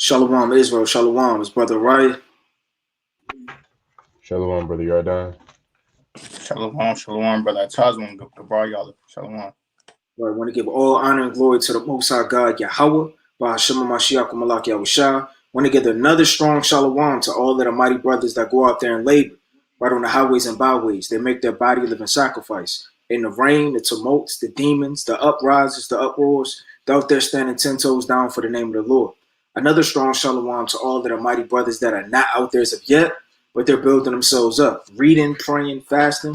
Shalom Israel, Shalom, his brother Ryan. Shalom, brother Yardan. Shalom, brother Tazwan, Gabar y'all. Shalom. Right, I want to give all honor and glory to the Most High God, Yahweh, by Hashem Mashiach Malak Yahushua. Want to give another strong shalom to all of the mighty brothers that go out there and labor, right on the highways and byways. They make their body living sacrifice. In the rain, the tumults, the demons, the uprises, the uproars, they're out there standing 10 toes down for the name of the Lord. Another strong shalom to all of the mighty brothers that are not out there as of yet, but they're building themselves up, reading, praying, fasting.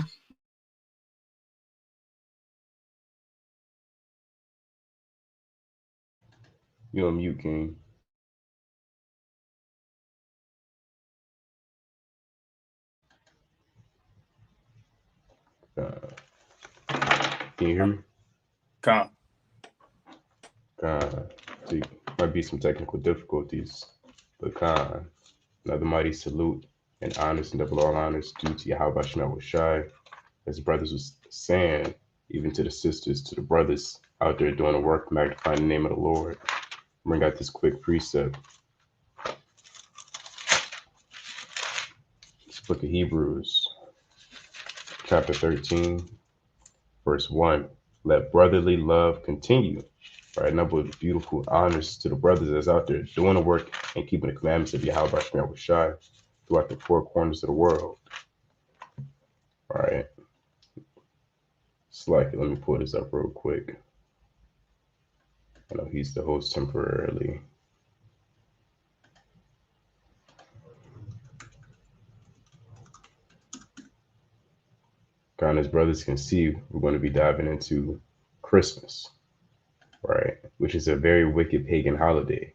You on mute, King. Can you hear me? Come. See, might be some technical difficulties, but another mighty salute and honors and double all honors due to Yahweh Shemel Shai. As the brothers was saying, even to the sisters, to the brothers out there doing the work, magnifying the name of the Lord. Bring out this quick precept. This book of Hebrews, chapter 13, verse 1. Let brotherly love continue. All right, number of beautiful honors to the brothers that's out there doing the work and keeping the commandments of Yahweh Shemel Shai throughout the four corners of the world. All right. Slack it. Let me pull this up real quick. I know he's the host temporarily. As brothers can see, we're going to be diving into Christmas, right? Which is a very wicked pagan holiday.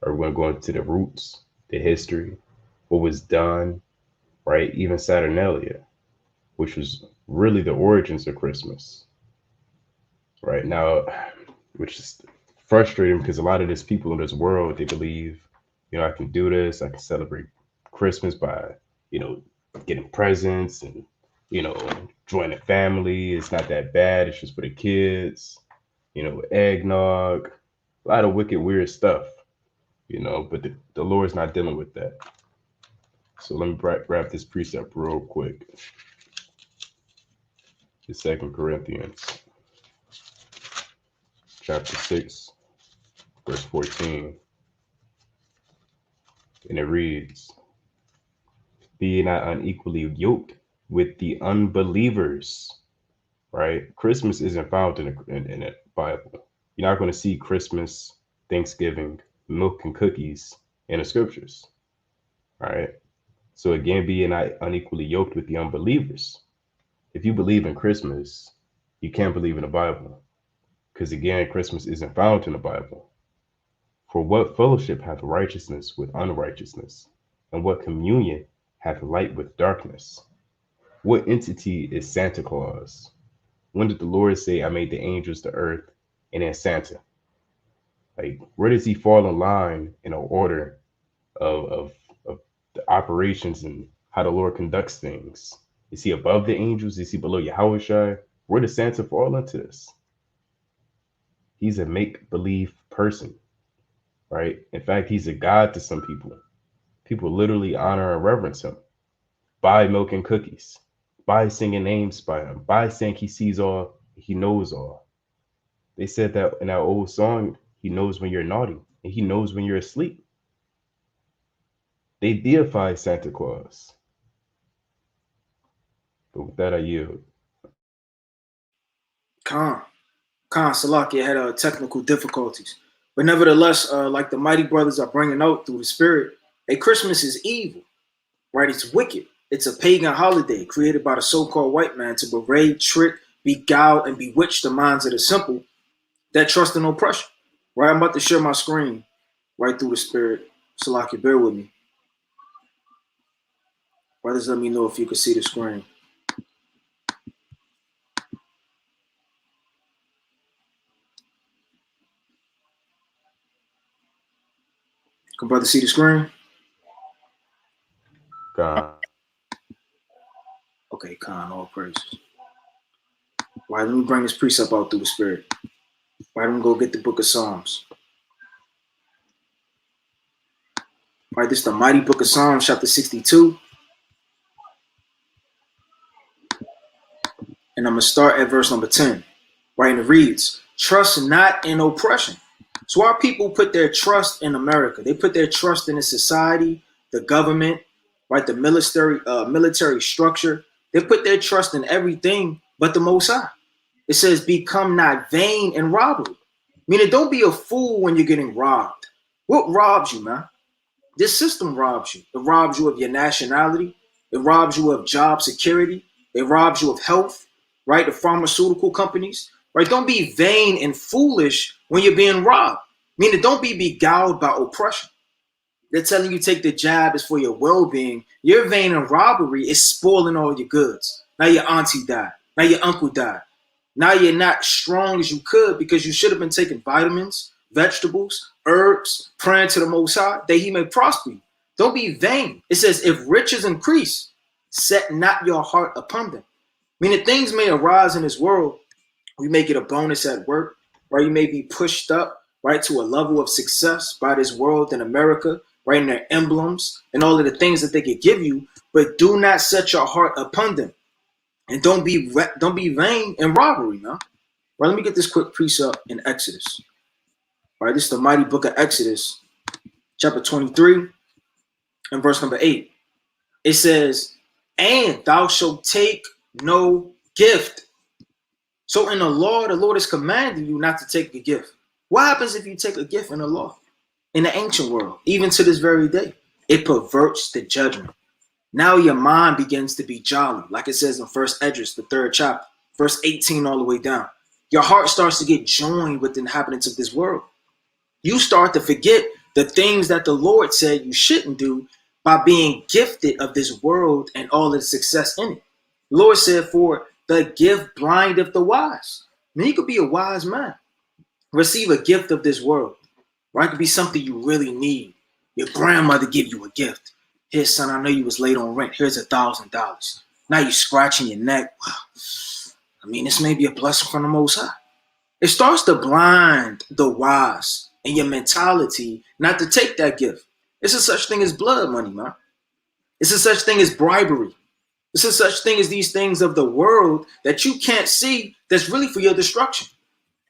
Or we're going to go into the roots, the history, what was done, right? Even Saturnalia, which was really the origins of Christmas, right? Now, which is frustrating because a lot of these people in this world, they believe, I can do this, I can celebrate Christmas by, getting presents and, joining family. It's not that bad. It's just for the kids, eggnog, a lot of wicked, weird stuff, but the Lord's not dealing with that. So let me grab this precept real quick. It's 2 Corinthians chapter 6, verse 14. And it reads, "Be ye not unequally yoked with the unbelievers." Right? Christmas isn't found in the Bible. You're not going to see Christmas, Thanksgiving, milk and cookies in the scriptures. All right. So again, be ye not unequally yoked with the unbelievers. If you believe in Christmas, you can't believe in the Bible. Because again, Christmas isn't found in the Bible. For what fellowship hath righteousness with unrighteousness? And what communion hath light with darkness? What entity is Santa Claus? When did the Lord say, I made the angels, the earth, and then Santa? Like, where does he fall in line in an order of the operations and how the Lord conducts things? Is he above the angels? Is he below Yahweh? Where does Santa fall into this? He's a make-believe person, right? In fact, he's a god to some people. People literally honor and reverence him by milk and cookies, by singing names by him, by saying he sees all, he knows all. They said that in that old song, he knows when you're naughty and he knows when you're asleep. They deify Santa Claus. But with that, I yield. Khan Salakia had technical difficulties. But nevertheless, like the mighty brothers are bringing out through the spirit, Christmas is evil, right? It's wicked. It's a pagan holiday created by the so-called white man to berate, trick, beguile, and bewitch the minds of the simple that trust in oppression, right? I'm about to share my screen right through the spirit. Salakia, bear with me. Brothers, let me know if you can see the screen. Can brother see the screen? God. Okay, Khan, all praises. Right, let me bring this precept out through the spirit. Right, let me go get the book of Psalms. Right, this is the mighty book of Psalms, chapter 62. And I'm going to start at verse number 10. Right, and it reads, trust not in oppression. So our people put their trust in America. They put their trust in the society, the government, right, the military structure. They put their trust in everything but the Most High. It says, become not vain in robbery. Meaning, don't be a fool when you're getting robbed. What robs you, man? This system robs you. It robs you of your nationality. It robs you of job security. It robs you of health, right? The pharmaceutical companies, right? Don't be vain and foolish when you're being robbed. Meaning, don't be beguiled by oppression. They're telling you take the jab is for your well-being. Your vain and robbery is spoiling all your goods. Now your auntie died. Now your uncle died. Now you're not strong as you could because you should have been taking vitamins, vegetables, herbs, praying to the Most High that He may prosper you. Don't be vain. It says, if riches increase, set not your heart upon them. Meaning things may arise in this world. We may get a bonus at work, right? You may be pushed up, right, to a level of success by this world in America, right, in their emblems and all of the things that they could give you, but do not set your heart upon them. And don't be vain in robbery, no. Right, let me get this quick precept in Exodus. All right, this is the mighty book of Exodus, chapter 23, and verse number 8. It says, and thou shalt take no gift. So in the Lord is commanding you not to take a gift. What happens if you take a gift in the law? In the ancient world, even to this very day, it perverts the judgment. Now your mind begins to be jolly, like it says in First Esdras, the 3rd chapter, verse 18 all the way down. Your heart starts to get joined with the inhabitants of this world. You start to forget the things that the Lord said you shouldn't do by being gifted of this world and all of the success in it. The Lord said, for the gift blindeth the wise. I mean, you could be a wise man, receive a gift of this world, right? It could be something you really need. Your grandmother give you a gift. Here, son, I know you was late on rent. Here's $1,000. Now you scratching your neck. Wow. I mean, this may be a blessing from the Most High. It starts to blind the wise in your mentality not to take that gift. It's a such thing as blood money, man. It's a such thing as bribery. It's a such thing as these things of the world that you can't see that's really for your destruction.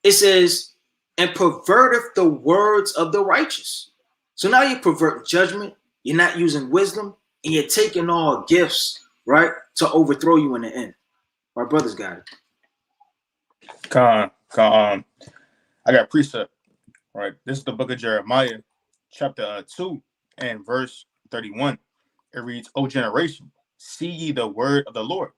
It says, and perverteth the words of the righteous. So now you pervert judgment. You're not using wisdom, and you're taking all gifts, right, to overthrow you in the end. My brothers got it. I got precept, right? This is the book of Jeremiah, chapter 2 and verse 31. It reads, O generation, see ye the word of the Lord.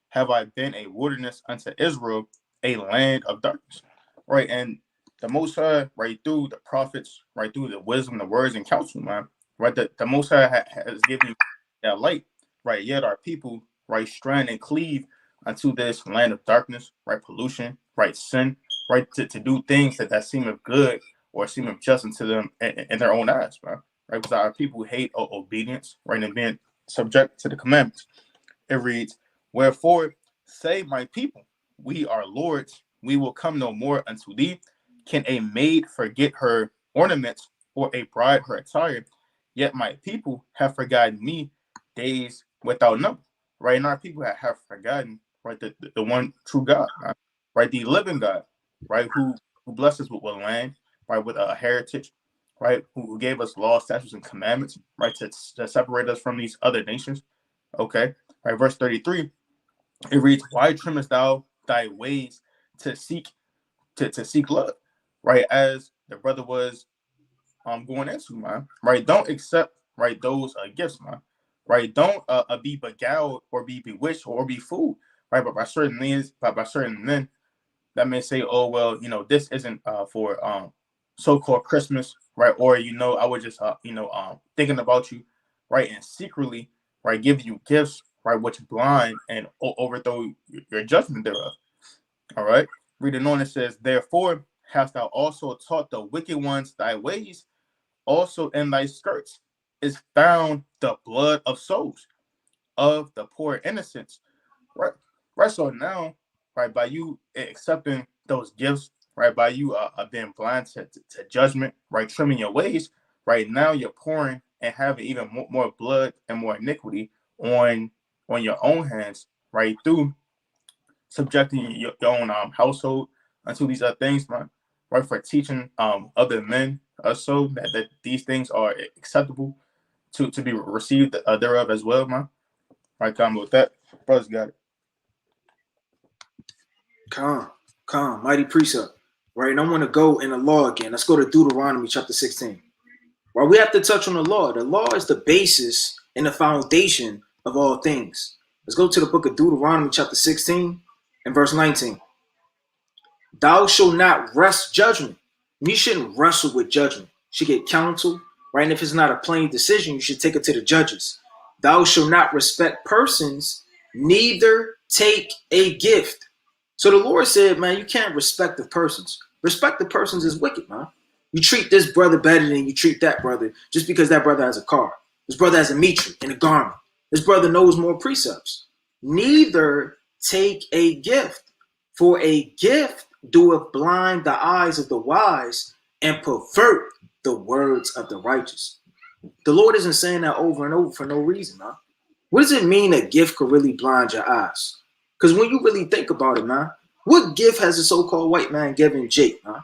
Have I been a wilderness unto Israel, a land of darkness? Right, and the Most High, right, through the prophets, right, through the wisdom, the words, and counsel, man, right, the Most High has given you that light, right, yet our people, right, strand and cleave unto this land of darkness, right, pollution, right, sin, right, to do things that seem of good or seem of just unto them in their own eyes, man, right, because our people hate obedience, right, and being subject to the commandments. It reads, wherefore say my people, we are lords, we will come no more unto thee. Can a maid forget her ornaments, or a bride her attire? Yet my people have forgotten me days without number. Right, and our people have forgotten, right, the one true God, right, the living God, right, who blesses us with land, right, with a heritage, right, who gave us laws, statutes, and commandments, right, to separate us from these other nations. Okay, right, verse 33. It reads, why trimmest thou thy ways to seek love? Right, as the brother was going into, man. Right, don't accept, right, those gifts, man. Right, don't be beguiled or be bewitched or be fooled, right, but by certain things, by certain men that may say, oh well, this isn't for so-called Christmas, right, or I was just thinking about you, right, and secretly, right, give you gifts, right, which blind and overthrow your judgment thereof. All right, reading on, it says, therefore hast thou also taught the wicked ones thy ways, also in thy skirts is found the blood of souls of the poor innocents. Right, right. So now, right, by you accepting those gifts, right, by you being blind to judgment, right, trimming your ways, right, now you're pouring and having even more blood and more iniquity on your own hands, right? Through subjecting your own household unto these things, man, right? For teaching other men so that these things are acceptable to be received thereof as well, man. Right, come with that, brothers got it. Calm, mighty precept. Right, and I want to go in the law again. Let's go to Deuteronomy chapter 16. Right, we have to touch on the law. The law is the basis and the foundation of all things. Let's go to the book of Deuteronomy chapter 16 and verse 19. Thou shalt not wrest judgment. You shouldn't wrestle with judgment. You should get counsel, right? And if it's not a plain decision, you should take it to the judges. Thou shalt not respect persons, neither take a gift. So the Lord said, man, you can't respect the persons. Respect the persons is wicked, man. You treat this brother better than you treat that brother just because that brother has a car. This brother has a mitra and a garment. This brother knows more precepts. Neither take a gift, for a gift doeth blind the eyes of the wise and pervert the words of the righteous. The Lord isn't saying that over and over for no reason, man. What does it mean a gift could really blind your eyes? Because when you really think about it, man, what gift has the so-called white man given Jake, man?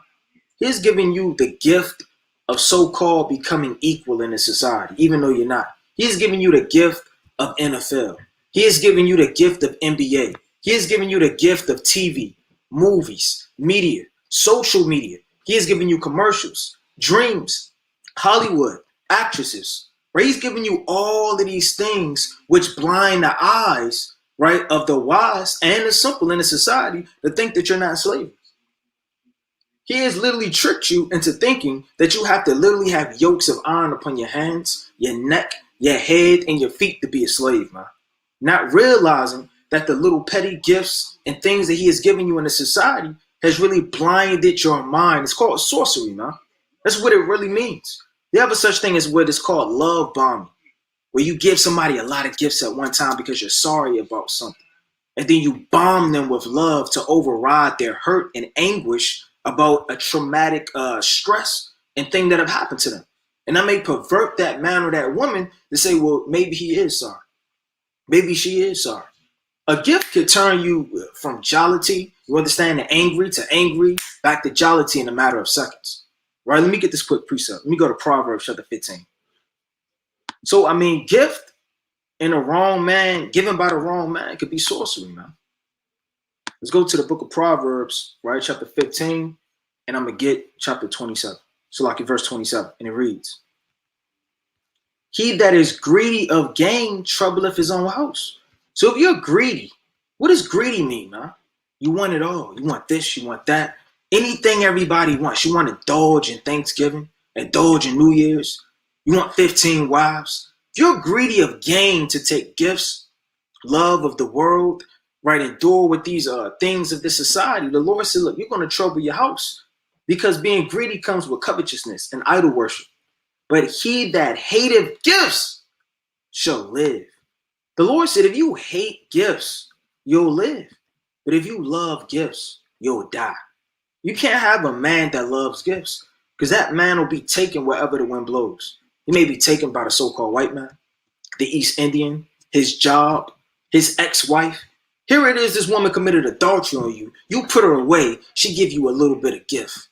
He's giving you the gift of so-called becoming equal in the society, even though you're not. He's giving you the gift of NFL. He is giving you the gift of NBA. He is giving you the gift of TV, movies, media, social media. He is giving you commercials, dreams, Hollywood, actresses, right? He's giving you all of these things which blind the eyes, right, of the wise and the simple in the society to think that you're not slaves. He has literally tricked you into thinking that you have to literally have yokes of iron upon your hands, your neck, your head, and your feet to be a slave, man. Not realizing that the little petty gifts and things that he has given you in the society has really blinded your mind. It's called sorcery, man. That's what it really means. You have a such thing as what is called love bombing, where you give somebody a lot of gifts at one time because you're sorry about something. And then you bomb them with love to override their hurt and anguish about a traumatic stress and thing that have happened to them. And I may pervert that man or that woman to say, well, maybe he is sorry. Maybe she is sorry. A gift could turn you from jollity, you understand, to angry, back to jollity in a matter of seconds. Right? Let me get this quick precept. Let me go to Proverbs chapter 15. So, I mean, gift in a wrong man, given by the wrong man, could be sorcery, man. Let's go to the book of Proverbs, right? Chapter 15, and I'm going to get chapter 27. So like in verse 27, and it reads, he that is greedy of gain troubleth his own house. So if you're greedy, what does greedy mean, man? You want it all. You want this, you want that. Anything everybody wants. You want to indulge in Thanksgiving, indulge in New Year's. You want 15 wives. If you're greedy of gain to take gifts, love of the world, right, endure with these things of this society, the Lord said, look, you're going to trouble your house because being greedy comes with covetousness and idol worship. But he that hateth gifts shall live. The Lord said, if you hate gifts, you'll live. But if you love gifts, you'll die. You can't have a man that loves gifts because that man will be taken wherever the wind blows. He may be taken by the so-called white man, the East Indian, his job, his ex-wife. Here it is, this woman committed adultery on you. You put her away. She give you a little bit of gift,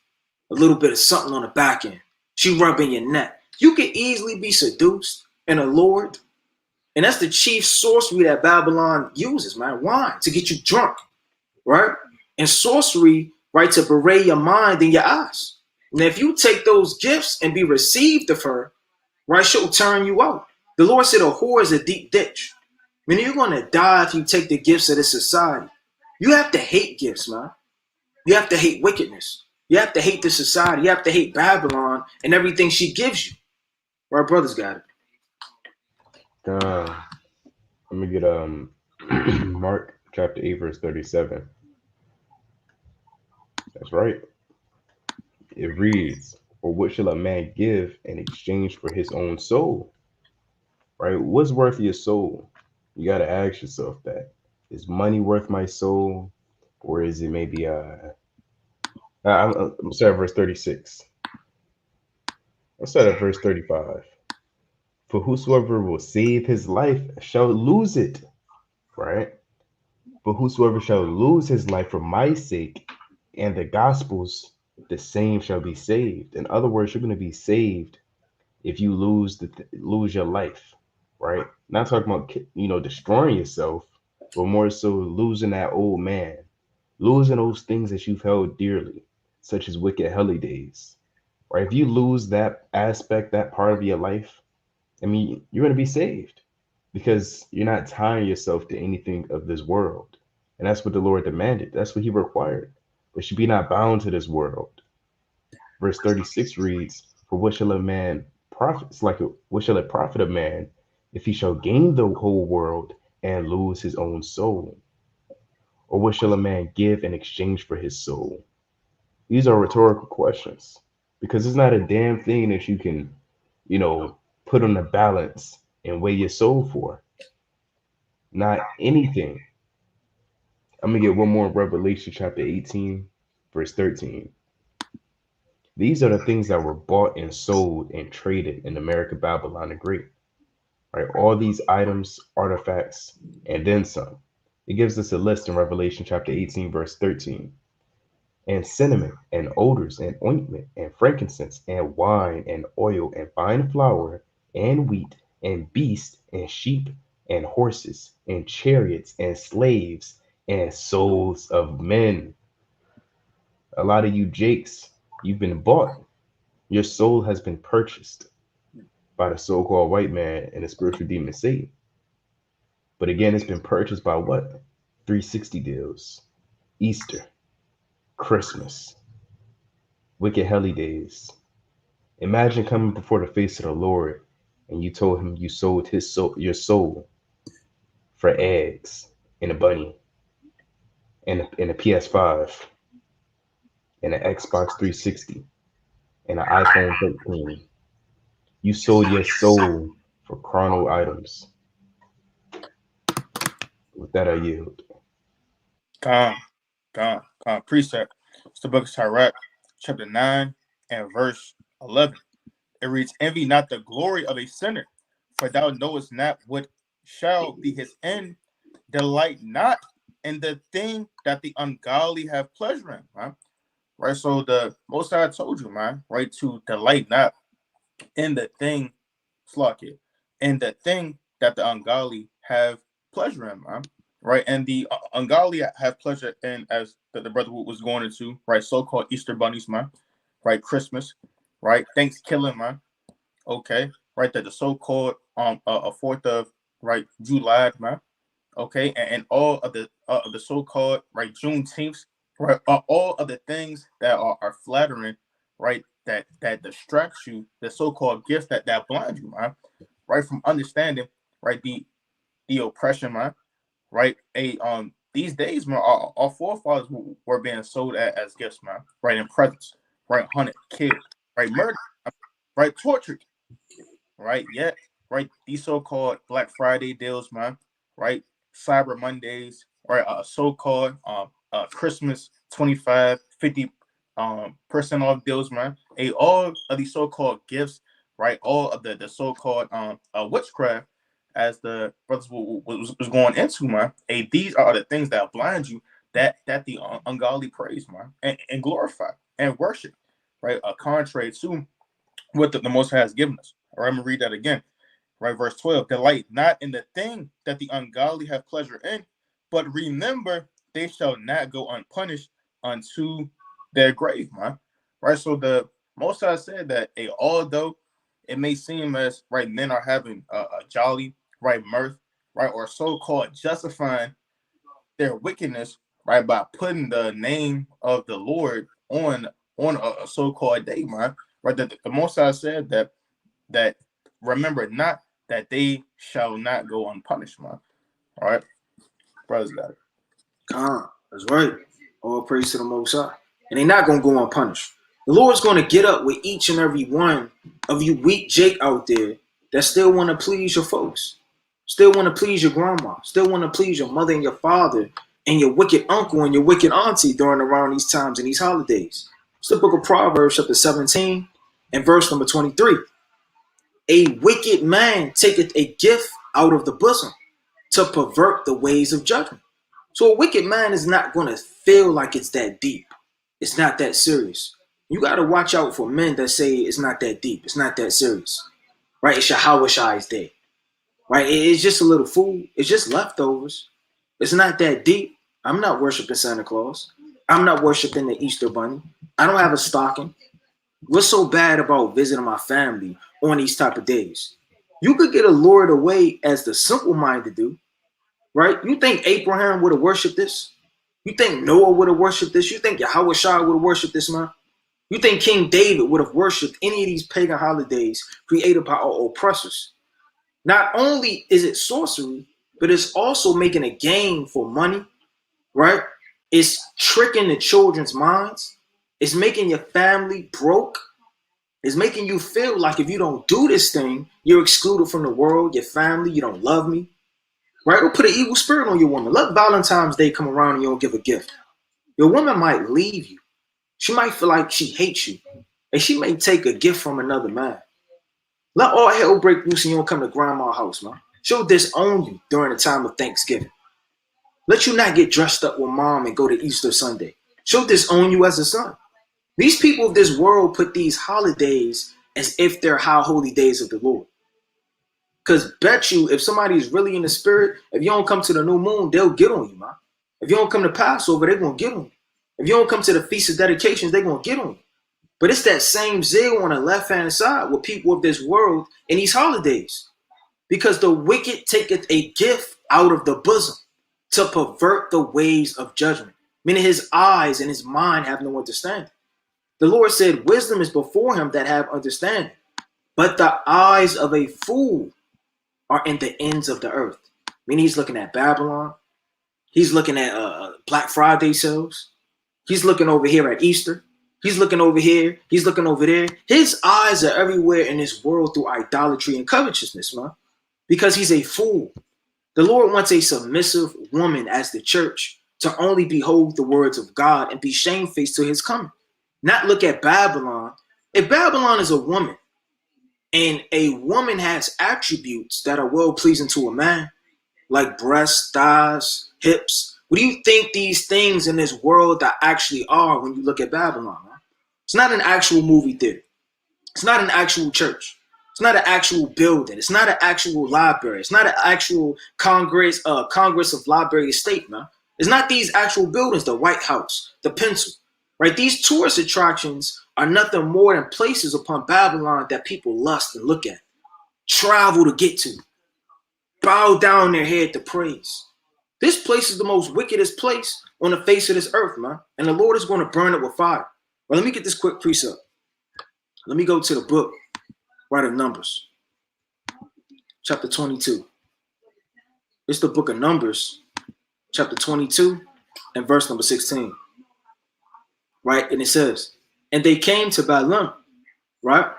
a little bit of something on the back end. She rubbing your neck. You can easily be seduced and allured. And that's the chief sorcery that Babylon uses, man. Wine, to get you drunk, right? And sorcery, right, to berate your mind and your eyes. And if you take those gifts and be received of her, right, she'll turn you out. The Lord said a whore is a deep ditch. I mean, you're going to die if you take the gifts of this society. You have to hate gifts, man. You have to hate wickedness. You have to hate the society. You have to hate Babylon and everything she gives you. Our brothers got it. Let me get Mark chapter 8, verse 37. That's right. It reads, or what shall a man give in exchange for his own soul? Right? What's worth your soul? You got to ask yourself that. Is money worth my soul? Or is it maybe, I'm sorry, verse 36. Let's start at verse 35. For whosoever will save his life shall lose it, right? But whosoever shall lose his life for my sake and the gospel's, the same shall be saved. In other words, you're going to be saved if you lose your life, right? Not talking about destroying yourself, but more so losing that old man, losing those things that you've held dearly, such as wicked helly days, right? If you lose that aspect, that part of your life, I mean, you're going to be saved because you're not tying yourself to anything of this world. And that's what the Lord demanded. That's what he required. But you be not bound to this world. Verse 36 reads, For what shall a man profit? It's like, what shall it profit a man if he shall gain the whole world and lose his own soul? Or what shall a man give in exchange for his soul? These are rhetorical questions because it's not a damn thing that you can, put on the balance and weigh your soul for. Not anything. I'm going to get one more in Revelation chapter 18, verse 13. These are the things that were bought and sold and traded in America, Babylon the Great. Right? All these items, artifacts, and then some. It gives us a list in Revelation chapter 18, verse 13. And cinnamon, and odors, and ointment, and frankincense, and wine, and oil, and fine flour, and wheat, and beasts, and sheep, and horses, and chariots, and slaves, and souls of men. A lot of you Jakes, you've been bought. Your soul has been purchased by the so-called white man and the spiritual demon Satan. But again, it's been purchased by what? 360 deals, Easter, Christmas, wicked helly days. Imagine coming before the face of the Lord and you told him you sold your soul for eggs and a bunny and a PS5 and an Xbox 360 and an iPhone 13. You sold your soul for carnal items. With that, I yield. Con, precept. It's the book of Sirach, chapter 9 and verse 11. It reads, Envy not the glory of a sinner, for thou knowest not what shall be his end. Delight not in the thing that the ungodly have pleasure in, man. Right? So the Most High told you, man, right, to delight not in the thing, Slakia, in the thing that the ungodly have pleasure in, man. Right? And the ungodly have pleasure in, as the brother was going into, right, so-called Easter bunnies, man. Right? Christmas, right? Thanksgiving, man. Okay, right, that the so-called a 4th of right July, man. Okay, and all of the so-called right Juneteenth, right, are all of the things that are flattering, right, that distracts you, the so-called gifts that blind you, man, right, from understanding, right, the oppression, man, right, these days, man, our forefathers were being sold as gifts, man, right, in presents, right, hunted, killed, right, murdered, right, tortured, right, yet, right, these so-called Black Friday deals, man, right, Cyber Mondays, right, so-called Christmas 25, 50 percent off deals, man. All of these so-called gifts, right, all of the so-called witchcraft, as the brothers was going into, man. These are the things that blind you, that the ungodly praise, man, and glorify and worship, right, contrary to what the Most High has given us. All right, I'm gonna read that again. Right, verse 12. Delight not in the thing that the ungodly have pleasure in, but remember they shall not go unpunished unto their grave, man. Right. So the Most High said that although it may seem as right men are having a jolly, right, mirth, right, or so-called justifying their wickedness, right, by putting the name of the Lord on a so-called day, man. Right. That the Most High said that remember not that they shall not go unpunished, man. All right, brothers got it. That's right. All praise to the Most High. And they're not going to go unpunished. The Lord's going to get up with each and every one of you weak Jake out there that still want to please your folks, still want to please your grandma, still want to please your mother and your father and your wicked uncle and your wicked auntie during around these times and these holidays. It's the book of Proverbs, chapter 17 and verse number 23. A wicked man taketh a gift out of the bosom to pervert the ways of judgment. So a wicked man is not going to feel like it's that deep. It's not that serious. You got to watch out for men that say it's not that deep. It's not that serious. Right? It's Yahweh Shai's day. Right? It's just a little food. It's just leftovers. It's not that deep. I'm not worshiping Santa Claus. I'm not worshiping the Easter Bunny. I don't have a stocking. What's so bad about visiting my family on these type of days? You could get allured away as the simple minded do, right? You think Abraham would have worshipped this? You think Noah would have worshipped this? You think Yahweh Shai would have worshipped this, man? You think King David would have worshipped any of these pagan holidays created by our oppressors? Not only is it sorcery, but it's also making a game for money, right? It's tricking the children's minds. It's making your family broke. It's making you feel like if you don't do this thing, you're excluded from the world, your family, you don't love me, right? Or put an evil spirit on your woman. Let Valentine's Day come around and you don't give a gift. Your woman might leave you. She might feel like she hates you. And she may take a gift from another man. Let all hell break loose and you don't come to grandma's house, man. She'll disown you during the time of Thanksgiving. Let you not get dressed up with mom and go to Easter Sunday. She'll disown you as a son. These people of this world put these holidays as if they're high holy days of the Lord. Because bet you, if somebody's really in the spirit, if you don't come to the new moon, they'll get on you, man. If you don't come to Passover, they're going to get on you. If you don't come to the Feast of Dedications, they're going to get on you. But it's that same zeal on the left-hand side with people of this world in these holidays. Because the wicked taketh a gift out of the bosom to pervert the ways of judgment. Meaning his eyes and his mind have no understanding. The Lord said, wisdom is before him that have understanding. But the eyes of a fool are in the ends of the earth. Meaning he's looking at Babylon. He's looking at Black Friday sales. He's looking over here at Easter. He's looking over here. He's looking over there. His eyes are everywhere in this world through idolatry and covetousness, man. Because he's a fool. The Lord wants a submissive woman as the church to only behold the words of God and be shamefaced to his coming. Not look at Babylon. If Babylon is a woman and a woman has attributes that are well-pleasing to a man, like breasts, thighs, hips, what do you think these things in this world that actually are when you look at Babylon? Man? It's not an actual movie theater. It's not an actual church. It's not an actual building. It's not an actual library. It's not an actual Congress of Library Estate, man. It's not these actual buildings, the White House, the Pencil, right? These tourist attractions are nothing more than places upon Babylon that people lust and look at, travel to get to, bow down their head to praise. This place is the most wickedest place on the face of this earth, man. And the Lord is going to burn it with fire. Well, let me get this quick precept. Let me go to the book, right, of Numbers, chapter 22. It's the book of Numbers, chapter 22, and verse number 16. Right? And it says, and they came to Balaam, right?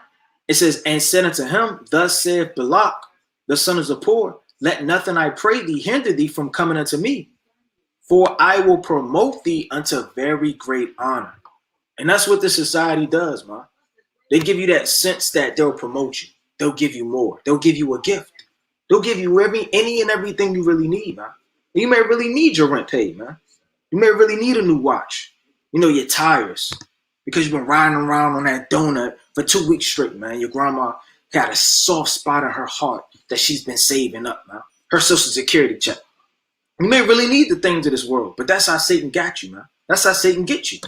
It says, and said unto him, thus saith Balak, the son of Zippor, let nothing, I pray thee, hinder thee from coming unto me, for I will promote thee unto very great honor. And that's what the society does, man. They give you that sense that they'll promote you. They'll give you more. They'll give you a gift. They'll give you any and everything you really need, man. You may really need your rent paid, man. You may really need a new watch. You know, your tires, because you've been riding around on that donut for 2 weeks straight, man. Your grandma got a soft spot in her heart that she's been saving up, man. Her social security check. You may really need the things of this world, but that's how Satan got you, man. That's how Satan gets you.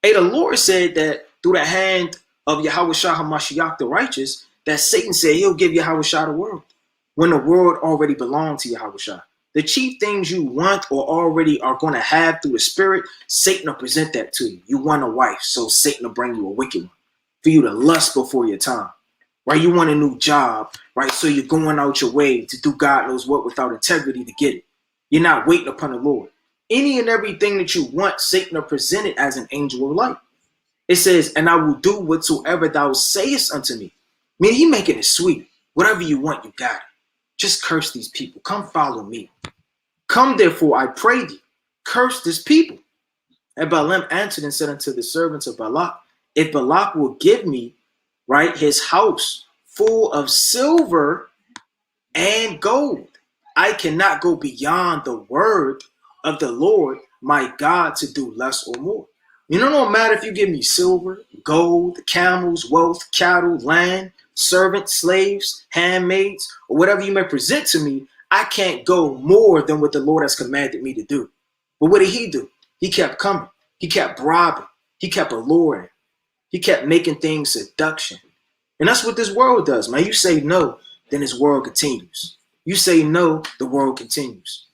Hey, the Lord said that through the hand of Yahweh Shah HaMashiach the righteous, that Satan said he'll give Yahweh Shah the world when the world already belonged to Yahweh Shah. The chief things you want or already are going to have through the spirit, Satan will present that to you. You want a wife, so Satan will bring you a wicked one for you to lust before your time. Right? You want a new job, right? So you're going out your way to do God knows what without integrity to get it. You're not waiting upon the Lord. Any and everything that you want, Satan will present it as an angel of light. It says, and I will do whatsoever thou sayest unto me. I mean, he making it sweet. Whatever you want, you got it. Just curse these people. Come follow me. Come, therefore, I pray thee. Curse this people. And Balaam answered and said unto the servants of Balak, if Balak will give me, right, his house full of silver and gold. I cannot go beyond the word of the Lord my God to do less or more. You know, no matter if you give me silver, gold, camels, wealth, cattle, land, servants, slaves, handmaids, or whatever you may present to me, I can't go more than what the Lord has commanded me to do. But what did he do? He kept coming. He kept bribing. He kept alluring. He kept making things seduction. And that's what this world does, man. You say no, then this world continues. You say no, the world continues.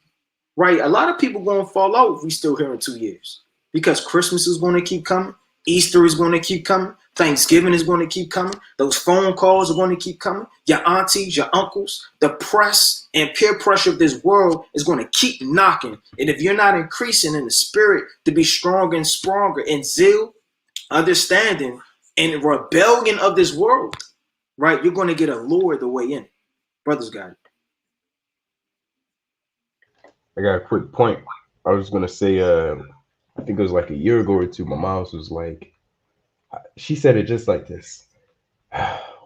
Right? A lot of people going to fall out if we still here in 2 years. Because Christmas is going to keep coming. Easter is going to keep coming. Thanksgiving is going to keep coming. Those phone calls are going to keep coming. Your aunties, your uncles, the press and peer pressure of this world is going to keep knocking. And if you're not increasing in the spirit to be stronger and stronger in zeal, understanding, and rebellion of this world, right, you're going to get allured the way in. Brothers got it. I got a quick point. I was gonna say, I think it was like a year ago or two. My mom was like, she said it just like this.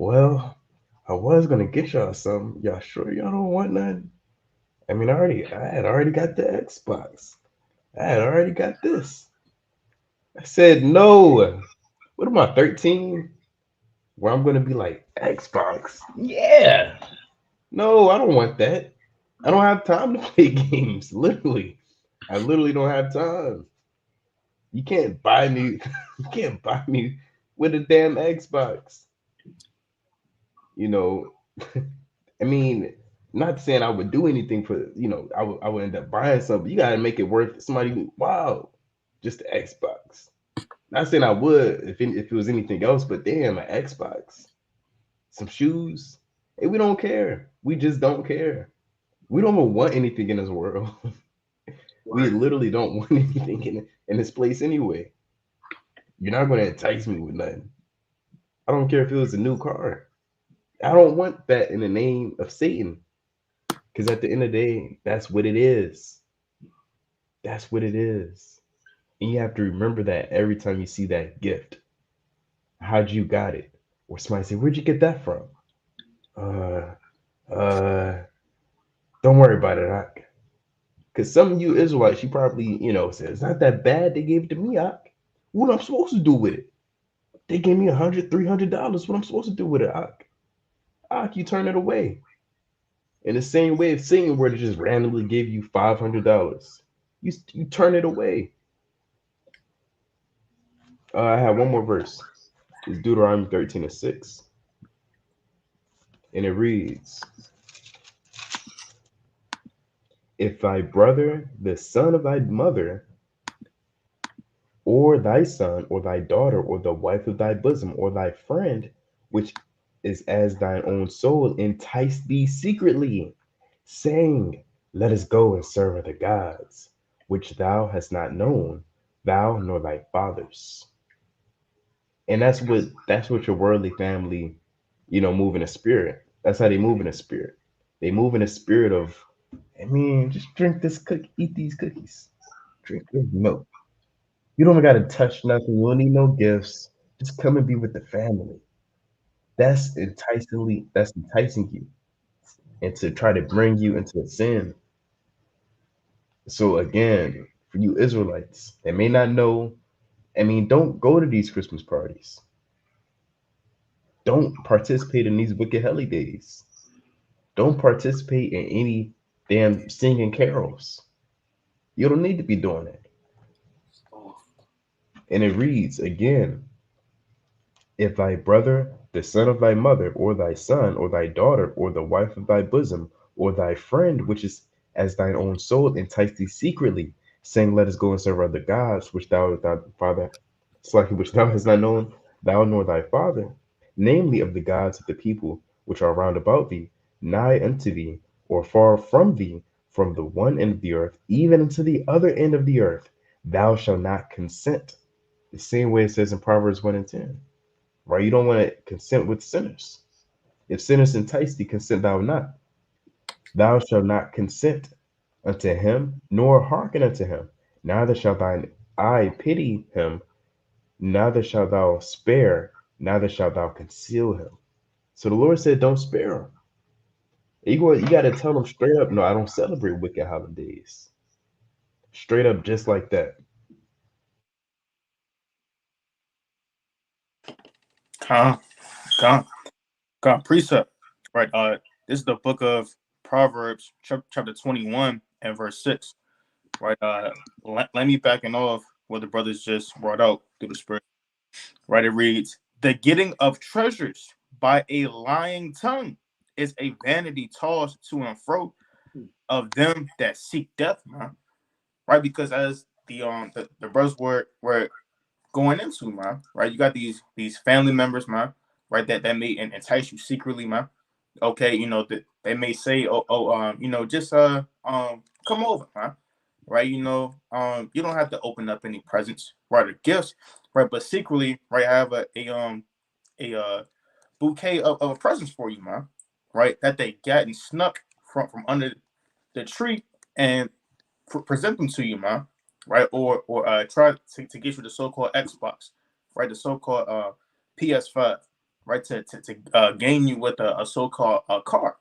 Well, I was gonna get y'all some. Y'all sure y'all don't want none? I mean, I had already got the Xbox. I had already got this. I said no. What am I, 13? Where I'm gonna be like Xbox? Yeah. No, I don't want that. I don't have time to play games. Literally, I literally don't have time. You can't buy me. You can't buy me with a damn Xbox. You know, I mean, not saying I would do anything for, I would end up buying something. You gotta make it worth somebody. Wow, just the Xbox. Not saying I would if it was anything else, but damn, an Xbox, some shoes. Hey, we don't care. We just don't care. We don't even want anything in this world. We Right. literally don't want anything in this place anyway. You're not gonna entice me with nothing. I don't care if it was a new car. I don't want that in the name of Satan. Because at the end of the day, that's what it is. That's what it is. And you have to remember that every time you see that gift. How'd you got it? Or somebody say, where'd you get that from? Uh, uh, don't worry about it, because some of you Israelites, you probably, said, it's not that bad. They gave it to me, Ak. What am I supposed to do with it? They gave me $100, $300. What am I supposed to do with it, Ak? Ak, you turn it away. In the same way, if Satan were to just randomly give you $500, you turn it away. I have one more verse. It's Deuteronomy 13:6. And it reads, if thy brother, the son of thy mother, or thy son, or thy daughter, or the wife of thy bosom, or thy friend, which is as thine own soul, entice thee secretly, saying, let us go and serve other gods, which thou hast not known, thou nor thy fathers. And that's what your worldly family, move in a spirit. That's how they move in a spirit. They move in a spirit of, I mean, just drink this cookie, eat these cookies, drink this milk. You don't gotta touch nothing. You don't need no gifts. Just come and be with the family. That's enticing you and to try to bring you into sin. So again, for you Israelites that may not know, I mean, don't go to these Christmas parties. Don't participate in these wicked holidays. Don't participate in any damn singing carols. You don't need to be doing it. Oh, And it reads again, if thy brother, the son of thy mother, or thy son, or thy daughter, or the wife of thy bosom, or thy friend, which is as thine own soul, entice thee secretly, saying, let us go and serve other gods, which thou thy father, slightly which thou hast not known, thou nor thy father, namely of the gods of the people which are round about thee, nigh unto thee, or far from thee, from the one end of the earth, even unto the other end of the earth, thou shalt not consent. The same way it says in Proverbs 1:10. Right? You don't want to consent with sinners. If sinners entice thee, consent thou not. Thou shalt not consent unto him, nor hearken unto him. Neither shall thine eye pity him, neither shalt thou spare, neither shalt thou conceal him. So the Lord said, don't spare them. You got to tell them straight up, no, I don't celebrate wicked holidays. Straight up, just like that. Con, precept, right? This is the book of Proverbs, chapter 21 and verse 6, right? Let me backing off what the brothers just brought out through the Spirit, right? It reads, the getting of treasures by a lying tongue is a vanity tossed to and fro of them that seek death, man. Right? Because as the brothers were going into, man, right? You got these family members, man, right? That may entice you secretly, man. Okay, you know that they may say, just come over, man. Right? You don't have to open up any presents, right, or gifts, right? But secretly, right, I have a bouquet of presents for you, man. Right? That they got and snuck from under the tree and present them to you, man, right? Or try to get you the so-called Xbox, right? The so-called PS5, right? To gain you with a so-called car,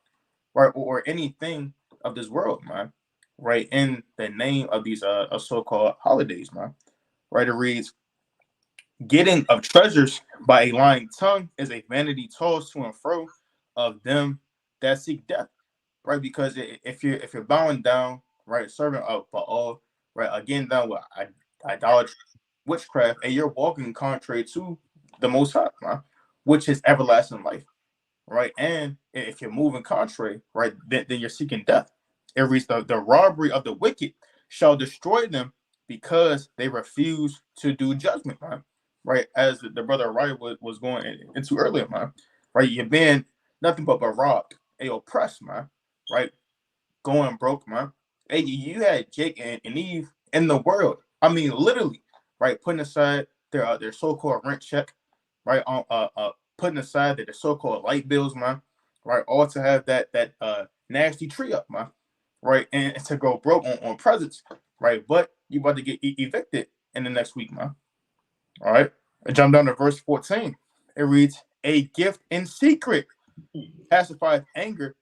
right? Or anything of this world, man, right? In the name of these so-called holidays, man, right? It reads, getting of treasures by a lying tongue is a vanity tossed to and fro of them that seek death, right? Because if you're bowing down, right, serving up for all, right, again down with idolatry, witchcraft, and you're walking contrary to the Most High, right, which is everlasting life, right? And if you're moving contrary, right, then you're seeking death. It reads, the robbery of the wicked shall destroy them because they refuse to do judgment, man. Right, as the brother Wright was going into earlier, man. Right, you're being nothing but robbed, oppressed, man. Right, going broke, man. Hey, you had Jake and Eve in the world. I mean, literally, right, putting aside their so-called rent check, right, putting aside their so-called light bills, man. Right, all to have that nasty tree up, man. Right, and to go broke on presents, right. But you about to get evicted in the next week, man. All right. I jump down to verse 14. It reads, a gift in secret pacifies anger,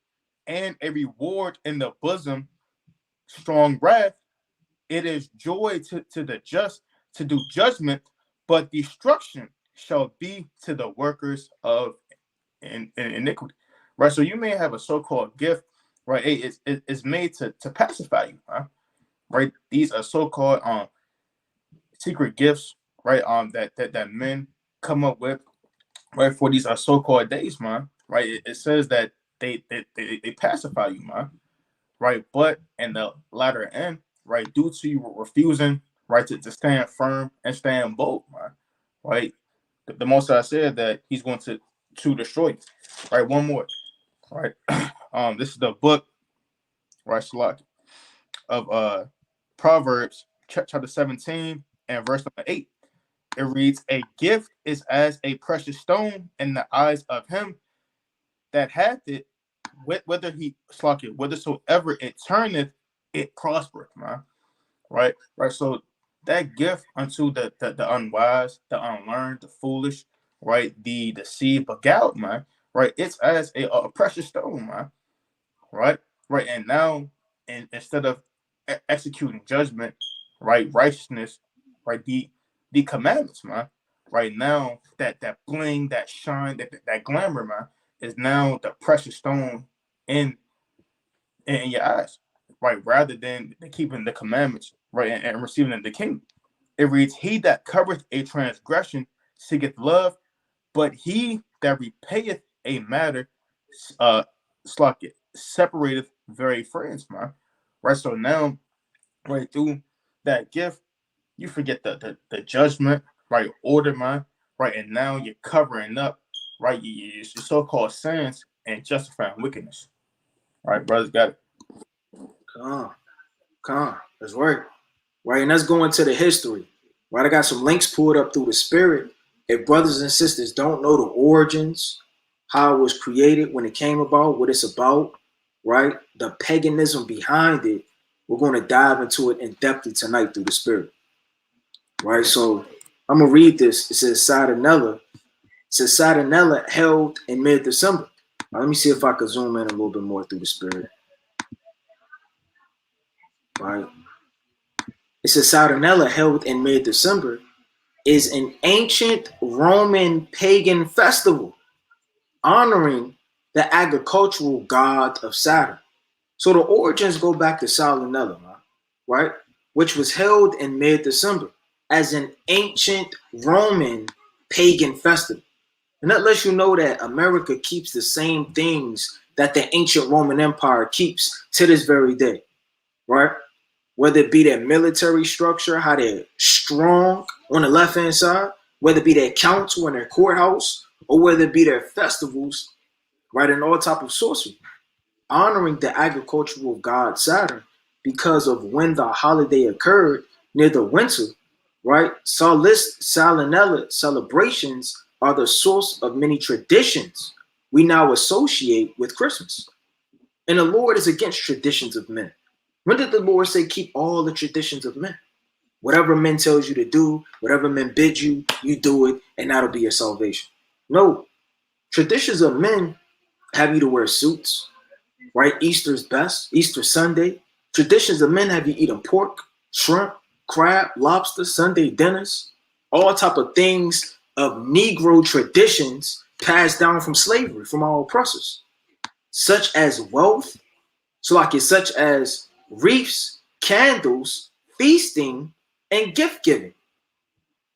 and a reward in the bosom, strong wrath. It is joy to the just to do judgment, but destruction shall be to the workers of iniquity. Right. So you may have a so-called gift, right? It's made to pacify you, huh? Right. These are so-called secret gifts, right? That men come up with, right, for these so-called days, man. Right? It says that they pacify you, man. Right? But in the latter end, right, due to you refusing, right, to stand firm and stand bold, man. Right? The Most High said that He's going to destroy you. Right? One more. Right? This is the book, right, Shalak, of Proverbs, chapter 17 and verse number 8. It reads, a gift is as a precious stone in the eyes of him that hath it, whithersoever it turneth, it prospereth, man. Right? Right. So that gift unto the unwise, the unlearned, the foolish, right, the deceived, beguiled, man. Right. It's as a precious stone, man. Right. Right. And now, instead of executing judgment, right, righteousness, right, the commandments, man. Right now, that bling, that shine, that glamour, man, is now the precious stone in your eyes, right, rather than keeping the commandments, right, and receiving the kingdom. It reads, he that covereth a transgression seeketh love, but he that repayeth a matter, slocketh, separateth very friends, man. Right. So now, right, through that gift, you forget the judgment, right, order, man. Right. And now you're covering up, right, your so-called sins and justifying wickedness. Right, brothers, got it. That's right. Right, and let's go into the history. Right, I got some links pulled up through the Spirit. If brothers and sisters don't know the origins, how it was created, when it came about, what it's about, right, the paganism behind it, we're going to dive into it in depth tonight through the Spirit. Right, so I'm going to read this. It says, Sadanella, So Saturnella held in mid-December. Now, let me see if I could zoom in a little bit more through the spirit. Right. It says Saturnella held in mid-December is an ancient Roman pagan festival honoring the agricultural god of Saturn. So the origins go back to Saturnalia, right? Which was held in mid-December as an ancient Roman pagan festival. And that lets you know that America keeps the same things that the ancient Roman Empire keeps to this very day, right? Whether it be their military structure, how they're strong on the left-hand side, whether it be their council and their courthouse, or whether it be their festivals, right, and all type of sorcery, honoring the agricultural god Saturn because of when the holiday occurred near the winter, right? Salinella celebrations are the source of many traditions we now associate with Christmas. And the Lord is against traditions of men. When did the Lord say, keep all the traditions of men? Whatever men tells you to do, whatever men bid you, you do it, and that'll be your salvation. No, traditions of men have you to wear suits, right? Easter's best, Easter Sunday. Traditions of men have you eating pork, shrimp, crab, lobster, Sunday dinners, all type of things of Negro traditions passed down from slavery, from our oppressors, such as wealth, such as wreaths, candles, feasting, and gift giving.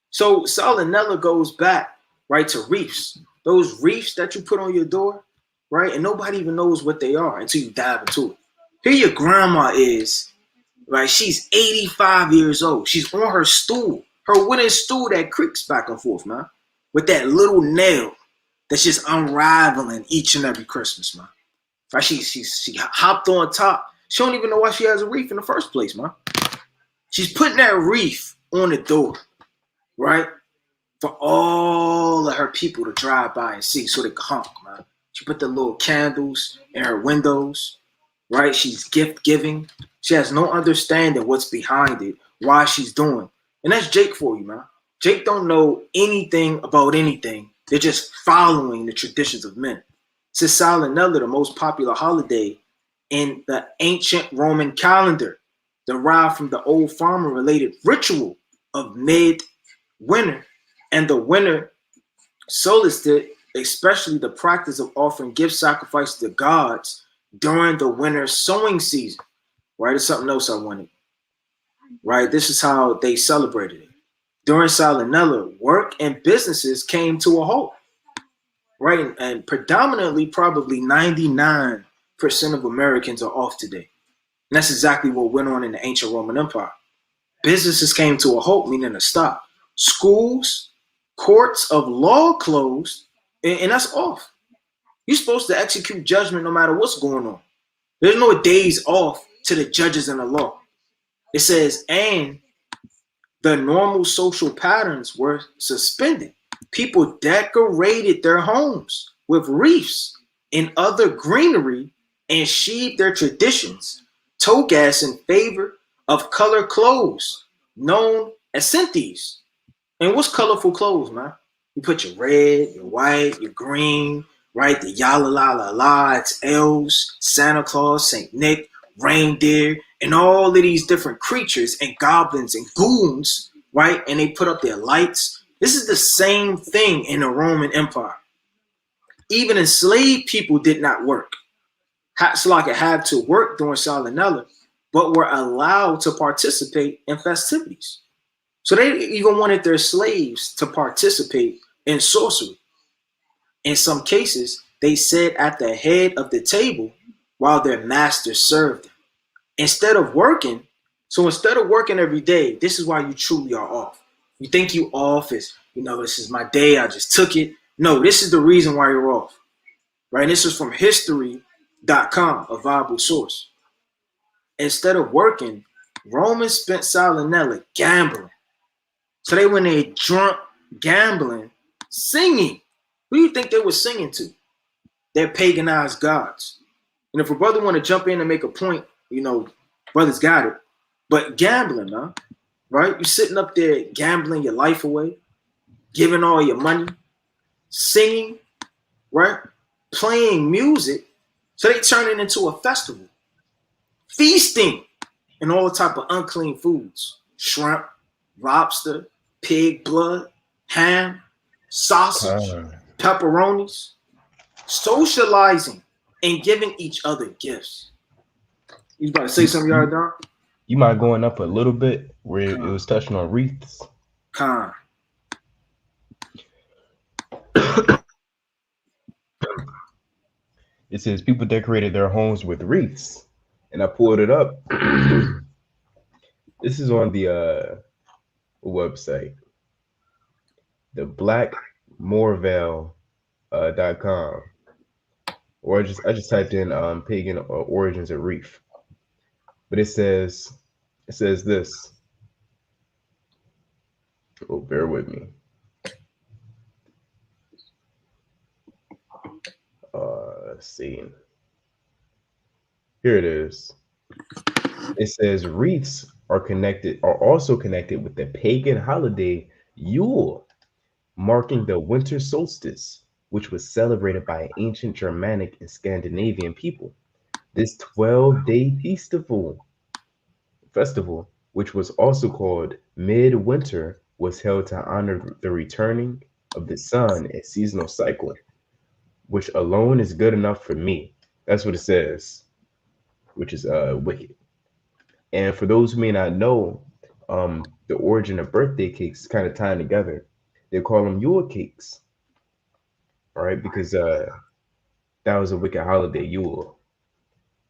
So Salinella goes back, right, to wreaths. Those wreaths that you put on your door, right? And nobody even knows what they are until you dive into it. Here your grandma is, right? She's 85 years old. She's on her stool, her wooden stool that creaks back and forth, man, with that little nail that's just unraveling each and every Christmas, man. Right? She hopped on top. She don't even know why she has a wreath in the first place, man. She's putting that wreath on the door, right? For all of her people to drive by and see so they can honk, man. She put the little candles in her windows, right? She's gift giving. She has no understanding what's behind it, why she's doing. And that's Jake for you, man. Jake don't know anything about anything. They're just following the traditions of men. Since Salinella, the most popular holiday in the ancient Roman calendar, derived from the old farmer-related ritual of mid-winter and the winter solstice, especially the practice of offering gift sacrifice to gods during the winter sowing season. Right? It's something else I wanted. Right? This is how they celebrated it. During Salinella, work and businesses came to a halt. Right? And predominantly, probably 99% of Americans are off today. And that's exactly what went on in the ancient Roman Empire. Businesses came to a halt, meaning a stop. Schools, courts of law closed, and that's off. You're supposed to execute judgment no matter what's going on. There's no days off to the judges and the law. It says, and the normal social patterns were suspended. People decorated their homes with wreaths and other greenery and sheathed their traditions, togas in favor of colored clothes known as synthes. And what's colorful clothes, man? You put your red, your white, your green, right? The yalla la la la, it's elves, Santa Claus, Saint Nick, reindeer, and all of these different creatures and goblins and goons, right? And they put up their lights. This is the same thing in the Roman Empire. Even enslaved people did not work. Slaka had to work during Salinella, but were allowed to participate in festivities. So they even wanted their slaves to participate in sorcery. In some cases, they sat at the head of the table while their masters served them. Instead of working every day, this is why you truly are off. You think you off is, this is my day, I just took it. No, this is the reason why you're off. Right? And this is from history.com, a viable source. Instead of working, Romans spent Salinella gambling. So they went there drunk, gambling, singing. Who do you think they were singing to? Their paganized gods. And if a brother want to jump in and make a point, brothers got it. But gambling, huh? Right? You're sitting up there gambling your life away, giving all your money, singing, right? Playing music. So they turn it into a festival. Feasting and all type of unclean foods. Shrimp, lobster, pig blood, ham, sausage, pepperonis. Socializing and giving each other gifts. You about to say something, y'all, Don? You mind going up a little bit where it was touching on wreaths? Con. It says people decorated their homes with wreaths, and I pulled it up. This is on the website, the blackmorvale.com, or I just typed in pagan origins of wreath, but it says this. Oh, bear with me. Let's see. Here it is. It says wreaths are also connected with the pagan holiday Yule, marking the winter solstice, which was celebrated by ancient Germanic and Scandinavian people. This 12-day festival, which was also called midwinter, was held to honor the returning of the sun and seasonal cycle, which alone is good enough for me. That's what it says, which is wicked. And for those who may not know, the origin of birthday cakes kind of tying together. They call them Yule cakes, all right? Because that was a wicked holiday, Yule.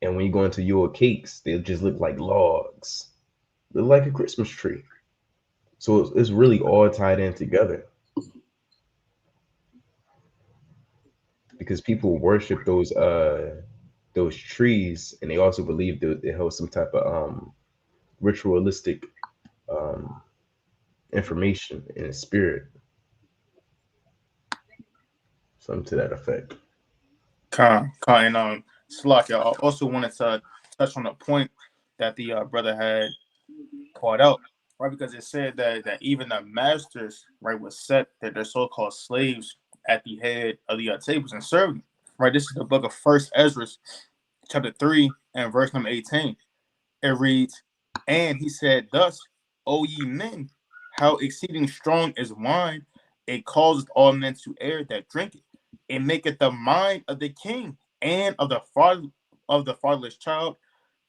And when you go into Yule cakes, they just look like logs, look like a Christmas tree. So it's really all tied in together. Because people worship those trees, and they also believe that it holds some type of ritualistic information in spirit, something to that effect. And Slack, I also wanted to touch on a point that the brother had called out, right? Because it said that even the masters, right, was set that they're so-called slaves at the head of the tables and serving, right? This is the book of First Ezra, chapter 3 and verse number 18. It reads, "And he said thus, O ye men, how exceeding strong is wine, it causeth all men to err that drink it. It maketh the mind of the king and of the fatherless child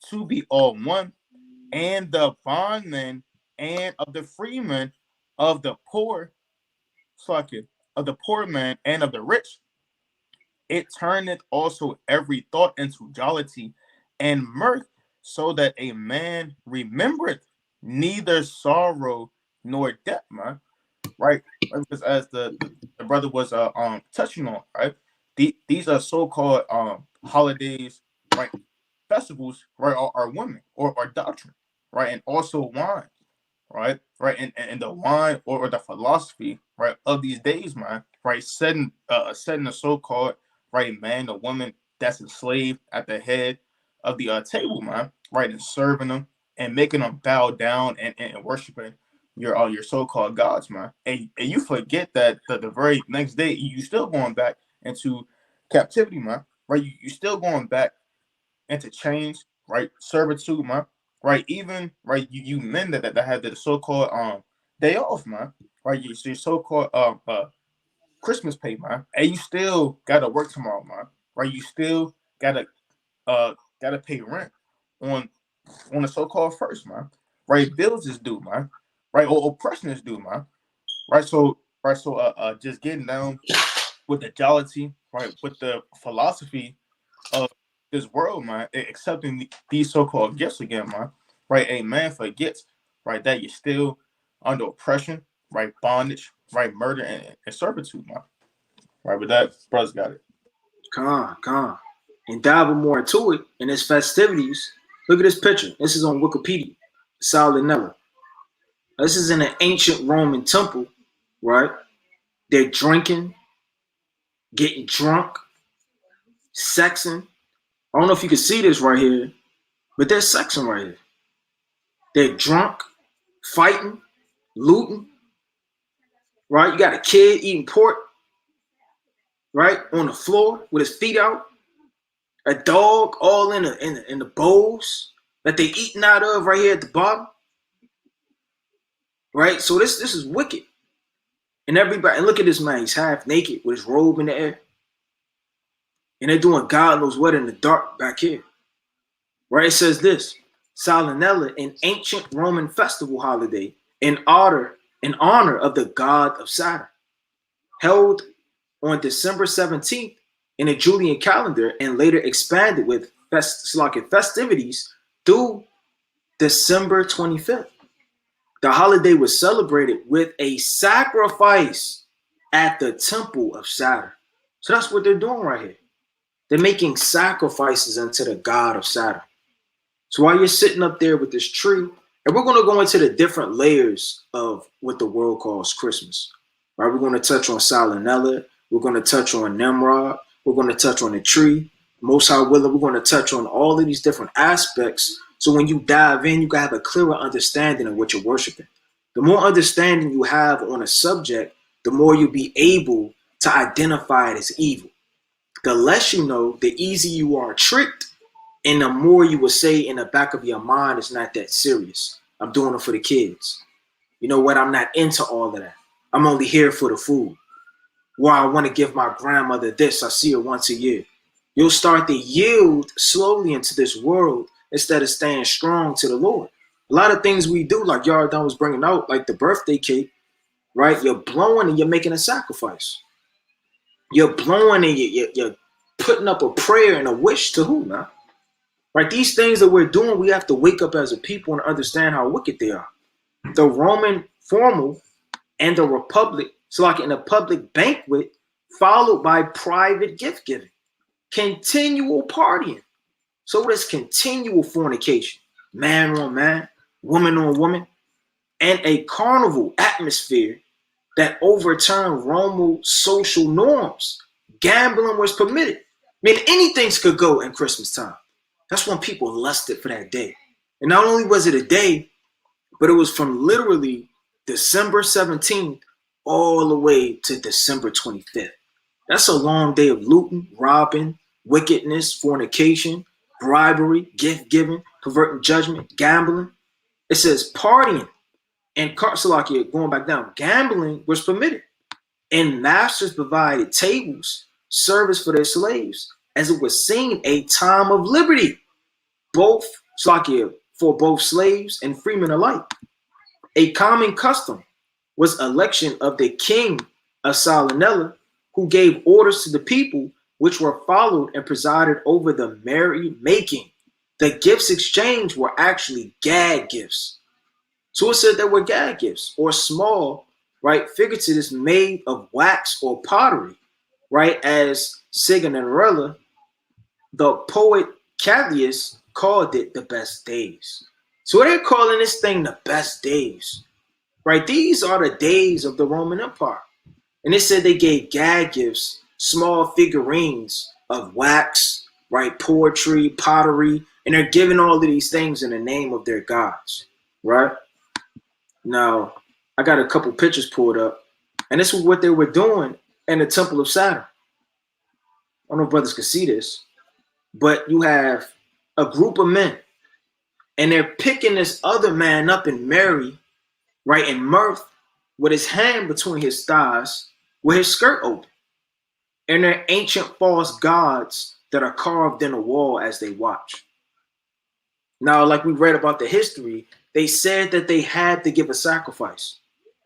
to be all one, and the bondman and of the freeman, of the poor, of the poor man and of the rich. It turneth also every thought into jollity and mirth, so that a man remembereth neither sorrow nor death," man. Right? Because as the brother was touching on, right? These are so-called holidays, right? Festivals, right, are women or doctrine, right? And also wine, right? Right. And the wine or the philosophy, right, of these days, man, right, setting a so-called right man or woman that's enslaved at the head of the table, man, right, and serving them and making them bow down and worshiping your so-called gods, man. And you forget that the very next day you still going back into captivity, man. Right. You still going back into chains, right? Servitude, man. Right, even right, you men that had the so-called day off, man. Right, you see so-called Christmas pay, man, and you still gotta work tomorrow, man. Right, you still gotta pay rent on the so-called first, man. Right, bills is due, man. Right, or oppression is due, man. So just getting down with the jollity, right, with the philosophy of this world, man, accepting these so-called gifts again, man. Right, a man forgets, right, that you're still under oppression, right, bondage, right, murder and servitude, man. Right, but that brother's got it. Con. And diving more into it in its festivities, look at this picture. This is on Wikipedia. Solid never. This is in an ancient Roman temple, right? They're drinking, getting drunk, sexing. I don't know if you can see this right here, but they're sexing right here. They're drunk, fighting, looting, right? You got a kid eating pork. right? On the floor with his feet out. A dog all in the bowls that they eating out of right here at the bottom. Right? So this is wicked. And everybody, and look at this man, he's half naked with his robe in the air. And they're doing God knows what in the dark back here. Right? It says this: Salinella, an ancient Roman festival holiday in honor of the god of Saturn, held on December 17th in the Julian calendar and later expanded with festivities through December 25th. The holiday was celebrated with a sacrifice at the temple of Saturn. So that's what they're doing right here. They're making sacrifices unto the god of Saturn. So while you're sitting up there with this tree, and we're going to go into the different layers of what the world calls Christmas. Right? We're going to touch on Salinella. We're going to touch on Nimrod. We're going to touch on the tree. Most High willing, we're going to touch on all of these different aspects. So when you dive in, you can have a clearer understanding of what you're worshiping. The more understanding you have on a subject, the more you'll be able to identify it as evil. The less you know, the easier you are tricked, and the more you will say in the back of your mind, it's not that serious. I'm doing it for the kids. You know what? I'm not into all of that. I'm only here for the food. Or I want to give my grandmother this. I see her once a year. You'll start to yield slowly into this world instead of staying strong to the Lord. A lot of things we do, like Yardan was bringing out, like the birthday cake, right? You're blowing and you're making a sacrifice. You're blowing and you're putting up a prayer and a wish to who, man? Right? These things that we're doing, we have to wake up as a people and understand how wicked they are. The Roman formal and the Republic, so like in a public banquet, followed by private gift giving, continual partying. So there's continual fornication, man on man, woman on woman, and a carnival atmosphere that overturned Roman social norms. Gambling was permitted. I mean, anything could go in Christmas time. That's when people lusted for that day. And not only was it a day, but it was from literally December 17th all the way to December 25th. That's a long day of looting, robbing, wickedness, fornication, bribery, gift giving, perverting judgment, gambling. It says partying and Salakia, going back down, gambling was permitted. And masters provided tables, service for their slaves, as it was seen a time of liberty, both Salakia, for both slaves and freemen alike. A common custom was election of the king of Salinella, who gave orders to the people, which were followed and presided over the merry making. The gifts exchanged were actually gag gifts. So it said there were gag gifts, or small, right, figuratives made of wax or pottery, right, as Sigonarella, the poet Callias, called it the best days. So they're calling this thing the best days, right? These are the days of the Roman Empire. And it said they gave gag gifts, small figurines of wax, right, poetry, pottery, and they're giving all of these things in the name of their gods, right? Now, I got a couple pictures pulled up, and this is what they were doing in the Temple of Saturn. I don't know if brothers can see this, but you have a group of men, and they're picking this other man up in merry, right, in mirth, with his hand between his thighs, with his skirt open. And they're ancient false gods that are carved in the wall as they watch. Now, like we read about the history, they said that they had to give a sacrifice.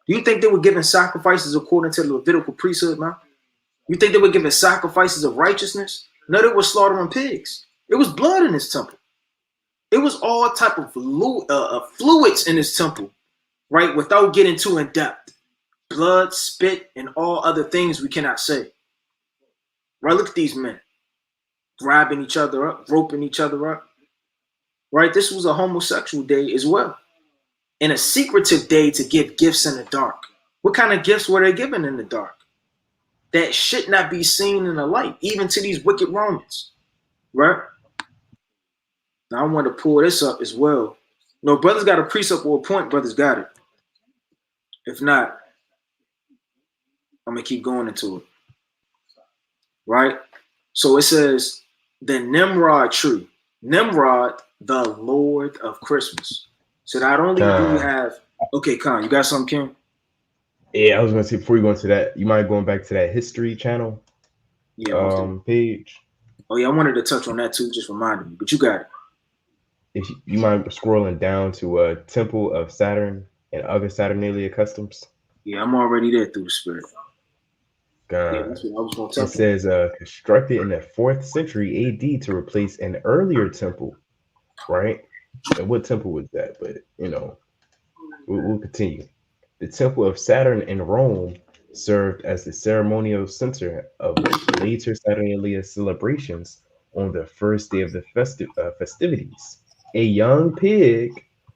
Do you think they were giving sacrifices according to the Levitical priesthood, man? You think they were giving sacrifices of righteousness? No, they were slaughtering pigs. It was blood in this temple. It was all type of fluids in this temple, right? Without getting too in depth. Blood, spit, and all other things we cannot say. Right? Look at these men grabbing each other up, roping each other up. Right? This was a homosexual day as well. And a secretive day to give gifts in the dark. What kind of gifts were they giving in the dark? That should not be seen in the light, even to these wicked Romans. Right? Now I want to pull this up as well. No, brothers got a precept or a point, brothers got it. If not, I'm going to keep going into it. right? So it says the Nimrod tree. Nimrod, the Lord of Christmas. So not only do you have, okay, Khan, you got something, King? Yeah, I was gonna say before you go into that, you mind going back to that history channel Yeah, most of it. page? Oh yeah, I wanted to touch on that too, just reminded me, but you got it. If you mind scrolling down to Temple of Saturn and other Saturnalia customs. Yeah, I'm already there through the spirit. Yeah, God. that's what I was gonna It tell you. says constructed in the 4th century AD to replace an earlier temple, right? And what temple was that? But you know, we'll continue. The Temple of Saturn in Rome served as the ceremonial center of later Saturnalia celebrations on the first day of the festivities. A young pig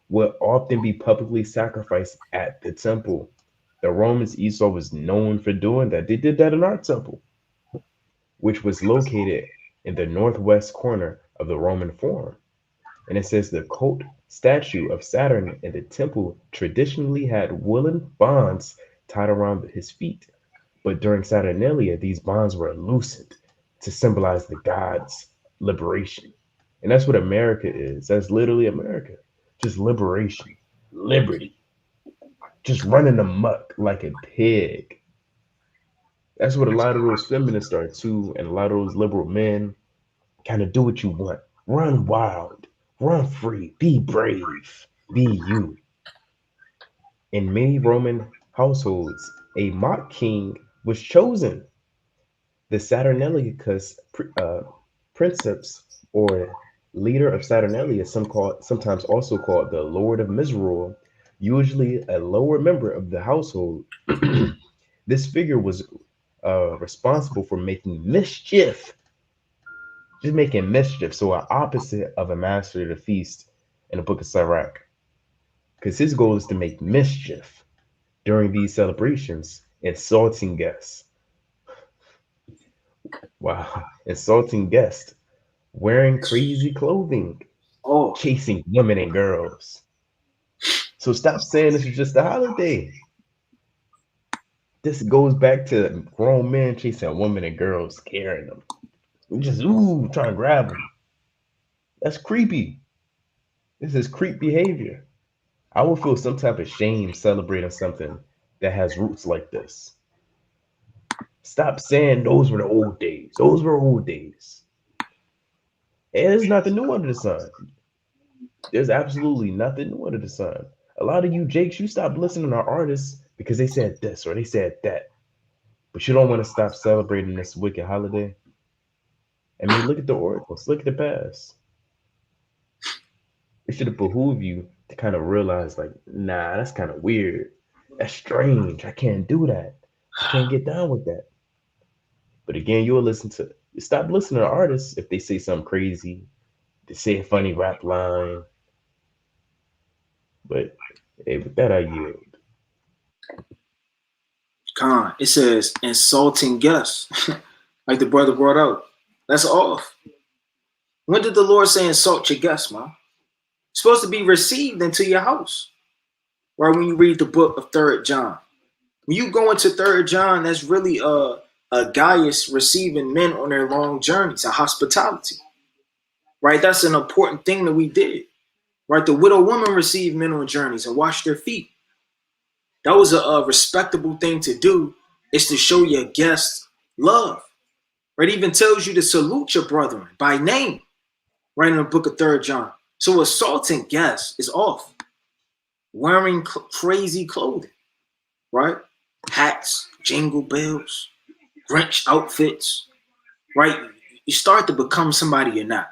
would often be publicly sacrificed at the temple. The Romans Esau was known for doing that. They did that in our temple, which was located in the northwest corner of the Roman Forum. And it says the cult statue of Saturn in the temple traditionally had woolen bonds tied around his feet. But during Saturnalia, these bonds were loosened to symbolize the god's liberation. And that's what America is. That's literally America. Just liberation, liberty, just running amok like a pig. That's what a lot of those feminists are too, and a lot of those liberal men kind of do what you want. Run wild, run free, be brave, be you. In many Roman households, a mock king was chosen. The Saturnalicus princeps, or leader of Saturnalia, sometimes also called the Lord of Misrule, usually a lower member of the household. This figure was responsible for making mischief, just making mischief. So, an opposite of a master of the feast in the book of Sirach, because his goal is to make mischief during these celebrations, insulting guests. Wow, insulting guests, wearing crazy clothing, Oh, chasing women and girls. So stop saying this is just a holiday. This goes back to grown men chasing women and girls, scaring them. Just trying to grab them. That's creepy. This is creep behavior. I will feel some type of shame celebrating something that has roots like this. Stop saying those were the old days. Those were old days. And it's nothing new under the sun. There's absolutely nothing new under the sun. A lot of you Jakes, you stop listening to artists because they said this or they said that. But you don't want to stop celebrating this wicked holiday. I mean, look at the oracles, look at the past. It should have behooved you to kind of realize, like, nah, that's kind of weird. That's strange. I can't do that. I can't get down with that. But again, you stop listening to artists if they say something crazy, they say a funny rap line. But hey, with that, I yield. Khan. It says insulting guests, like the brother brought out. That's off. When did the Lord say insult your guests, man? It's supposed to be received into your house. Right when you read the book of 3rd John. When you go into 3rd John, that's really a Gaius receiving men on their long journeys, a hospitality. Right? That's an important thing that we did. Right? The widow woman received men on journeys and washed their feet. That was a respectable thing to do, is to show your guests love. Right? It even tells you to salute your brethren by name. Right in the book of 3rd John. So assaulting guests is off. Wearing crazy clothing. Right? Hats, jingle bells, Grinch outfits, right? You start to become somebody you're not,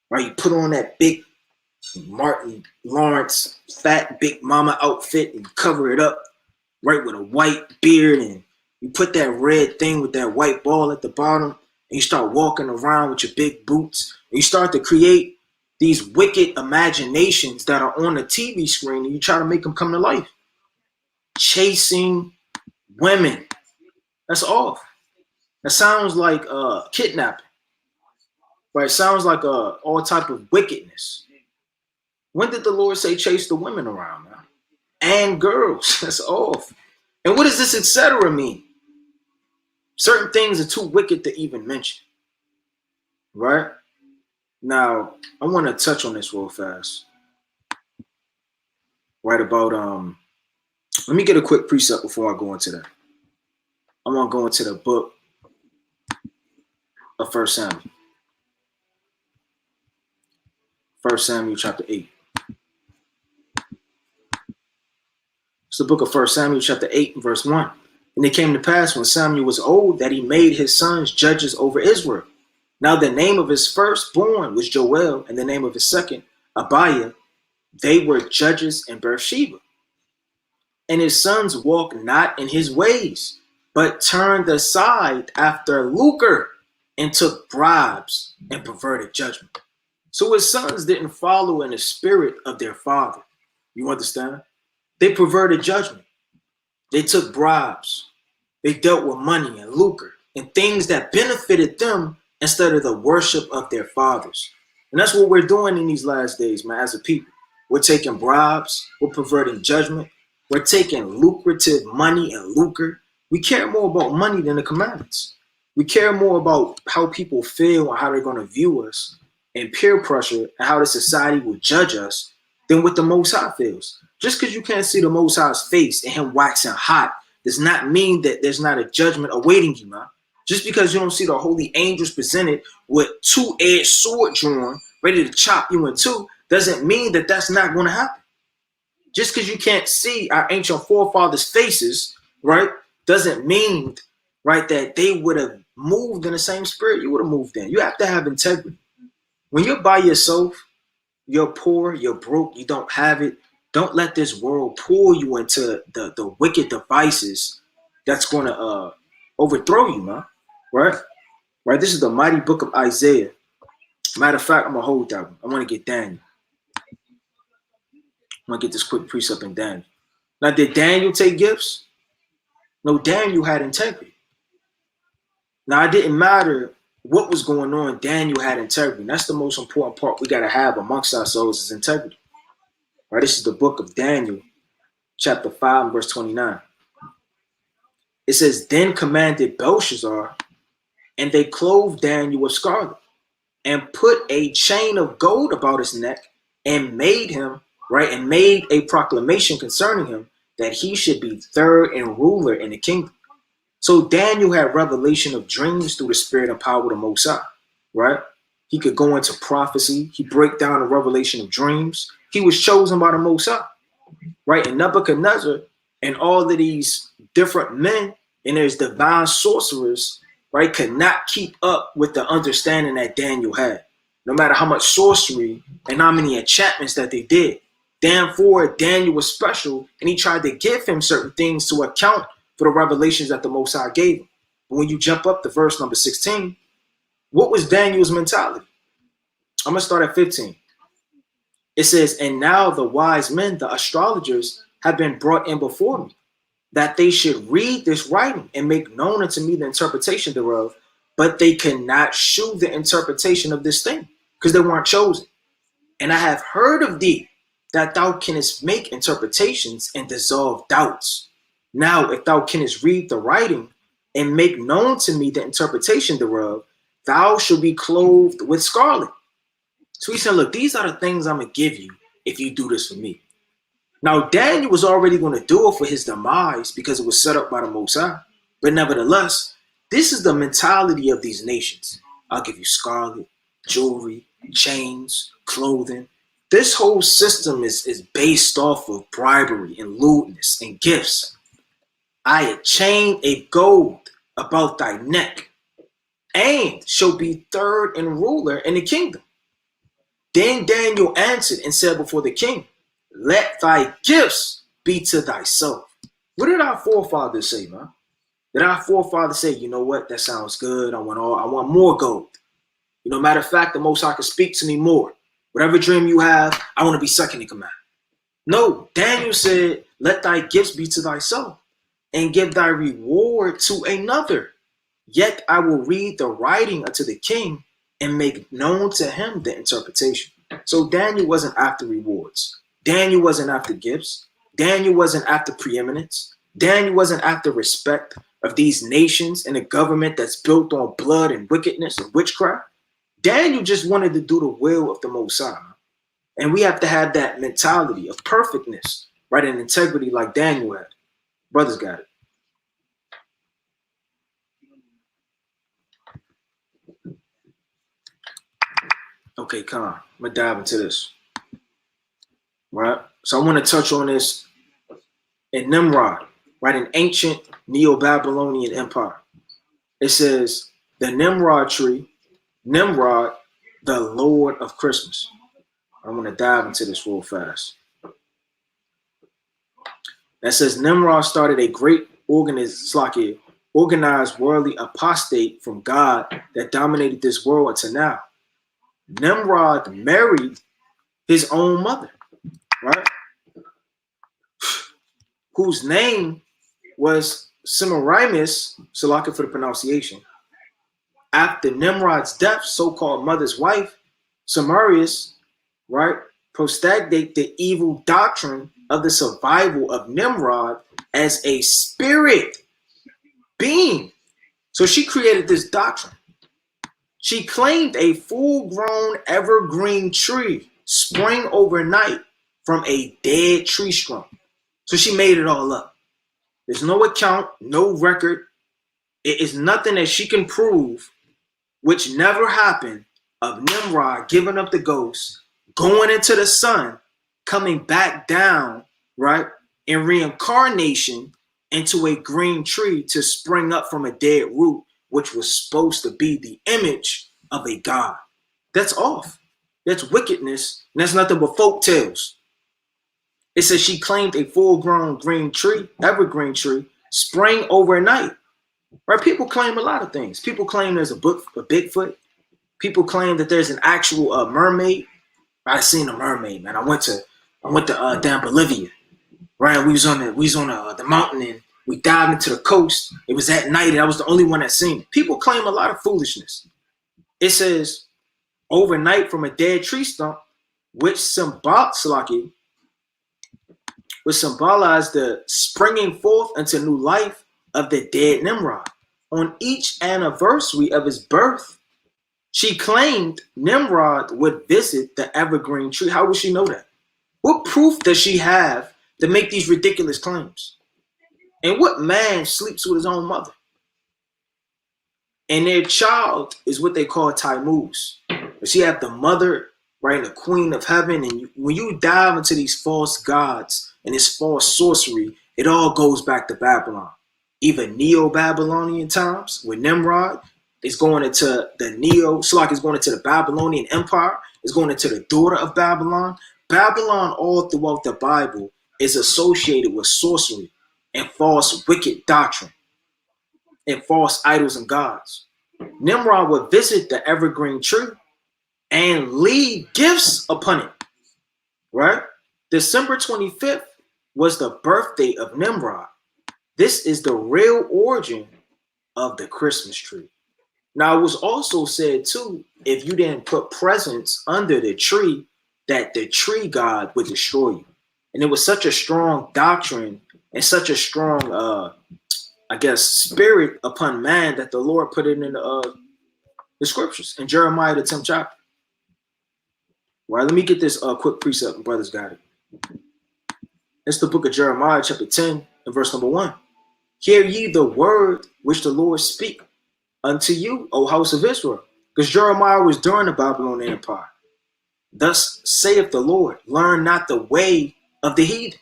right? You put on that big Martin Lawrence fat big mama outfit and cover it up, right, with a white beard, and you put that red thing with that white ball at the bottom, and you start walking around with your big boots, and you start to create these wicked imaginations that are on the TV screen, and you try to make them come to life. Chasing women, that's off. That sounds like kidnapping, right? It sounds like all type of wickedness. When did the Lord say chase the women around, man? And girls, that's off. And what does this etc. mean? Certain things are too wicked to even mention, right? Now, I want to touch on this real fast, right? About let me get a quick precept before I go into that. I want to go into the book of 1 Samuel. 1 Samuel chapter 8. It's the book of 1 Samuel chapter 8 and verse 1. And it came to pass when Samuel was old that he made his sons judges over Israel. Now the name of his firstborn was Joel, and the name of his second, Abiah. They were judges in Beersheba. And his sons walked not in his ways, but turned aside after lucre and took bribes and perverted judgment. So his sons didn't follow in the spirit of their father. You understand? They perverted judgment. They took bribes. They dealt with money and lucre and things that benefited them instead of the worship of their fathers. And that's what we're doing in these last days, man, as a people. We're taking bribes. We're perverting judgment. We're taking lucrative money and lucre. We care more about money than the commandments. We care more about how people feel and how they're going to view us and peer pressure and how the society will judge us than what the Most High feels. Just because you can't see the Most High's face and him waxing hot does not mean that there's not a judgment awaiting you, man. Just because you don't see the holy angels presented with two-edged sword drawn, ready to chop you in two, doesn't mean that that's not going to happen. Just because you can't see our ancient forefathers' faces, right, doesn't mean, right, that they would have moved in the same spirit you would have moved in. You have to have integrity. When you're by yourself, you're poor, you're broke, you don't have it. Don't let this world pull you into the wicked devices that's going to overthrow you, man. Right? Right? This is the mighty book of Isaiah. Matter of fact, I'm going to hold that one. I want to get Daniel. I'm going to get this quick precept in Daniel. Now, did Daniel take gifts? No, Daniel had integrity. Now, it didn't matter what was going on. Daniel had integrity. That's the most important part we got to have amongst ourselves is integrity. Right? This is the book of Daniel, chapter 5, verse 29. It says, Then commanded Belshazzar, and they clothed Daniel with scarlet, and put a chain of gold about his neck, and made him, right, and made a proclamation concerning him that he should be third and ruler in the kingdom. So Daniel had revelation of dreams through the spirit and power of the Most High, right? He could go into prophecy. He break down the revelation of dreams. He was chosen by the Most High, right? And Nebuchadnezzar and all of these different men and there's divine sorcerers, right, could not keep up with the understanding that Daniel had. No matter how much sorcery and how many enchantments that they did. Therefore, Daniel was special, and he tried to give him certain things to account for the revelations that the Most High gave him. But when you jump up to verse number 16, what was Daniel's mentality? I'm going to start at 15. It says, And now the wise men, the astrologers, have been brought in before me, that they should read this writing and make known unto me the interpretation thereof, but they cannot shew the interpretation of this thing, because they weren't chosen. And I have heard of thee, that thou canst make interpretations and dissolve doubts. Now, if thou canst read the writing and make known to me the interpretation thereof, thou shalt be clothed with scarlet. So he said, look, these are the things I'm going to give you if you do this for me. Now, Daniel was already going to do it for his demise because it was set up by the Most High. But nevertheless, this is the mentality of these nations. I'll give you scarlet, jewelry, chains, clothing. This whole system is based off of bribery and lewdness and gifts. I a chain of gold about thy neck, and shall be third and ruler in the kingdom. Then Daniel answered and said before the king, Let thy gifts be to thyself. What did our forefathers say, man? Did our forefathers say, you know what, that sounds good. I want more gold. You know, matter of fact, the Most High can speak to me more. Whatever dream you have, I want to be second in command. No, Daniel said, let thy gifts be to thyself and give thy reward to another. Yet I will read the writing unto the king and make known to him the interpretation. So Daniel wasn't after rewards. Daniel wasn't after gifts. Daniel wasn't after preeminence. Daniel wasn't after respect of these nations and a government that's built on blood and wickedness and witchcraft. Daniel just wanted to do the will of the Most High. And we have to have that mentality of perfectness, right? And integrity like Daniel had. Brothers got it. Okay, come on. I'm going to dive into this. Right? So I want to touch on this in Nimrod, right? An ancient Neo-Babylonian empire. It says, the Nimrod tree, Nimrod, the Lord of Christmas. I'm going to dive into this real fast. That says Nimrod started a great organized worldly apostate from God that dominated this world until now. Nimrod married his own mother, right? Whose name was Semiramis, Salaka for the pronunciation. After Nimrod's death, so-called mother's wife, Semiramis, right, propagated the evil doctrine of the survival of Nimrod as a spirit being. So she created this doctrine. She claimed a full-grown evergreen tree sprang overnight from a dead tree stump. So she made it all up. There's no account, no record. It is nothing that she can prove, which never happened, of Nimrod giving up the ghost, going into the sun, coming back down, right, in reincarnation into a green tree to spring up from a dead root, which was supposed to be the image of a god. That's off. That's wickedness. And that's nothing but folk tales. It says she claimed a full-grown green tree, evergreen tree, sprang overnight. Right? People claim a lot of things. People claim there's a Bigfoot. People claim that there's an actual mermaid. I seen a mermaid, man. I went to down Bolivia. Right? We was on the mountain and we dived into the coast. It was at night and I was the only one that seen it. People claim a lot of foolishness. It says overnight from a dead tree stump, which symbolized the springing forth into new life of the dead Nimrod. On each anniversary of his birth, she claimed Nimrod would visit the evergreen tree. How would she know that? What proof does she have to make these ridiculous claims? And what man sleeps with his own mother? And their child is what they call Tammuz. She have the mother, right, the queen of heaven. And when you dive into these false gods and this false sorcery, it all goes back to Babylon. Either Neo-Babylonian times, where Nimrod is going into is going into the Babylonian Empire, is going into the daughter of Babylon. Babylon, all throughout the Bible, is associated with sorcery and false wicked doctrine and false idols and gods. Nimrod would visit the evergreen tree and leave gifts upon it, right? December 25th was the birthday of Nimrod. This is the real origin of the Christmas tree. Now, it was also said, too, if you didn't put presents under the tree, that the tree god would destroy you. And it was such a strong doctrine and such a strong, spirit upon man that the Lord put it in the scriptures in Jeremiah, the 10th chapter. Right, let me get this quick precept, and brothers got it. It's the book of Jeremiah, chapter 10, and verse number 1. Hear ye the word which the Lord speak unto you, O house of Israel. Because Jeremiah was during the Babylonian Empire. Thus saith the Lord, learn not the way of the heathen.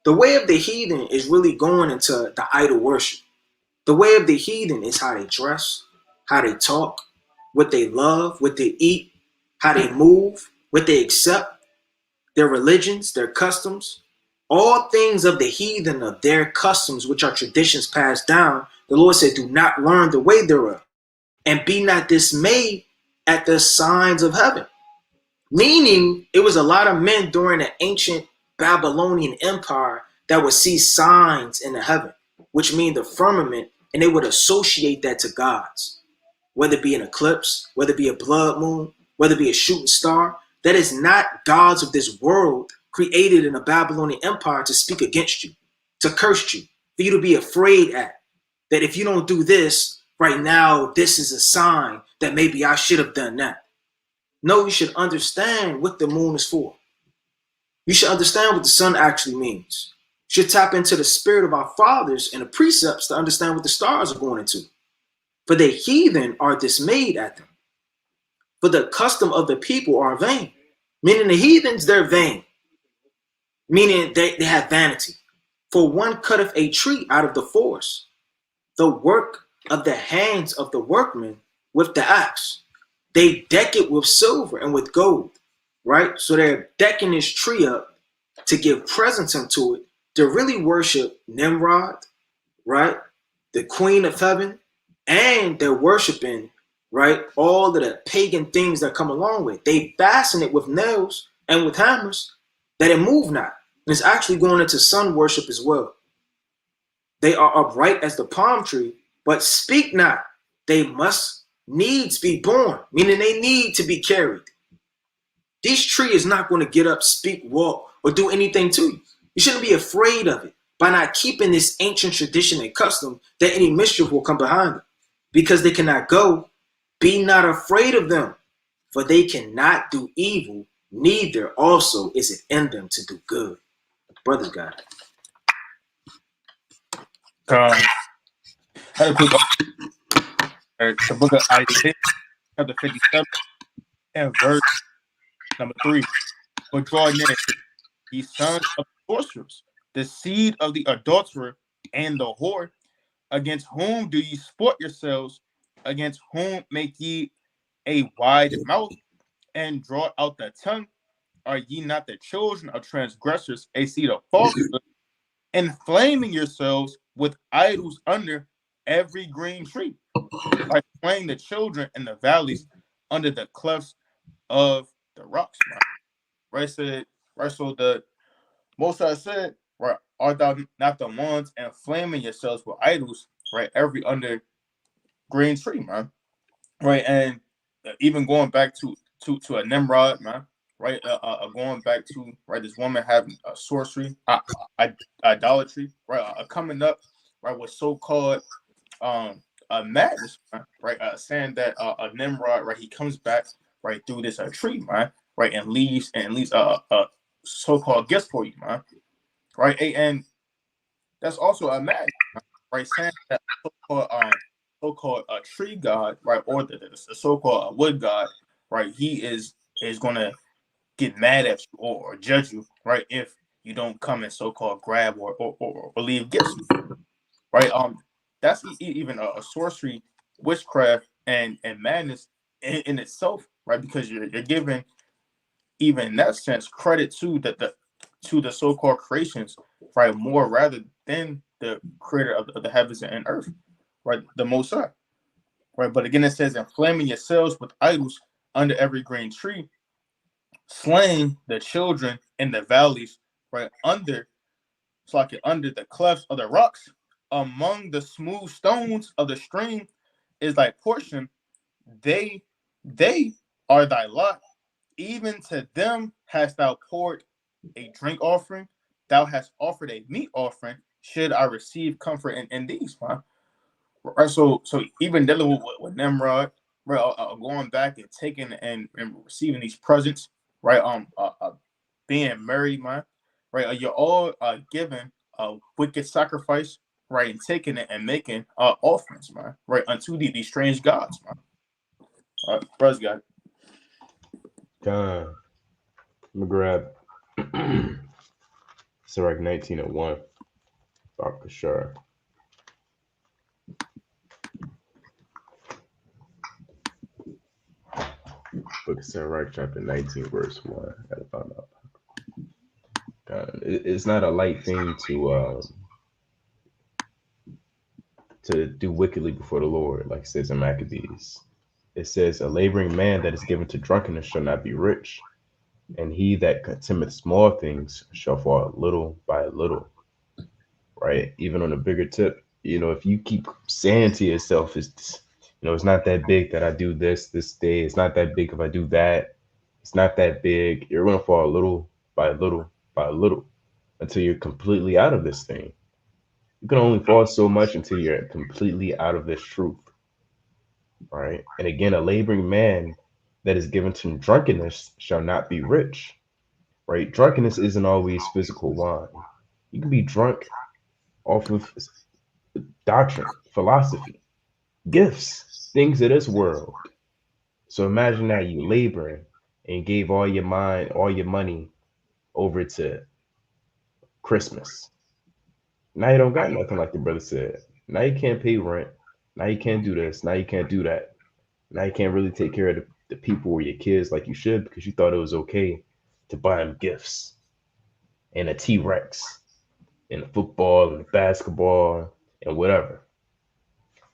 The way of the heathen is really going into the idol worship. The way of the heathen is how they dress, how they talk, what they love, what they eat, how they move, what they accept, their religions, their customs. All things of the heathen of their customs, which are traditions passed down, the Lord said, do not learn the way thereof, and be not dismayed at the signs of heaven. Meaning, it was a lot of men during the ancient Babylonian Empire that would see signs in the heaven, which mean the firmament, and they would associate that to gods. Whether it be an eclipse, whether it be a blood moon, whether it be a shooting star, that is not gods of this world created in a Babylonian Empire to speak against you, to curse you, for you to be afraid at. that if you don't do this right now, this is a sign that maybe I should have done that. No, you should understand what the moon is for. You should understand what the sun actually means. You should tap into the spirit of our fathers and the precepts to understand what the stars are going into. For the heathen are dismayed at them. For the custom of the people are vain. Meaning the heathens, they're vain. Meaning they have vanity. For one cutteth a tree out of the forest, the work of the hands of the workmen with the axe. They deck it with silver and with gold, right? So they're decking this tree up to give presents unto it, to really worship Nimrod, right? The queen of heaven, and they're worshiping, right? All of the pagan things that come along with it. They fasten it with nails and with hammers that it move not. And it's actually going into sun worship as well. They are upright as the palm tree, but speak not. They must needs be born, meaning they need to be carried. This tree is not going to get up, speak, walk, or do anything to you. You shouldn't be afraid of it by not keeping this ancient tradition and custom that any mischief will come behind them. Because they cannot go, be not afraid of them, for they cannot do evil, neither also is it in them to do good. Brothers got it. Had a quick the book of Isaiah, chapter 57, and verse number 3. But draw near, ye sons of sorcerers, the seed of the adulterer and the whore, against whom do ye sport yourselves? Against whom make ye a wide mouth and draw out the tongue? Are ye not the children of transgressors, a seed of falsehood, inflaming yourselves with idols under every green tree, by slaying the children in the valleys under the clefts of the rocks? Right, said, right. So the Most High said, right, are thou not the ones inflaming yourselves with idols, right, every under green tree, man, right? And even going back to a Nimrod, man, right, going back to, right, this woman having sorcery, idolatry, right, coming up, right, with so-called madness, right, saying that a Nimrod, right, he comes back, right, through this tree, man, right, and leaves a so-called gifts for you, man, right, and that's also a madness, right, saying that so-called tree god, right, or the so-called wood god, right, he is gonna get mad at you or judge you, right, if you don't come and so-called grab or leave gifts, right? That's even a sorcery, witchcraft, and madness in itself, right? Because you're giving, even in that sense, credit to the so-called creations, right, more rather than the creator of the heavens and earth, right, the Most High, right? But again, it says, inflaming yourselves with idols under every green tree, slaying the children in the valleys, right, under the clefts of the rocks, among the smooth stones of the stream is thy portion. They are thy lot. Even to them hast thou poured a drink offering. Thou hast offered a meat offering. Should I receive comfort in these, man? Right. So even dealing with Nimrod, right? Going back and taking and receiving these presents, right? Being married, man, right? You're all given a wicked sacrifice, right? And taking it and making offerings, man, right? Unto these strange gods, man. All right, brothers, got it. God, I'm gonna grab Sirach 19:1, Dr. Shar. Book of Sirach, chapter 19, verse 1. Gotta find out. It's not a light thing to do wickedly before the Lord, like it says in Maccabees. It says, a laboring man that is given to drunkenness shall not be rich, and he that contemneth small things shall fall little by little. Right? Even on a bigger tip, if you keep saying to yourself, it's not that big that I do this day. It's not that big if I do that. It's not that big. You're going to fall little by little by little until you're completely out of this thing. You can only fall so much until you're completely out of this truth. Right? And again, a laboring man that is given to drunkenness shall not be rich. Right? Drunkenness isn't always physical wine. You can be drunk off of doctrine, philosophy, gifts, things of this world. So imagine that you laboring and you gave all your mind, all your money over to Christmas. Now you don't got nothing, like the brother said. Now you can't pay rent. Now you can't do this. Now you can't do that. Now you can't really take care of the people or your kids like you should because you thought it was okay to buy them gifts and a T-Rex and a football and a basketball and whatever.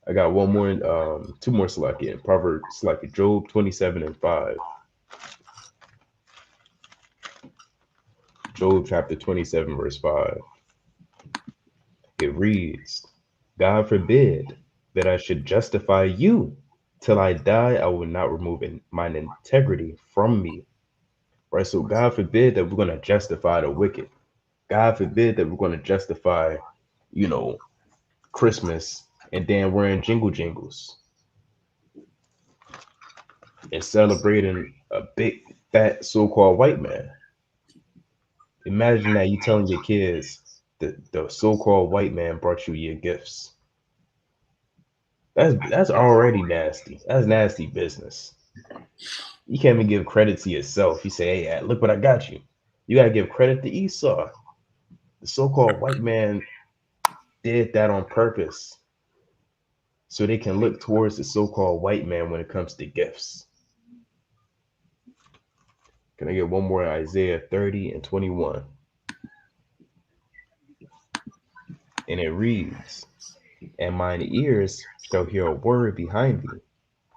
I got one more, two more select in Proverbs, select Job 27:5. Job chapter 27, verse 5. It reads, God forbid that I should justify you. Till I die, I will not remove mine integrity from me. Right? So God forbid that we're going to justify the wicked. God forbid that we're going to justify, Christmas and then wearing jingle jingles and celebrating a big, fat, so-called white man. Imagine that you telling your kids that the so-called white man brought you your gifts. That's already nasty. That's nasty business. You can't even give credit to yourself. You say, hey, look what I got you. You got to give credit to Esau. The so-called white man did that on purpose so they can look towards the so-called white man when it comes to gifts. Can I get one more? Isaiah 30:21. And it reads, and mine ears shall hear a word behind thee.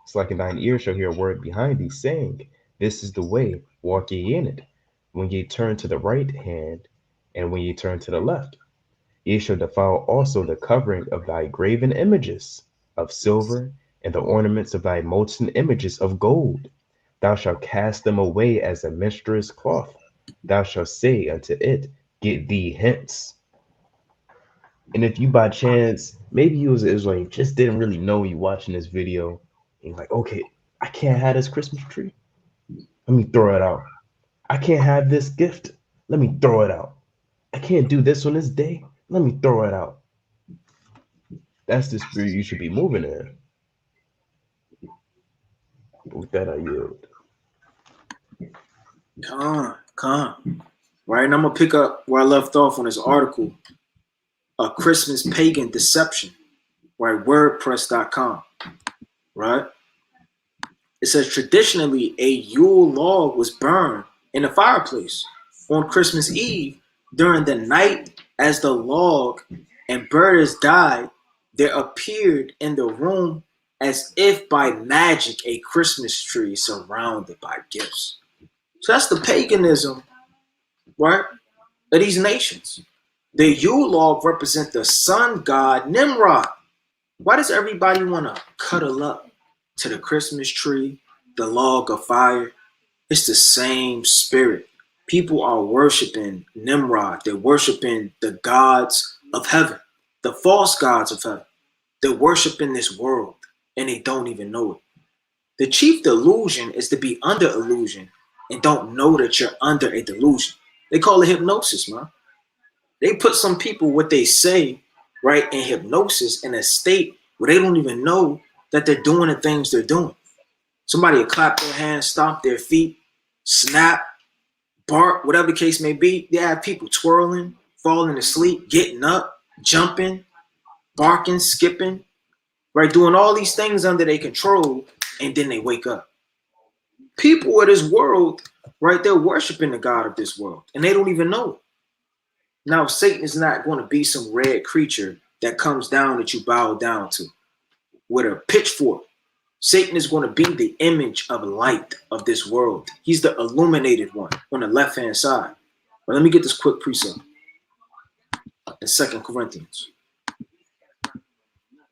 It's like thine ears shall hear a word behind thee, saying, this is the way, walk ye in it. When ye turn to the right hand, and when ye turn to the left, ye shall defile also the covering of thy graven images of silver, and the ornaments of thy molten images of gold. Thou shalt cast them away as a minstrel's cloth. Thou shalt say unto it, get thee hence. And if you by chance, maybe you was an Israelite, just didn't really know you watching this video, and you're like, okay, I can't have this Christmas tree. Let me throw it out. I can't have this gift. Let me throw it out. I can't do this on this day. Let me throw it out. That's the spirit you should be moving in. With that, I yield. Come. Right, and I'm going to pick up where I left off on this article, A Christmas Pagan Deception, right, wordpress.com, right? It says, traditionally, a Yule log was burned in the fireplace on Christmas Eve. During the night, as the log and burners died, there appeared in the room, as if by magic, a Christmas tree surrounded by gifts. So that's the paganism, right, of these nations. The Yule log represent the sun god Nimrod. Why does everybody want to cuddle up to the Christmas tree, the log of fire? It's the same spirit. People are worshiping Nimrod. They're worshiping the gods of heaven, the false gods of heaven. They're worshiping this world, and they don't even know it. The chief delusion is to be under illusion and don't know that you're under a delusion. They call it hypnosis, man. They put some people, what they say, right, in hypnosis in a state where they don't even know that they're doing the things they're doing. Somebody will clap their hands, stomp their feet, snap, bark, whatever the case may be. They have people twirling, falling asleep, getting up, jumping, barking, skipping, right, doing all these things under their control, and then they wake up. People of this world, right, they're worshiping the God of this world, and they don't even know it. Now, Satan is not going to be some red creature that comes down that you bow down to with a pitchfork. Satan is going to be the image of light of this world. He's the illuminated one on the left-hand side. But let me get this quick precept in 2 Corinthians.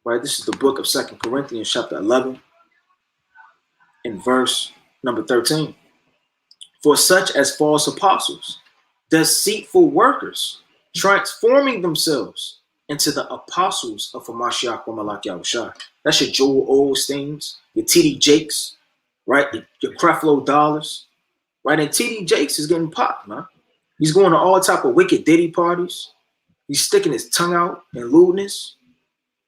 Right, this is the book of 2 Corinthians, chapter 11, in verse number 13. For such as false apostles, deceitful workers, transforming themselves and to the apostles of Hamashiach Malak Yahushua. That's your Joel Osteens, your TD Jakes, right? Your Creflo Dollars, right? And TD Jakes is getting popped, man. He's going to all type of wicked Diddy parties. He's sticking his tongue out in lewdness.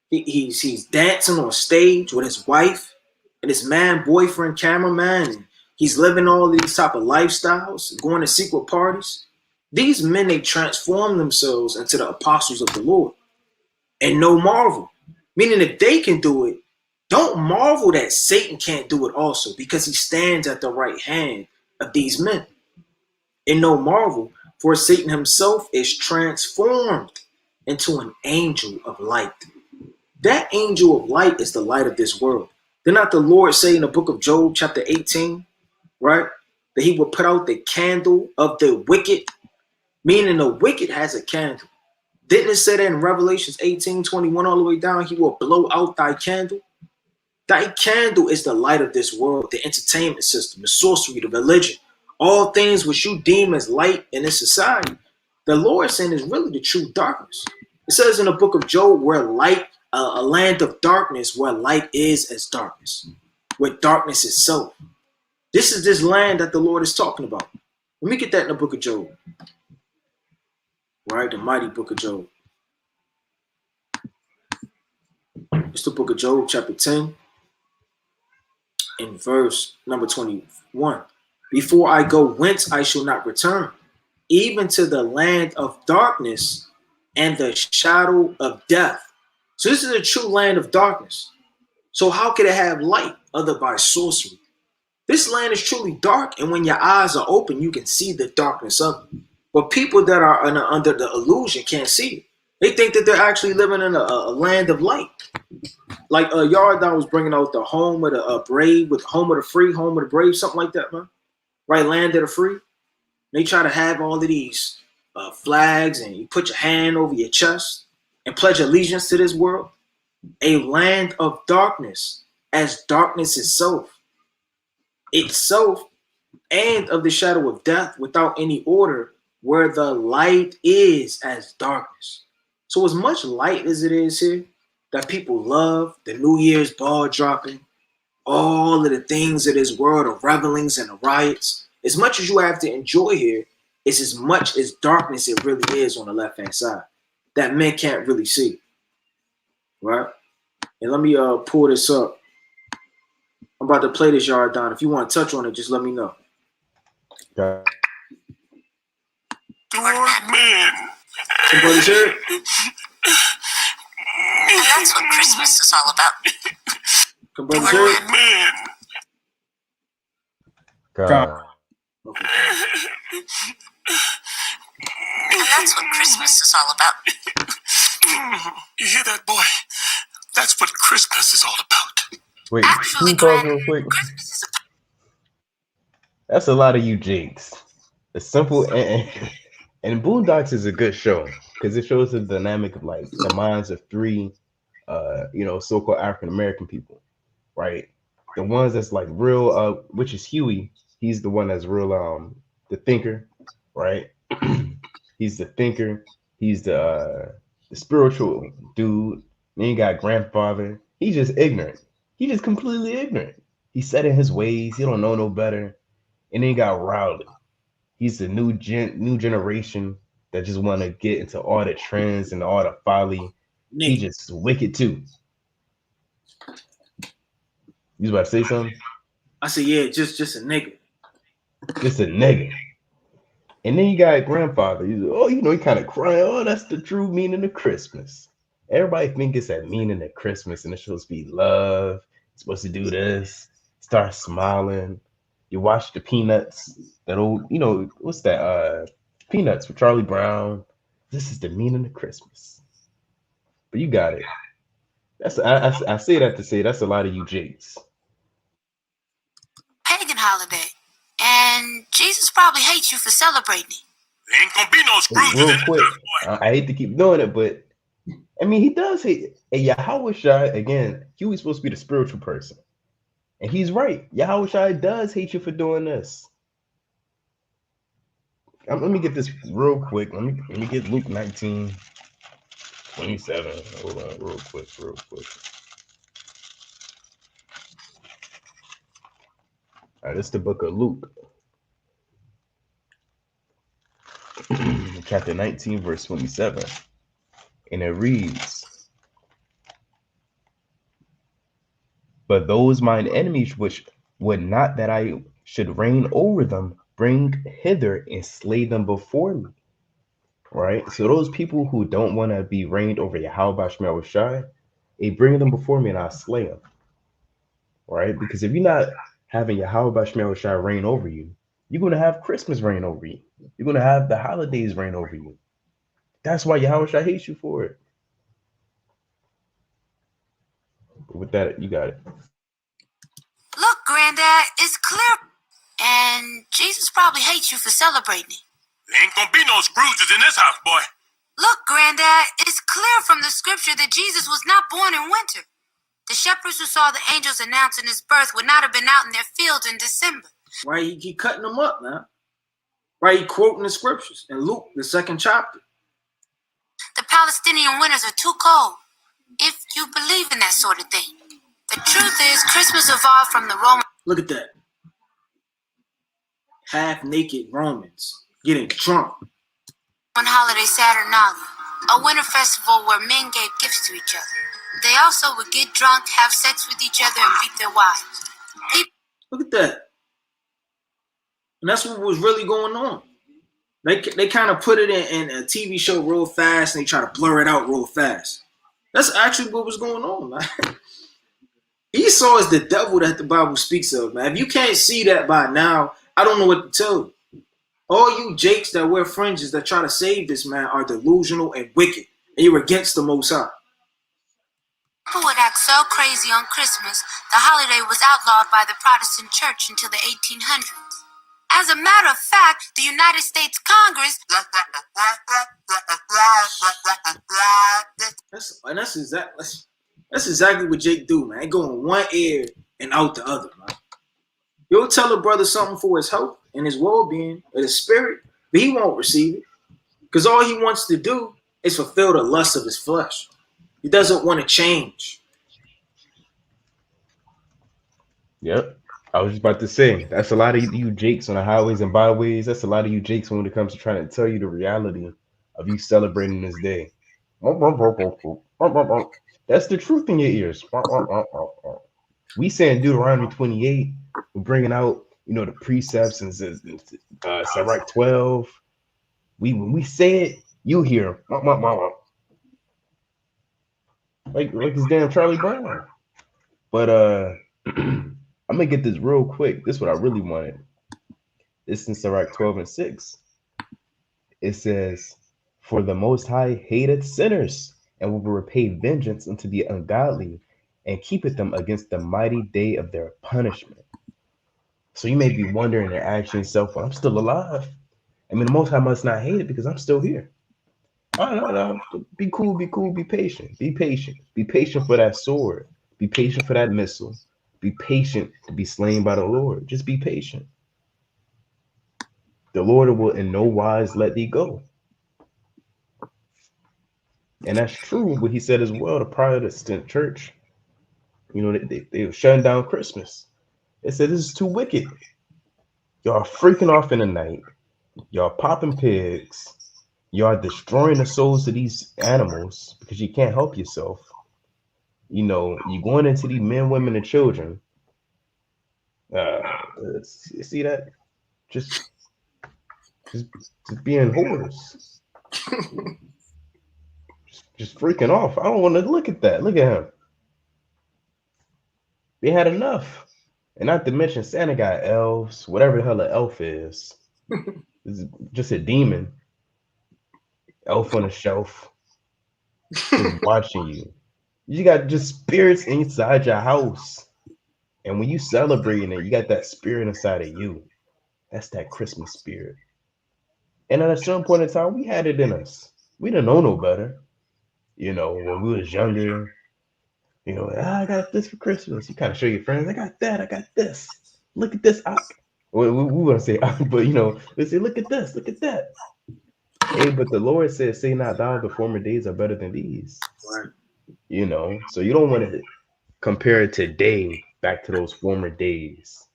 He's dancing on stage with his wife and his man, boyfriend, cameraman, and he's living all these type of lifestyles, going to secret parties. These men, they transform themselves into the apostles of the Lord. And no marvel. Meaning if they can do it, don't marvel that Satan can't do it also, because he stands at the right hand of these men. And no marvel, for Satan himself is transformed into an angel of light. That angel of light is the light of this world. Did not the Lord say in the book of Job, chapter 18, right, that he will put out the candle of the wicked? Meaning the wicked has a candle. Didn't it say that in Revelations 18:21 all the way down? He will blow out thy candle. Thy candle is the light of this world, the entertainment system, the sorcery, the religion, all things which you deem as light in this society. The Lord saying is really the true darkness. It says in the book of Job, where light, a land of darkness, where light is as darkness, where darkness is so. This is this land that the Lord is talking about. Let me get that in the book of Job. Right, the mighty book of Job. It's the book of Job, chapter 10, in verse number 21. Before I go whence I shall not return, even to the land of darkness and the shadow of death. So this is a true land of darkness. So how could it have light other by sorcery? This land is truly dark, and when your eyes are open, you can see the darkness of it. But people that are under the illusion can't see it. They think that they're actually living in a land of light. Like Yardan was bringing out the home of the brave, with home of the free, home of the brave, something like that, man. Right, land of the free. They try to have all of these flags, and you put your hand over your chest and pledge allegiance to this world. A land of darkness, as darkness itself and of the shadow of death, without any order, where the light is as darkness. So as much light as it is here, that people love, the New Year's ball dropping, all of the things of this world, the revelings and the riots, as much as you have to enjoy here, it's as much as darkness it really is on the left-hand side that men can't really see, right? And let me pull this up. I'm about to play this, Yardan. If you want to touch on it, just let me know. God. Man. Somebody's here? And that's what Christmas is all about. Somebody's here? Man. God. Okay. And that's what Christmas is all about. You hear that, boy? That's what Christmas is all about. Wait, can you pause real quick? That's a lot of you jinx. The simple and Boondocks is a good show because it shows the dynamic of like the minds of three so-called African American people, right? The ones that's like real which is Huey. He's the one that's real the thinker, right? He's the thinker. He's the spiritual dude. Then you got grandfather. He's just ignorant. He just completely ignorant. He's set in his ways. He don't know no better. And then you got Rowley. He's the new generation that just want to get into all the trends and all the folly. He just wicked too. You was about to say something? I said, yeah, just a nigga. Just a nigga. And then you got grandfather. He's he kind of crying. Oh, that's the true meaning of Christmas. Everybody think it's that meaning of Christmas, and it's supposed to be love. It's supposed to do this. Start smiling. You watch the Peanuts, that old, what's that? Peanuts with Charlie Brown. This is the meaning of Christmas. But you got it. That's I say that to say that's a lot of you jakes. Pagan holiday. And Jesus probably hates you for celebrating it. There ain't gonna be no Scrooges Real in quick, boy. I hate to keep doing it, but I mean, he does hate. And Yahweh Shai, again, Huey's supposed to be the spiritual person. And he's right. Yahweh Shai does hate you for doing this. Let me get this real quick. Let me get Luke 19. 27. Hold on, real quick. All right, this is the book of Luke, chapter 19, verse 27. And it reads, "But those mine enemies which would not that I should reign over them, bring hither and slay them before me." Right? So those people who don't want to be reigned over Yahweh Shemel Shai, they bring them before me and I'll slay them. Right? Because if you're not having Yahweh Shemel Shai reign over you, you're going to have Christmas reign over you. You're going to have the holidays reign over you. That's why Yahweh Shai hates you for it. But with that, you got it. Look, Granddad, it's clear. And Jesus probably hates you for celebrating it. There ain't gonna be no Scrooges in this house, boy. Look, Granddad, it's clear from the scripture that Jesus was not born in winter. The shepherds who saw the angels announcing his birth would not have been out in their fields in December. Why he keep cutting them up, man? Why he quoting the scriptures in Luke, the 2nd chapter? The Palestinian winters are too cold, if you believe in that sort of thing. The truth is, Christmas evolved from the Roman... Look at that. Half-naked Romans getting drunk. ...on holiday Saturnalia, a winter festival where men gave gifts to each other. They also would get drunk, have sex with each other, and beat their wives. Look at that. And that's what was really going on. They kind of put it in a TV show real fast, and they try to blur it out real fast. That's actually what was going on, man. Esau is the devil that the Bible speaks of, man. If you can't see that by now, I don't know what to tell you. All you jakes that wear fringes that try to save this man are delusional and wicked, and you're against the Most High. People would act so crazy on Christmas, the holiday was outlawed by the Protestant Church until the 1800s. As a matter of fact, the United States Congress... That's exactly what Jake do, man. They go in one ear and out the other, man. You'll tell a brother something for his health and his well-being and his spirit, but he won't receive it. Because all he wants to do is fulfill the lust of his flesh. He doesn't want to change. Yep. I was just about to say, that's a lot of you jakes on the highways and byways. That's a lot of you jakes when it comes to trying to tell you the reality of you celebrating this day. That's the truth in your ears. We saying Deuteronomy 28, we're bringing out, the precepts and Sirach 12. When we say it, you hear like this damn Charlie Brown. But I'm gonna get this real quick. This is what I really wanted. This is in Sirach 12 and 6. It says, "For the Most High hateth sinners, and will repay vengeance unto the ungodly, and keepeth them against the mighty day of their punishment." So you may be wondering and asking yourself, well, I'm still alive. I mean, the Most High must not hate it because I'm still here. No. Be cool, be patient. Be patient for that sword. Be patient for that missile. Be patient to be slain by the Lord. Just be patient. The Lord will in no wise let thee go. And that's true what he said as well. The Protestant church, they were shutting down Christmas. They said, this is too wicked. Y'all freaking off in the night. Y'all popping pigs. Y'all destroying the souls of these animals because you can't help yourself. You going into these men, women, and children. See that? Just being whores. just freaking off. I don't want to look at that. Look at him. They had enough. And not to mention Santa got elves, whatever the hell an elf is. It's just a demon. Elf on a shelf. Just watching you. You got just spirits inside your house. And when you celebrating it, you got that spirit inside of you. That's that Christmas spirit. And at a certain point in time, we had it in us. We didn't know no better. When we was younger, I got this for Christmas. You kind of show your friends, I got that, I got this. Look at this. We want to say, but they say, look at this, look at that. Hey, but the Lord says, say not thou the former days are better than these. Right. You know, so you don't want to compare today back to those former days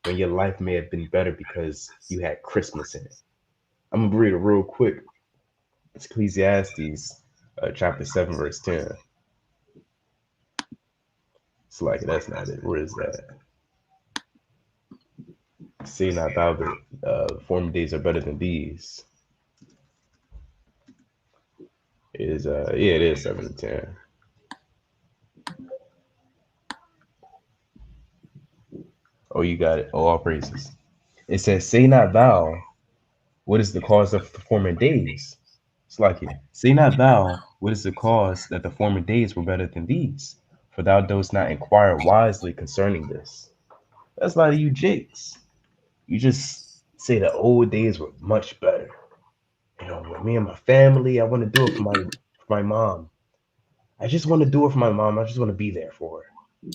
when your life may have been better because you had Christmas in it. I'm gonna read it real quick. It's Ecclesiastes chapter 7, verse 10. It's like, that's not it. Where is that? Say not thou the former days are better than these. It is yeah, it is 7 to 10. Oh, you got it. Oh, all praises. It says, say not thou, what is the cause of the former days? It's like it. Say not thou, what is the cause that the former days were better than these? For thou dost not inquire wisely concerning this. That's a lot of you jakes. You just say the old days were much better. You know, with me and my family, I want to do it for my mom. I just want to do it for my mom. I just want to be there for her.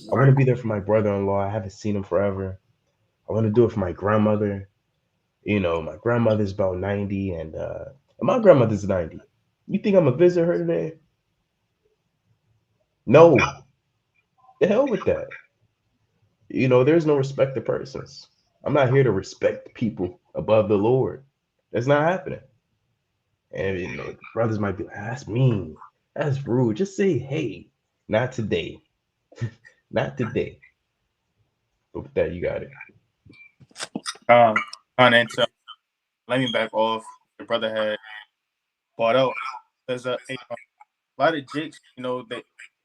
I want to be there for my brother-in-law. I haven't seen him forever. I want to do it for my grandmother. You know, my grandmother's about 90 and my grandmother's 90. You think I'm gonna visit her today? No. The hell with that. You know, there's no respect to persons. I'm not here to respect people above the Lord. That's not happening. And you know, brothers might be like, that's mean. That's rude. Just say, hey, not today. Not today. But with that, you got it. And let me back off. The brother had bought out. There's a lot of jakes, you know,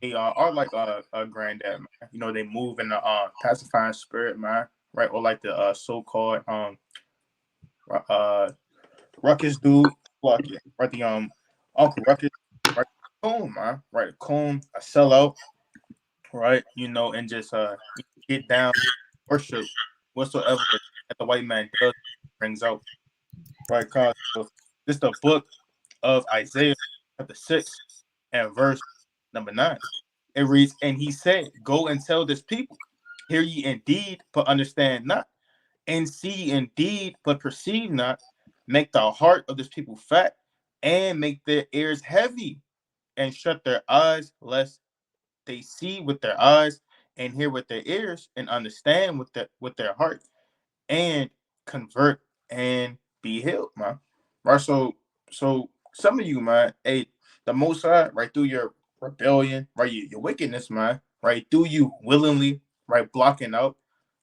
they are like a granddad, man. You know, they move in the pacifying spirit, man, right? Or like the so-called Ruckus dude, like it, right? The Uncle Ruckus, right? Coon, man, right? A coon, a sellout, right? You know, and just get down, worship whatsoever that the white man does brings out, right? Cause this is the book of Isaiah, chapter 6, and verse number 9. It reads, and he said, go and tell this people, hear ye indeed, but understand not, and see indeed, but perceive not, make the heart of this people fat, and make their ears heavy, and shut their eyes, lest they see with their eyes, and hear with their ears, and understand with their heart, and convert and be healed, man. Right? So some of you, man, hey, the Most High, right, through your rebellion, right, your wickedness, man, right, through you willingly, right, blocking out,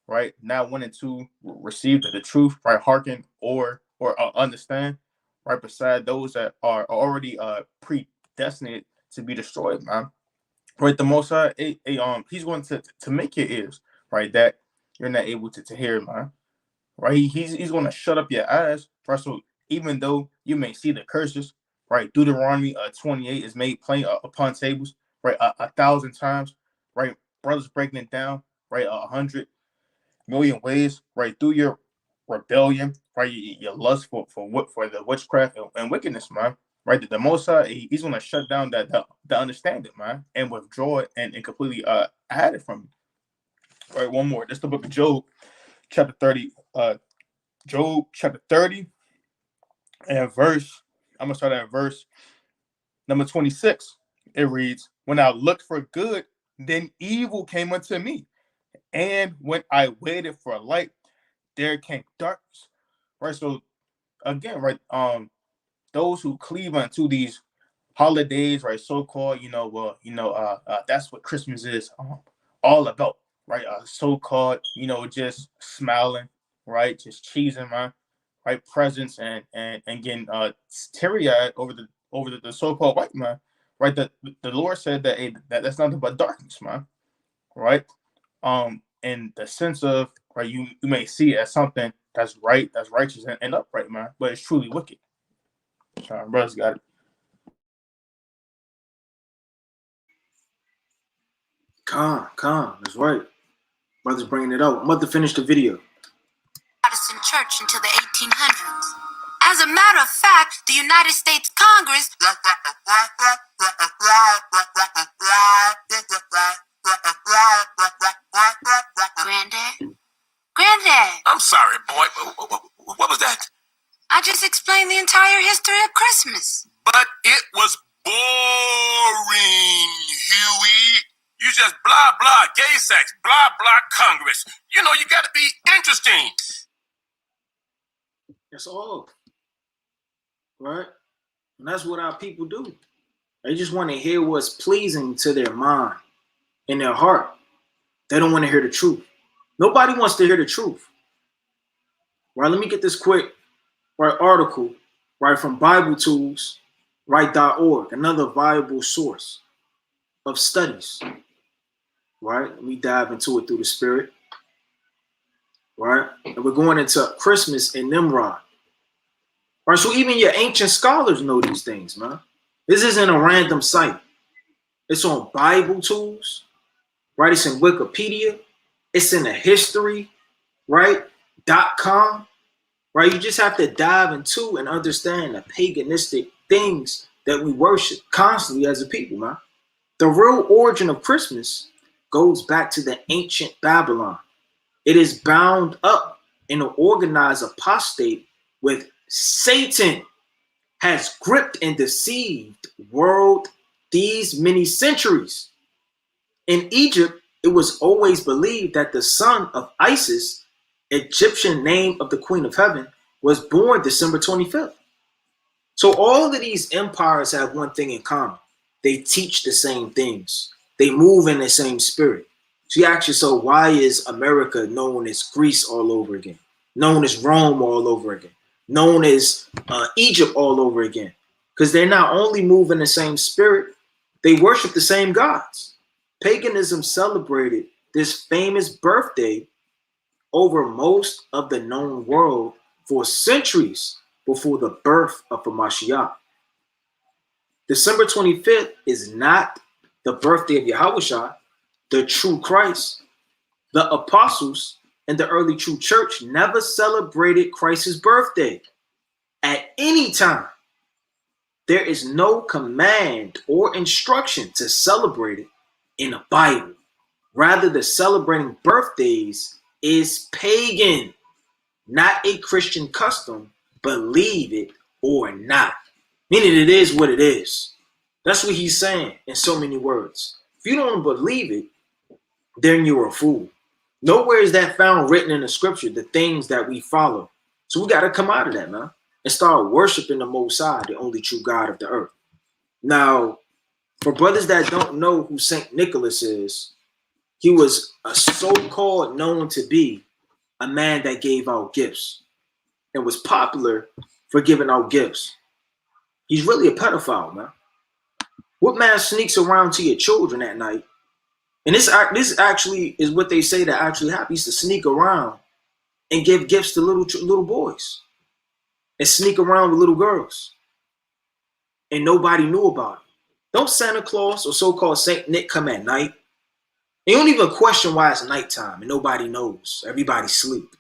right, not wanting to receive the truth, right, hearken or understand, right, beside those that are already predestined to be destroyed, man. Right, the Most High, he's going to make your ears, right, that you're not able to hear, man. Right, he's going to shut up your eyes, right? So even though you may see the curses, right, Deuteronomy 28 is made plain upon tables, right, 1,000 times, right, brothers breaking it down, right, 100 million ways, right, through your rebellion, right, your lust for the witchcraft and wickedness, man, right. The Most High, he's going to shut down the understanding, man, and withdraw it and completely hide it from you. Right, one more. That's the book of Job, chapter 30. Job chapter 30 and I'm gonna start at verse number 26. It reads, when I looked for good, then evil came unto me. And when I waited for a light, there came darkness. Right. So again, right, those who cleave unto these holidays, right, so-called, that's what Christmas is all about, right? So-called, just smiling, right, just cheesing, man, right, presents and getting teary-eyed over the so-called white man, right? The Lord said that, hey, that's nothing but darkness, man, right? In the sense of, right, you may see it as something that's right, that's righteous and upright, man, but it's truly wicked. Brothers got it. Con, that's right. Brothers bringing it out. I'm about to finish the video. Protestant church until the 1800s. As a matter of fact, the United States Congress. Granddad? I'm sorry, boy. What was that? I just explained the entire history of Christmas. But it was boring, Huey. You just blah, blah, gay sex, blah, blah, Congress. You know, you gotta be interesting. That's all. Right? And that's what our people do. They just want to hear what's pleasing to their mind and their heart. They don't want to hear the truth. Nobody wants to hear the truth. Right? Let me get this quick article from Bible Tools, .org, another viable source of studies. Right? Let me dive into it through the spirit. Right? And we're going into Christmas and Nimrod. Right? So even your ancient scholars know these things, man. This isn't a random site. It's on Bible Tools. Right? It's in Wikipedia. It's in the history, right? .com. Right? You just have to dive into and understand the paganistic things that we worship constantly as a people, man. The real origin of Christmas goes back to the ancient Babylon. It is bound up in an organized apostate with Satan has gripped and deceived world these many centuries. In Egypt, it was always believed that the son of Isis, Egyptian name of the Queen of Heaven, was born December 25th. So all of these empires have one thing in common. They teach the same things. They move in the same spirit. So you ask yourself, why is America known as Greece all over again? Known as Rome all over again? Known as Egypt all over again? Because they're not only moving the same spirit, they worship the same gods. Paganism celebrated this famous birthday over most of the known world for centuries before the birth of the Mashiach. December 25th is not the birthday of Yahushua, the true Christ. The apostles and the early true church never celebrated Christ's birthday at any time. There is no command or instruction to celebrate it in the Bible. Rather, the celebrating birthdays is pagan, not a Christian custom, believe it or not. Meaning it is what it is. That's what he's saying in so many words. If you don't believe it, then you're a fool. Nowhere is that found written in the scripture, the things that we follow. So we got to come out of that, man, and start worshiping the Most High, the only true God of the earth. Now, for brothers that don't know who Saint Nicholas is, he was a so-called known to be a man that gave out gifts and was popular for giving out gifts. He's really a pedophile, man. What man sneaks around to your children at night? And this actually is what they say that actually happens, to sneak around and give gifts to little boys and sneak around with little girls. And nobody knew about it. Don't Santa Claus or so-called Saint Nick come at night? They don't even question why it's nighttime and nobody knows. Everybody sleep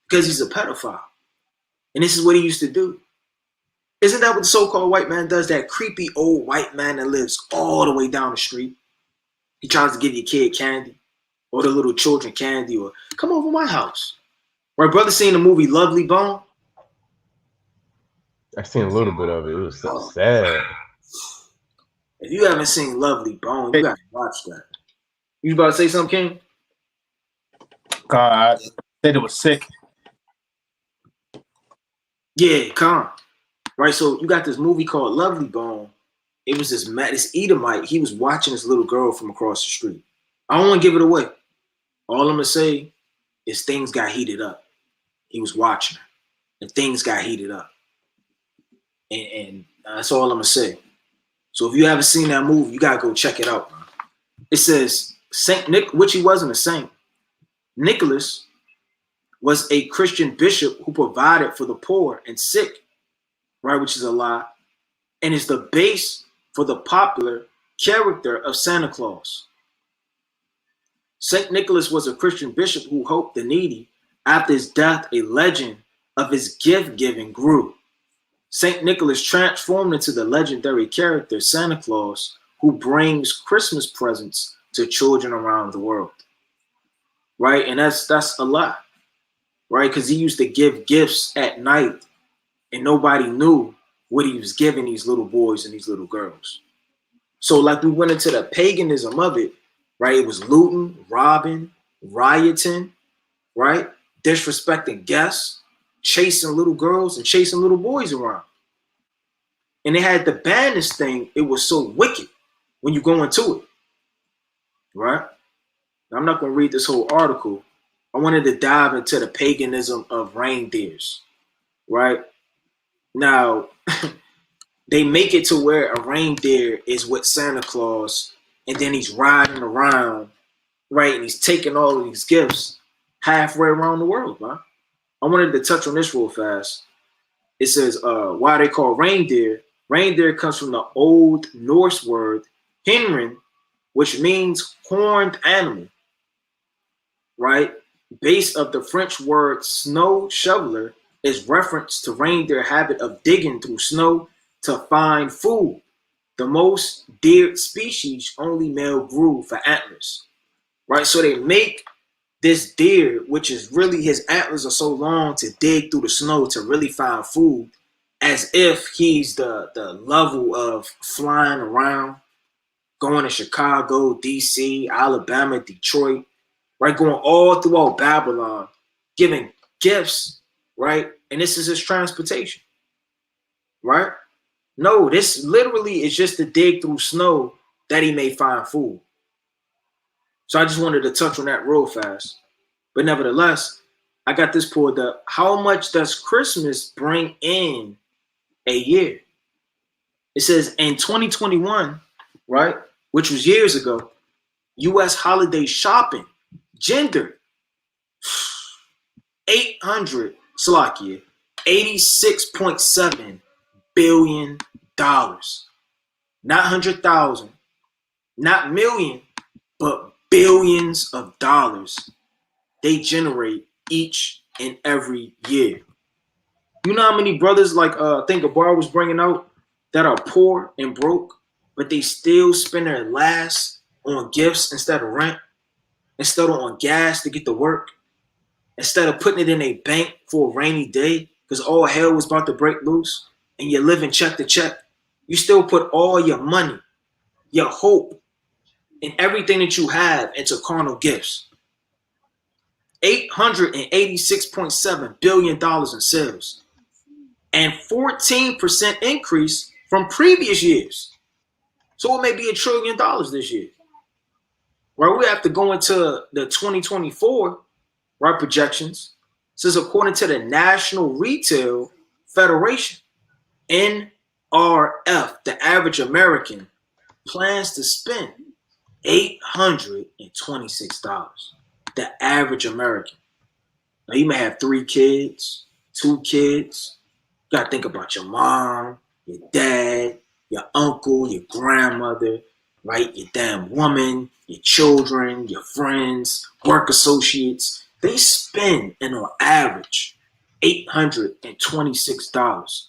because he's a pedophile. And this is what he used to do. Isn't that what the so-called white man does? That creepy old white man that lives all the way down the street. He tries to give your kid candy or the little children candy or come over my house. Right, brother, seen the movie Lovely Bone? I seen a little bit of it. It was so sad. If you haven't seen Lovely Bone, you gotta watch that. You about to say something, King? God, I said it was sick. Yeah, come. Right, so you got this movie called Lovely Bone. It was this Edomite. He was watching this little girl from across the street. I don't want to give it away. All I'm going to say is things got heated up. He was watching her, and things got heated up. And that's all I'm going to say. So if you haven't seen that movie, you got to go check it out, man. It says Saint Nick, which he wasn't a saint. Nicholas was a Christian bishop who provided for the poor and sick, right, which is a lie, and is the base for the popular character of Santa Claus. Saint Nicholas was a Christian bishop who helped the needy. After his death, a legend of his gift-giving grew. Saint Nicholas transformed into the legendary character Santa Claus, who brings Christmas presents to children around the world. Right? And that's a lie. Right? Because he used to give gifts at night and nobody knew what he was giving these little boys and these little girls. So like we went into the paganism of it, right? It was looting, robbing, rioting, right? Disrespecting guests, chasing little girls and chasing little boys around. And they had to ban this thing. It was so wicked when you go into it, right? Now, I'm not going to read this whole article. I wanted to dive into the paganism of reindeers, right? Now, they make it to where a reindeer is with Santa Claus, and then he's riding around, right? And he's taking all of these gifts halfway around the world, man. I wanted to touch on this real fast. It says, why they call reindeer. Reindeer comes from the Old Norse word hinrin, which means horned animal, right? Base of the French word snow shoveler is reference to reindeer habit of digging through snow to find food. The most deer species only male grew for antlers, right? So they make this deer, which is really his antlers are so long to dig through the snow to really find food, as if he's the level of flying around, going to Chicago, DC, Alabama, Detroit, right? Going all throughout Babylon, giving gifts, right? And this is his transportation, right? No, this literally is just to dig through snow that he may find food. So I just wanted to touch on that real fast. But nevertheless, I got this pulled up. How much does Christmas bring in a year? It says in 2021, right, which was years ago, U.S. holiday shopping gendered $86.7 billion. Not 100,000, not million, but billions of dollars they generate each and every year. You know how many brothers, like I think Abar was bringing out, that are poor and broke, but they still spend their last on gifts instead of rent, instead of on gas to get to work, instead of putting it in a bank for a rainy day because all hell was about to break loose and you're living check to check. You still put all your money, your hope, and everything that you have into carnal gifts. $886.7 billion in sales and 14% increase from previous years. So it may be $1 trillion this year. Right? We have to go into the 2024, right, projections. This is according to the National Retail Federation, NRF, the average American plans to spend $826. The average American. Now you may have 3 kids, 2 kids. You gotta think about your mom, your dad, your uncle, your grandmother, right? Your damn woman, your children, your friends, work associates. They spend, on average, $826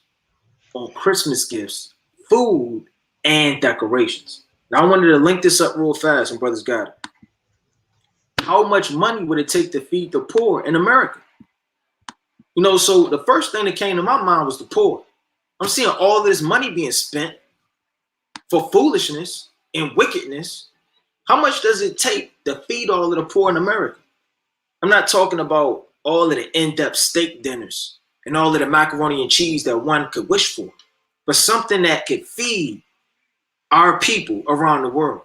on Christmas gifts, food, and decorations. Now I wanted to link this up real fast, and brothers got it. How much money would it take to feed the poor in America? You know, so the first thing that came to my mind was the poor. I'm seeing all this money being spent for foolishness and wickedness. How much does it take to feed all of the poor in America? I'm not talking about all of the in-depth steak dinners and all of the macaroni and cheese that one could wish for, but something that could feed our people around the world.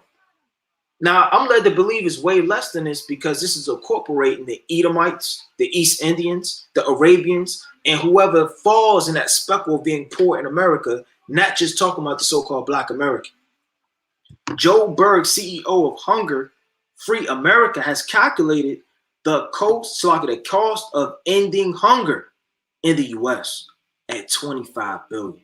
Now, I'm led to believe it's way less than this because this is incorporating the Edomites, the East Indians, the Arabians, and whoever falls in that speckle of being poor in America, not just talking about the so-called Black American. Joe Berg, CEO of Hunger Free America, has calculated the cost of ending hunger in the U.S. at $25 billion.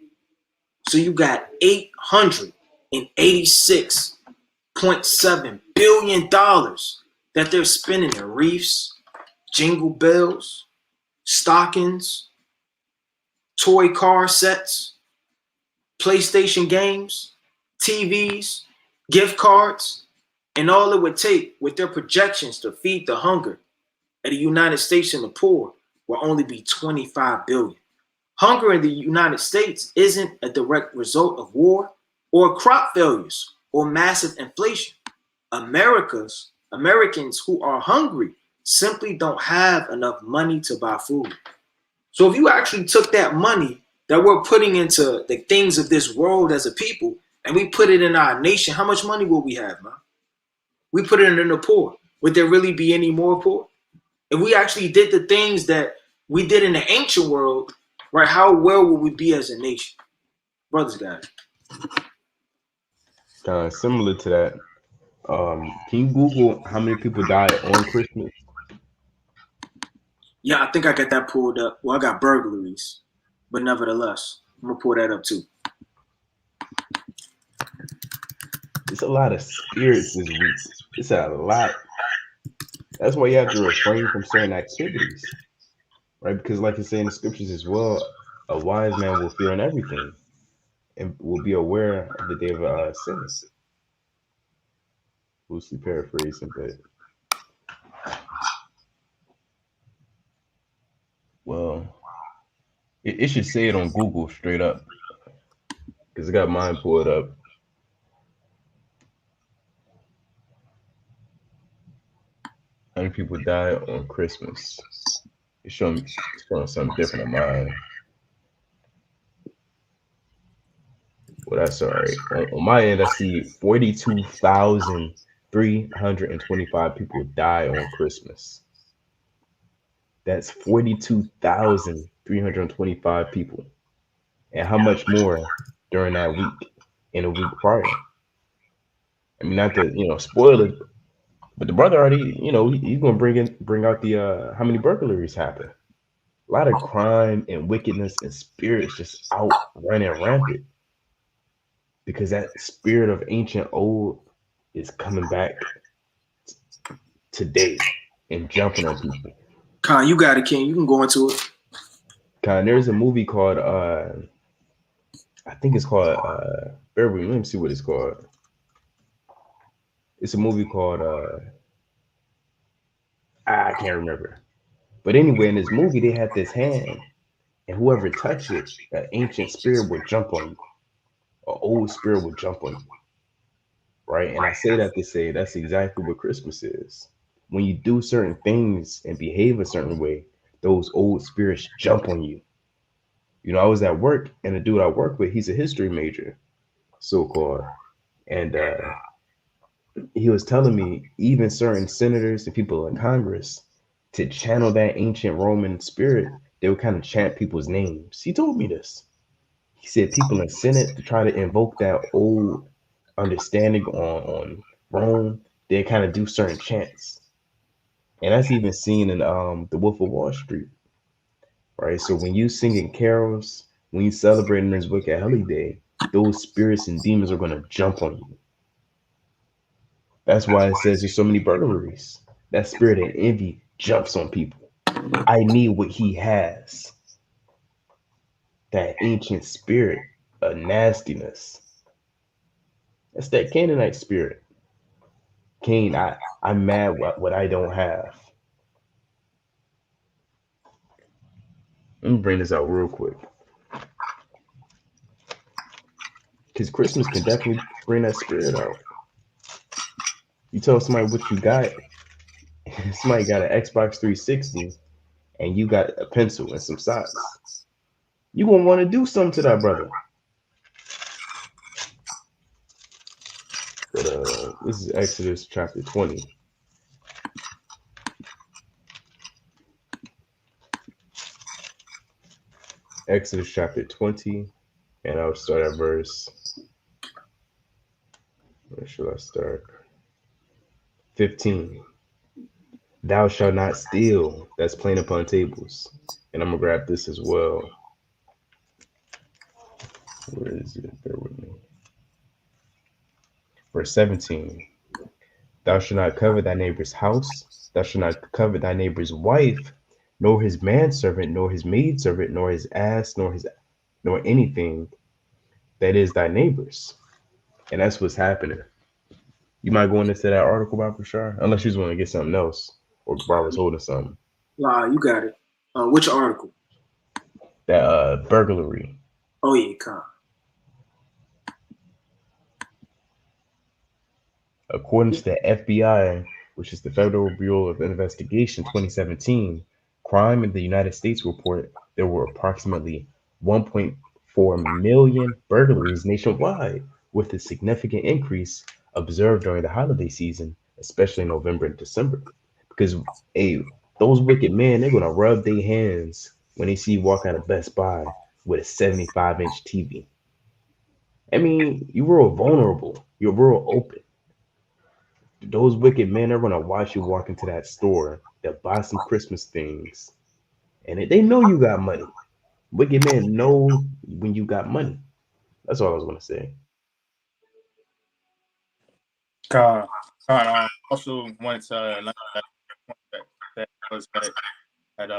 So you got $886.7 billion that they're spending in wreaths, jingle bells, stockings, toy car sets, PlayStation games, TVs, gift cards, and all it would take with their projections to feed the hunger of the United States and the poor will only be $25 billion. Hunger in the United States isn't a direct result of war or crop failures or massive inflation. Americans who are hungry simply don't have enough money to buy food. So if you actually took that money that we're putting into the things of this world as a people and we put it in our nation, how much money will we have, man? We put it in the poor. Would there really be any more poor? If we actually did the things that we did in the ancient world, right, how well would we be as a nation? Brothers, guys. Similar to that, can you Google how many people died on Christmas? Yeah, I think I got that pulled up. Well, I got burglaries, but nevertheless, I'm gonna pull that up too. It's a lot of spirits this week. It's a lot. That's why you have to refrain from certain activities, right? Because like you say in the scriptures as well, a wise man will fear in everything and will be aware of the day of sin. Loosely paraphrasing, but well, it should say it on Google straight up because I got mine pulled up. How many people die on Christmas? It's showing something different on mine. Well, that's all right. On my end, I see 42,325 people die on Christmas. That's 42,325 people. And how much more during that week in a week prior? I mean, not to, spoil it, but the brother already, he's going to bring out the, how many burglaries happen. A lot of crime and wickedness and spirits just out running rampant. Because that spirit of ancient old is coming back today and jumping on people. Khan, you got it, King. You can go into it. Khan, there's a movie called, I think it's called, bear with me, let me see what it's called. It's a movie called, I can't remember. But anyway, in this movie, they had this hand, and whoever touched it, that ancient spirit would jump on you. An old spirit would jump on you. Right? And I say that to say that's exactly what Christmas is. When you do certain things and behave a certain way, those old spirits jump on you. I was at work, and the dude I work with, he's a history major, so-called. And he was telling me even certain senators and people in Congress, to channel that ancient Roman spirit, they would kind of chant people's names. He told me this. He said people in Senate, to try to invoke that old understanding on Rome, they kind of do certain chants. And that's even seen in the Wolf of Wall Street. Right? So when you singing carols, when you celebrating this wicked holiday, those spirits and demons are going to jump on you. That's why it says there's so many burglaries. That spirit of envy jumps on people. I need what he has. That ancient spirit of nastiness. That's that Canaanite spirit. Cain, I'm mad what I don't have. Let me bring this out real quick. Because Christmas can definitely bring that spirit out. You tell somebody what you got. Somebody got an Xbox 360 and you got a pencil and some socks. You gonna want to do something to that brother. But this is Exodus chapter 20. Exodus chapter 20, and I'll start at verse. Where should I start? 15. Thou shalt not steal. That's plain upon tables. And I'm gonna grab this as well. Where is it? Bear with me. Verse 17. Thou shalt not covet thy neighbor's house. Thou shalt not covet thy neighbor's wife, nor his manservant, nor his maidservant, nor his ass, nor anything that is thy neighbor's. And that's what's happening. You might go into that article, Bob, for sure, unless you just want to get something else, or Barbara's holding something. Nah, you got it. Which article? That burglary. Oh yeah, come. According to the FBI, which is the Federal Bureau of Investigation 2017, crime in the United States report there were approximately 1.4 million burglaries nationwide, with a significant increase observed during the holiday season, especially November and December. Because those wicked men, they're gonna rub their hands when they see you walk out of Best Buy with a 75-inch TV. I mean, you were vulnerable. You're real open. Those wicked men are gonna watch you walk into that store, they'll buy some Christmas things, and they know you got money. Wicked men know when you got money. That's all I was gonna say. Also wanted to that that was had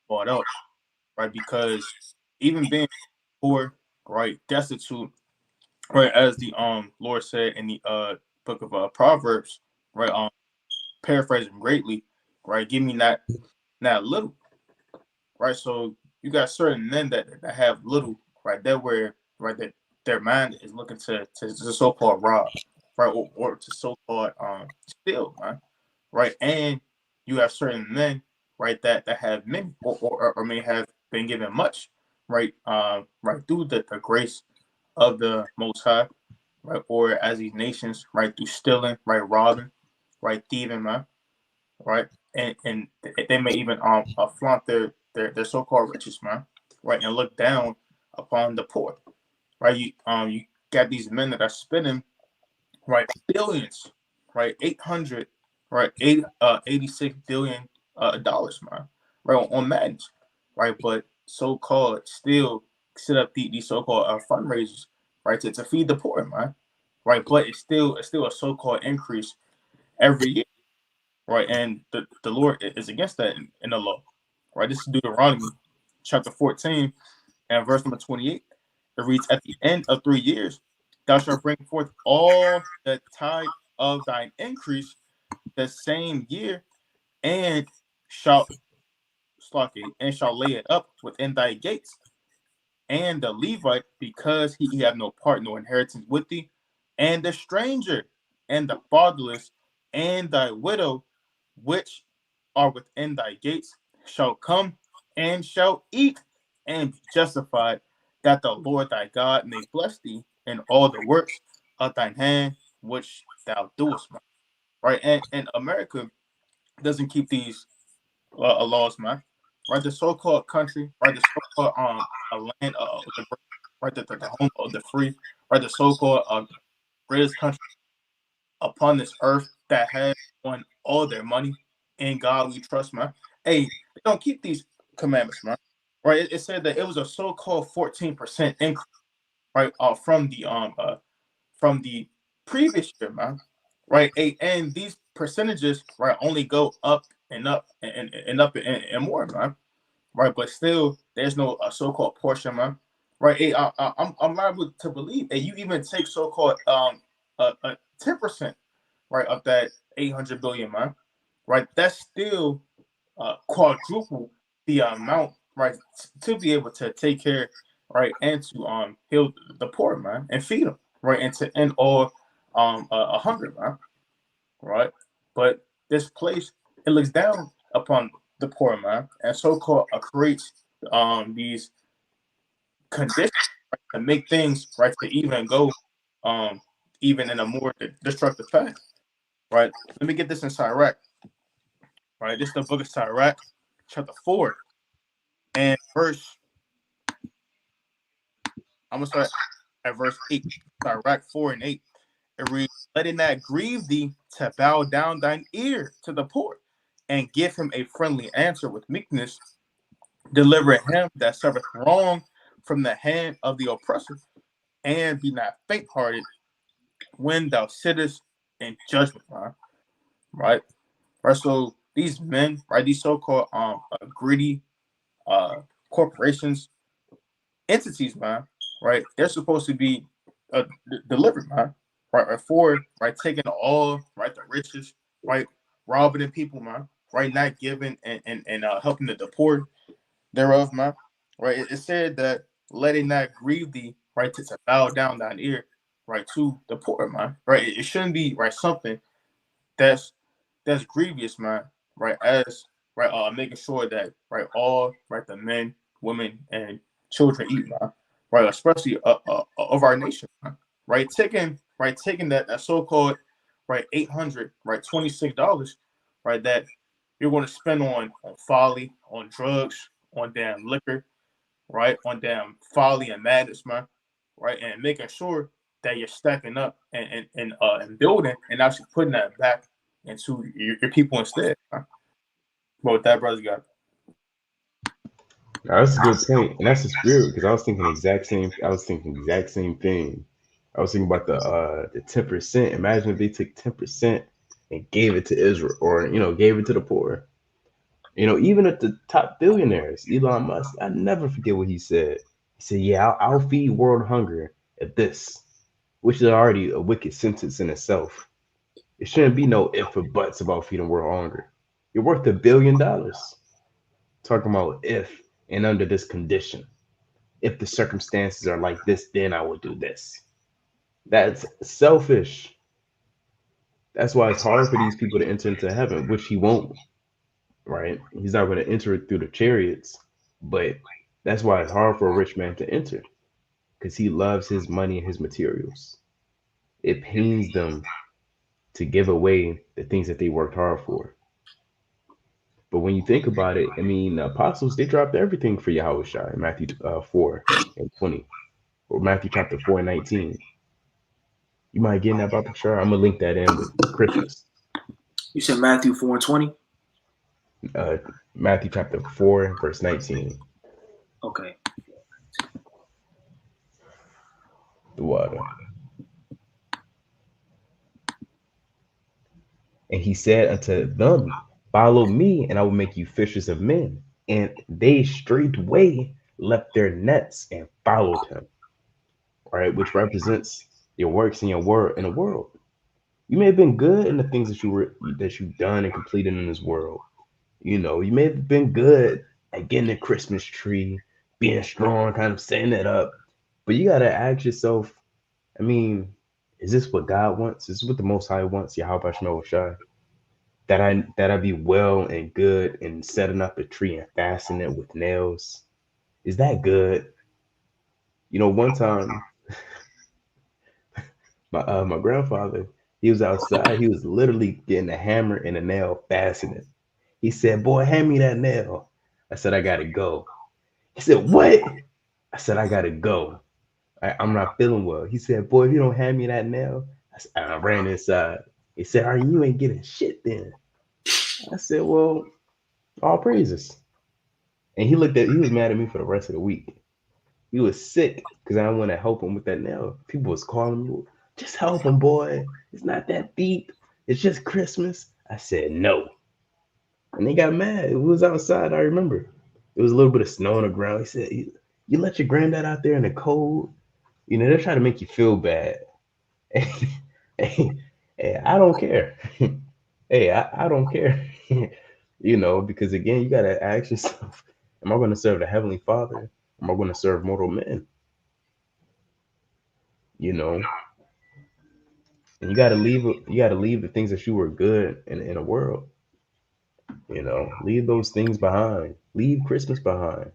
brought up, right? Because even being poor, right, destitute, right, as the Lord said in the book of Proverbs, right, paraphrasing greatly, right, give me that little, right. So you got certain men that have little, right, that where right that their mind is looking to so-called rob, right, or to so-called steal, man, right. And you have certain men, right, that have many or may have been given much, right, right, through the grace of the Most High, right, or as these nations, right, through stealing, right, robbing, right, thieving, man, right, and they may even flaunt their so-called riches, man, right, and look down upon the poor, right. You got these men that are spending, right, billions, right, 800, right, 86 billion dollars, man, right, on madness, right, but so-called still set up these so-called fundraisers, right, to feed the poor, man, right, but it's still a so-called increase every year, right, and the Lord is against that in the law, right. This is Deuteronomy chapter 14 and verse number 28. It reads, "At the end of 3 years, thou shalt bring forth all the tithe of thine increase the same year, and shalt and shall lay it up within thy gates. And the Levite, because he have no part nor inheritance with thee, and the stranger, and the fatherless, and thy widow, which are within thy gates, shall come and shall eat and be justified, that the Lord thy God may bless thee in all the works of thine hand which thou doest." Right, and America doesn't keep these laws, man. Right, the so-called country, right, the so-called a land of the great, right, the home of the free, right, the so-called greatest country upon this earth that has won all their money. In God we trust, man. Hey, they don't keep these commandments, man. Right, it said that it was a so-called 14% increase, right, from the previous year, man. Right, and these percentages, right, only go up and up and up and more, man. Right, but still, there's no so-called portion, man. Right, hey, I'm liable to believe, and you even take so-called 10%, right, of that 800 billion, man. Right, that's still quadruple the amount, right, to be able to take care, right, and to heal the poor, man, and feed them, right, and to end all a hunger, man, right. But this place, it looks down upon the poor, man, and so-called creates these conditions, right, to make things, right, to even go even in a more destructive path, right. Let me get this in Sirach, right. This is the book of Sirach, chapter 4 and verse. I'm gonna start at verse 8. Sirach 4 and 8. It reads, "Let it not grieve thee to bow down thine ear to the poor, and give him a friendly answer with meekness. Deliver him that serveth wrong from the hand of the oppressor, and be not faint-hearted when thou sittest in judgment." Right? Right. So these men, right, these so-called greedy corporations, entities, man, right? They're supposed to be delivered, man, right? For right, taking all, right, the riches, right, robbing the people, man, right, not giving and helping the poor thereof, man, right? It said that let it not grieve thee, right, to bow down thine ear, right, to the poor, man, right? It shouldn't be, right, something that's grievous, man, right? As right, making sure that right all right the men, women, and children eat, man, right? Especially of our nation, man, right? Taking that so-called right $800 right $26 right that you're going to spend on folly, on drugs, on damn liquor, right? On damn folly and madness, man, right? And making sure that you're stacking up and building and actually putting that back into your people instead. But with that, brother, you got it. That's a good point, and that's the spirit. Because I was thinking the exact same. I was thinking the exact same thing. I was thinking about the 10%. Imagine if they took 10% and gave it to Israel, or gave it to the poor. Even at the top billionaires, Elon Musk, I never forget what he said. He said, "Yeah, I'll feed world hunger at this," which is already a wicked sentence in itself. It shouldn't be no if or buts about feeding world hunger. You're worth $1 billion. Talking about if and under this condition. If the circumstances are like this, then I will do this. That's selfish. That's why it's hard for these people to enter into heaven, which he won't, right? He's not going to enter it through the chariots, but that's why it's hard for a rich man to enter, because he loves his money and his materials. It pains them to give away the things that they worked hard for. But when you think about it, I mean, the apostles, they dropped everything for Yahushua in Matthew 4:20, or Matthew chapter 4:19. You mind getting that, Baba Bashar? I'm going to link that in with Christmas. You said Matthew 4:20? Matthew chapter 4, verse 19. Okay. The water. And he said unto them, follow me, and I will make you fishers of men. And they straightway left their nets and followed him. Right, which represents your works in the world. You may have been good in the things that you've done and completed in this world. You may have been good at getting a Christmas tree, being strong, kind of setting it up. But you gotta ask yourself, I mean, is this what God wants? Is this what the Most High wants? Yahweh Shemel Shai? That I be well and good and setting up a tree and fastening it with nails. Is that good? One time, my grandfather, he was outside. He was literally getting a hammer and a nail fastening. He said, "Boy, hand me that nail." I said, "I gotta go." He said, "What?" I said, "I gotta go. I'm not feeling well." He said, "Boy, if you don't hand me that nail," I ran inside. He said, "All right, you ain't getting shit then." I said, "Well, all praises." And he was mad at me for the rest of the week. He was sick because I didn't want to help him with that nail. People was calling me, "Just help him, boy. It's not that deep. It's just Christmas." I said, "No." And they got mad. It was outside, I remember. There was a little bit of snow on the ground. He said, "You let your granddad out there in the cold?" They're trying to make you feel bad. Hey, I don't care. Hey, I don't care. Because again, you got to ask yourself, am I going to serve the Heavenly Father? Am I going to serve mortal men? And you got to leave the things that you were good in the world. Leave those things behind. Leave Christmas behind.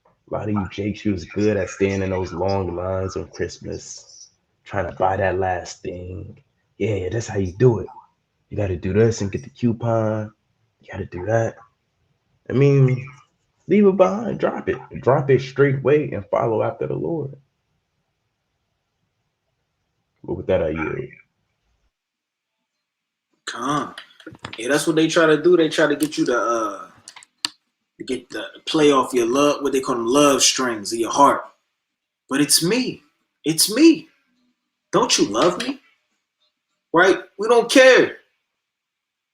A lot of you Jakes, you was good at staying in those long lines on Christmas, trying to buy that last thing. Yeah, that's how you do it. You got to do this and get the coupon. You got to do that. I mean, leave it behind. Drop it straightway and follow after the Lord. But with that, I yield. Come. Yeah, that's what they try to do. They try to get you to play off your love, what they call them love strings of your heart. But it's me. It's me. Don't you love me? Right? We don't care.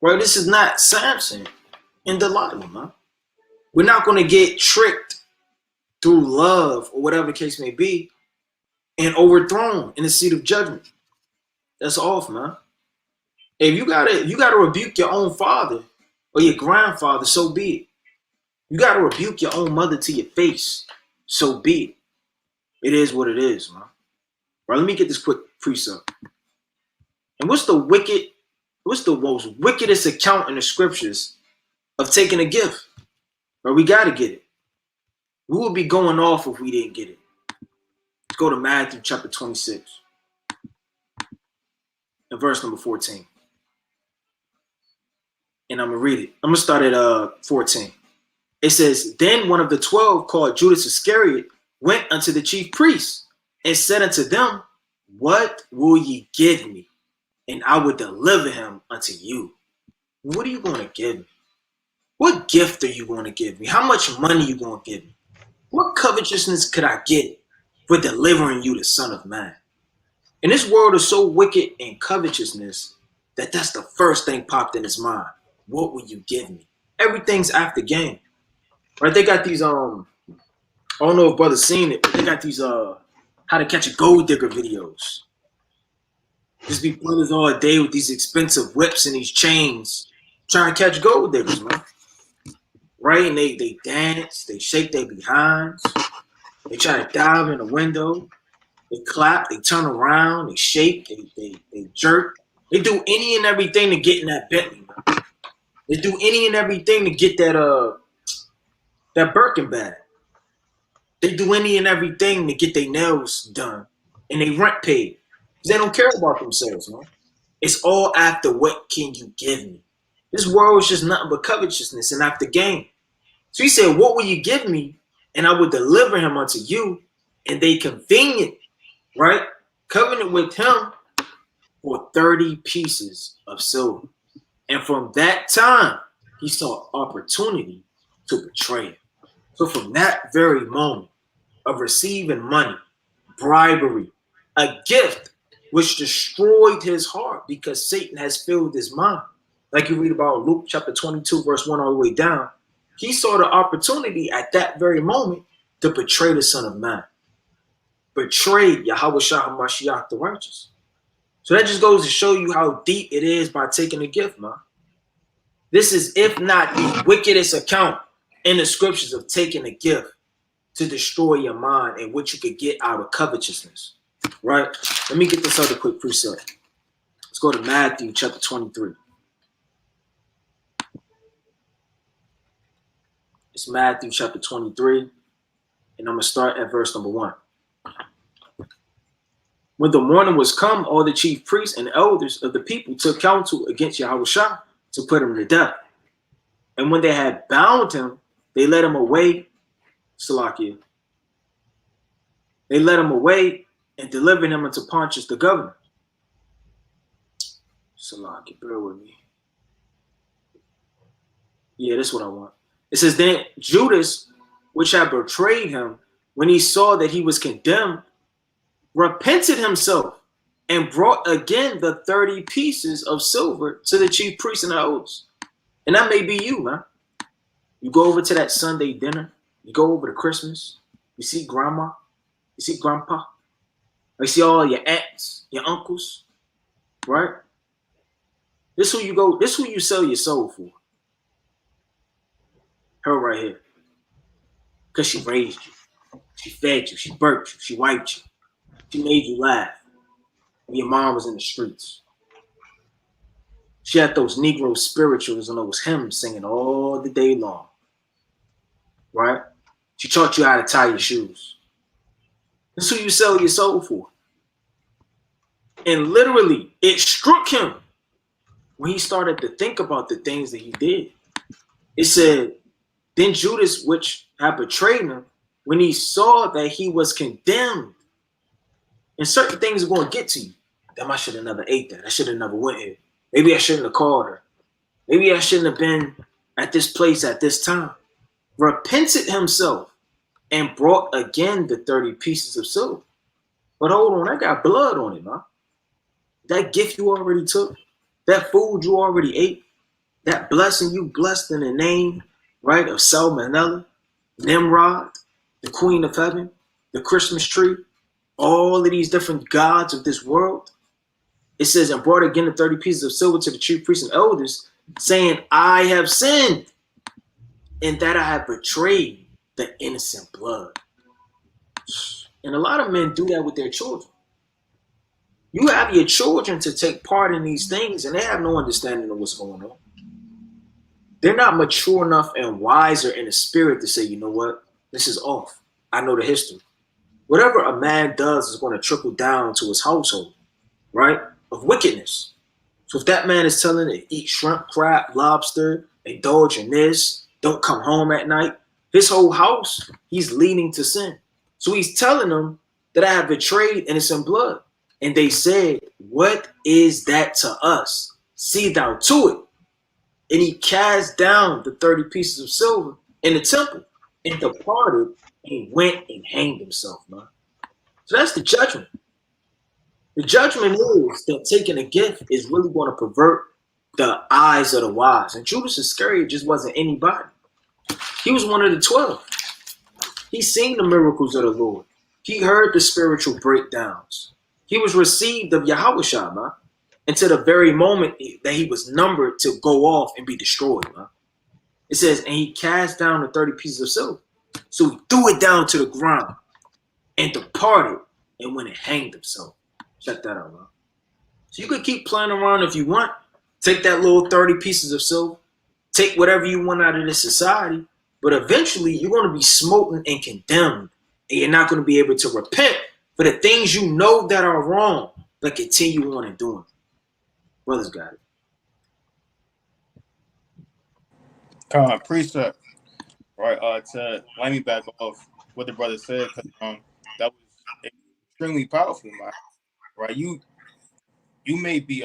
Right? This is not Samson and Delilah, man. We're not going to get tricked through love or whatever the case may be and overthrown in the seat of judgment. That's off, man. If you gotta rebuke your own father or your grandfather, so be it. You got to rebuke your own mother to your face. So be it. It is what it is, man. Right, let me get this quick precept. And what's the most wickedest account in the scriptures of taking a gift? Right, we got to get it. We would be going off if we didn't get it. Let's go to Matthew chapter 26 and verse number 14. And I'm going to read it. I'm going to start at 14. It says, Then one of the 12, called Judas Iscariot, went unto the chief priests and said unto them, What will ye give me? And I will deliver him unto you. What are you going to give me? What gift are you going to give me? How much money are you going to give me? What covetousness could I get for delivering you the Son of Man? And this world is so wicked in covetousness that that's the first thing popped in his mind. What will you give me? Everything's after game. Right? They got these, I don't know if brother's seen it, but they got these, how to catch a gold digger videos. Just be brothers all day with these expensive whips and these chains trying to catch gold diggers, man. Right? And they dance, they shake their behinds, they try to dive in the window, they clap, they turn around, they shake, they jerk. They do any and everything to get in that Bentley, man. They do any and everything to get that Birkin bag. They do any and everything to get their nails done and they rent paid. They don't care about themselves, man. It's all after what can you give me. This world is just nothing but covetousness and after gain. So he said, what will you give me? And I will deliver him unto you. And they convenient, right? Covenant with him for 30 pieces of silver. And from that time, he saw opportunity to betray him. So from that very moment of receiving money, bribery, a gift which destroyed his heart because Satan has filled his mind. Like you read about Luke chapter 22, verse 1 all the way down. He saw the opportunity at that very moment to betray the Son of Man. Betrayed Yahweh Shah HaMashiach the righteous. So that just goes to show you how deep it is by taking a gift, man. This is, if not the wickedest account in the scriptures of taking a gift to destroy your mind and what you could get out of covetousness. Right? Let me get this other quick precept. Let's go to Matthew chapter 23. It's Matthew chapter 23, and I'm going to start at verse number 1. When the morning was come, all the chief priests and elders of the people took counsel against Yahushua to put him to death. And when they had bound him, they led him away, Salakia. They led him away and delivered him unto Pontius the governor. Salakia, bear with me. Yeah, that's what I want. It says, then Judas, which had betrayed him, when he saw that he was condemned, repented himself and brought again the 30 pieces of silver to the chief priests and the elders. And that may be you, man. You go over to that Sunday dinner. You go over to Christmas. You see grandma. You see grandpa. You see all your aunts, your uncles, right? This who you go. This who you sell your soul for. Her right here. Because she raised you. She fed you. She birthed you. She wiped you. She made you laugh when your mom was in the streets. She had those Negro spirituals and those hymns singing all the day long. Right? She taught you how to tie your shoes. That's who you sell your soul for. And literally, it struck him when he started to think about the things that he did. It said, then Judas, which had betrayed him, when he saw that he was condemned, and certain things are going to get to you. Damn, I should have never ate that. I should have never went here. Maybe I shouldn't have called her. Maybe I shouldn't have been at this place at this time. Repented himself and brought again the 30 pieces of silver. But hold on, I got blood on it, man. That gift you already took, that food you already ate, that blessing you blessed in the name, right, of Salmonella, Nimrod, the Queen of Heaven, the Christmas tree, all of these different gods of this world. It says, and brought again the 30 pieces of silver to the chief priests and elders, saying, I have sinned. and that I have betrayed the innocent blood. And a lot of men do that with their children. You have your children to take part in these things, and they have no understanding of what's going on. They're not mature enough and wiser in the spirit to say, you know what, this is off. I know the history. Whatever a man does is going to trickle down to his household, right? Of wickedness. So if that man is telling to eat shrimp, crab, lobster, indulge in this, don't come home at night, his whole house, he's leading to sin. So he's telling them that I have betrayed innocent blood. And they said, what is that to us? See thou to it. And he cast down the 30 pieces of silver in the temple and departed and went and hanged himself, man. So that's the judgment. The judgment is that taking a gift is really going to pervert the eyes of the wise. And Judas Iscariot just wasn't anybody. He was one of the 12. He seen the miracles of the Lord. He heard the spiritual breakdowns. He was received of Yahushua, man, until the very moment that he was numbered to go off and be destroyed, man. It says, and he cast down the 30 pieces of silver. So he threw it down to the ground and departed and went and hanged himself. Check that out, man. So you could keep playing around if you want. Take that little 30 pieces of silver. Take whatever you want out of this society. But eventually you're going to be smoten and condemned. And you're not going to be able to repent for the things you know that are wrong, but continue on and doing. Brothers got it. Precept, right? To let me back off what the brother said, because that was extremely powerful, man. Right? You may be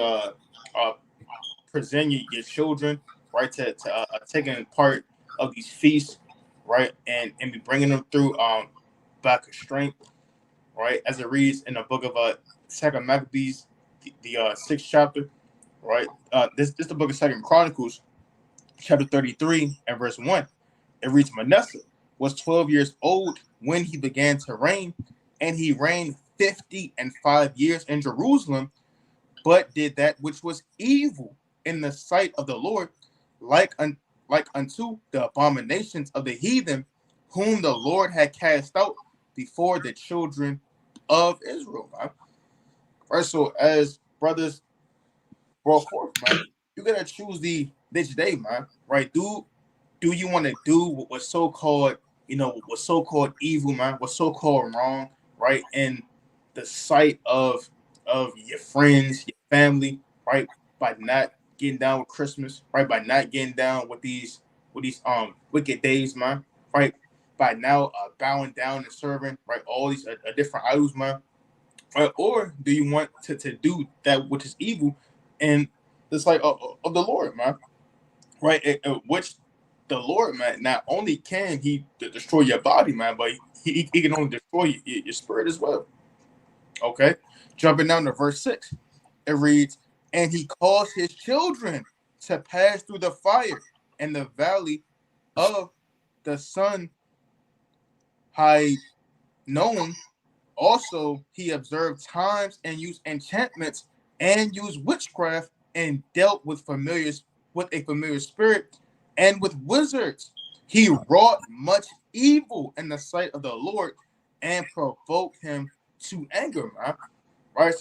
presenting your children, right, to taking part of these feasts, right, and be bringing them through by constraint, right, as it reads in the book of Second Maccabees, the 6th chapter, right. This is the book of Second Chronicles, chapter 33 and verse 1. It reads, Manasseh was 12 years old when he began to reign, and he reigned 55 years in Jerusalem, but did that which was evil in the sight of the Lord, like unto the abominations of the heathen, whom the Lord had cast out before the children of Israel. Man. Right, so as brothers brought forth, man, you gotta choose this day, man. Right? Do you want to do what's so-called, what's so-called evil, man? What's so-called wrong, right? In the sight of your friends, your family, right? By not getting down with Christmas, right? By not getting down with these wicked days, man, right? By now bowing down and serving, right? All these different idols, man. Right? Or do you want to do that which is evil in the sight of the Lord, man? Right? Which the Lord, man, not only can he destroy your body, man, but he can only destroy your spirit as well. Okay? Jumping down to verse 6. It reads, and he caused his children to pass through the fire and the valley of the sun high known. Also, he observed times and used enchantments and used witchcraft and dealt with a familiar spirit and with wizards. He wrought much evil in the sight of the Lord and provoked him to anger, man. Right?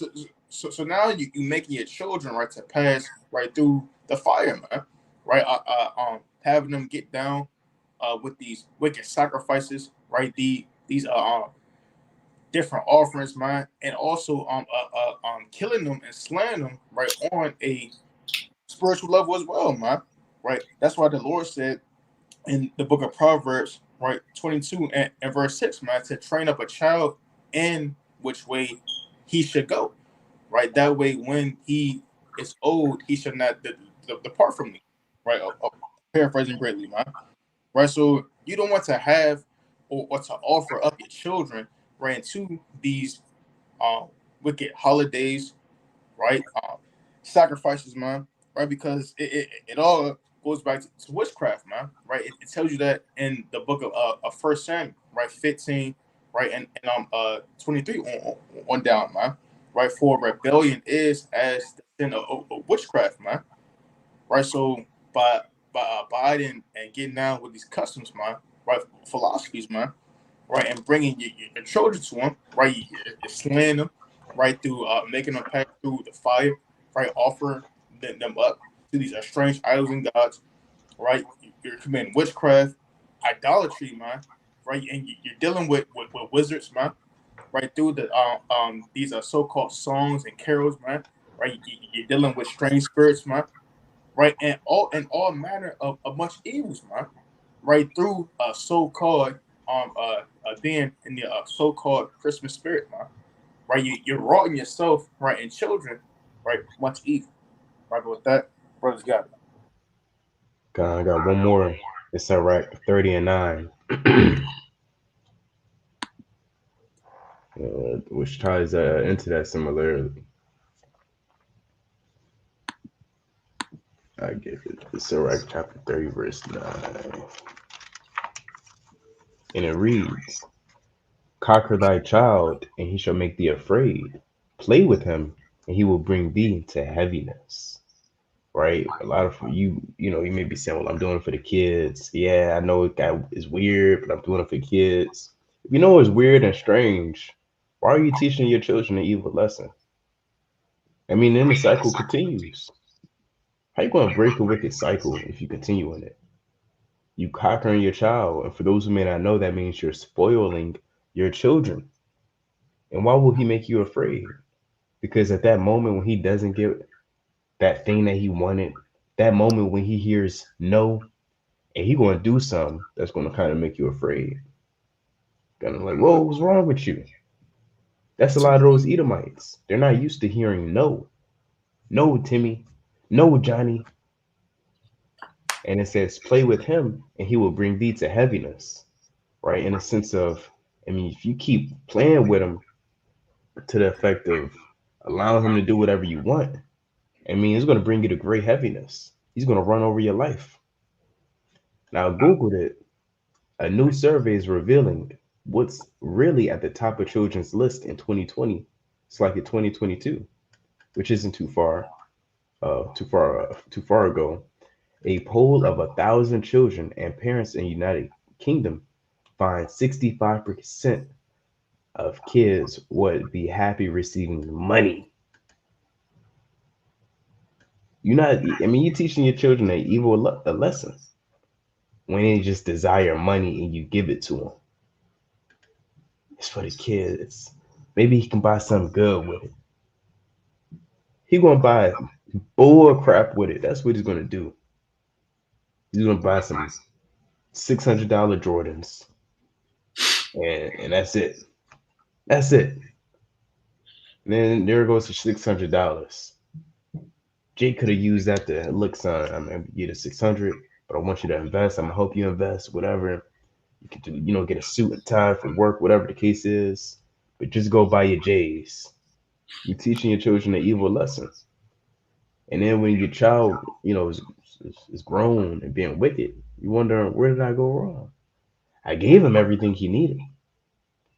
So now you making your children, right, to pass right through the fire, man. Right? Having them get down with these wicked sacrifices, right? These different offerings, man, and also killing them and slaying them, right, on a spiritual level as well, man. Right? That's why the Lord said in the book of Proverbs, right, 22 and verse 6, man, to train up a child in which way he should go. Right? That way, when he is old, he should not depart from me. Right? Paraphrasing greatly, man. Right? So you don't want to have or to offer up your children, right, to these wicked holidays, right? Sacrifices, man, right? Because it all goes back to witchcraft, man, right? It tells you that in the book of 1 Samuel, right, 15, right, and 23 on down, man, right? For rebellion is as the sin of witchcraft, man, right? So by abiding and getting down with these customs, man, right? Philosophies, man, right? And bringing your children to them, right? You're slaying them, right? Through making them pass through the fire, right? Offering them up to these estranged idols and gods, right? You're committing witchcraft, idolatry, man, right? And you're dealing with wizards, man, right? Through these so-called songs and carols, man, right? You're dealing with strange spirits, man, right? And all manner of much evils, man, right? Through so-called being in the so-called Christmas spirit, man, right? You're rotting yourself, right, and children, right? Much evil, right? But with that, brothers got it. God, I got one more. It's Sirach 30 and 9. Which ties into that similarly. I give it. It's Sirach chapter 30, verse 9. And it reads, "Conquer thy child, and he shall make thee afraid. Play with him, and he will bring thee to heaviness." Right? A lot of you may be saying, well, I'm doing it for the kids. Yeah, I know that is weird, but I'm doing it for kids. If you know it's weird and strange, why are you teaching your children an evil lesson? I mean, then the cycle continues. How you going to break a wicked cycle if you continue in it? You conquering your child, and for those who may not know, that means you're spoiling your children. And why will he make you afraid? Because at that moment when he doesn't get that thing that he wanted, that moment when he hears no, and he going to do something that's going to kind of make you afraid. Kind of like, whoa, what's wrong with you? That's a lot of those Edomites. They're not used to hearing no. No, Timmy. No, Johnny. And it says, play with him, and he will bring thee to heaviness. Right? In a sense of, I mean, if you keep playing with him to the effect of allowing him to do whatever you want, I mean, it's going to bring you to great heaviness. He's going to run over your life. Now, I Googled it. A new survey is revealing what's really at the top of children's list in 2020. It's like in 2022, which isn't too far ago. A poll of 1,000 children and parents in the United Kingdom find 65% of kids would be happy receiving money. You're teaching your children an evil lesson when they just desire money and you give it to them. It's for the kids. Maybe he can buy something good with it. He gonna buy bull crap with it. That's what he's gonna do. He's gonna buy some $600 Jordans, and that's it. That's it. And then there goes to $600. Jake could have used that to look, son, I'm gonna get a 600, but I want you to invest. I'm gonna help you invest, whatever. You can do, get a suit and tie for work, whatever the case is. But just go buy your J's. You're teaching your children an evil lesson. And then when your child, is grown and being wicked, you wonder, where did I go wrong? I gave him everything he needed.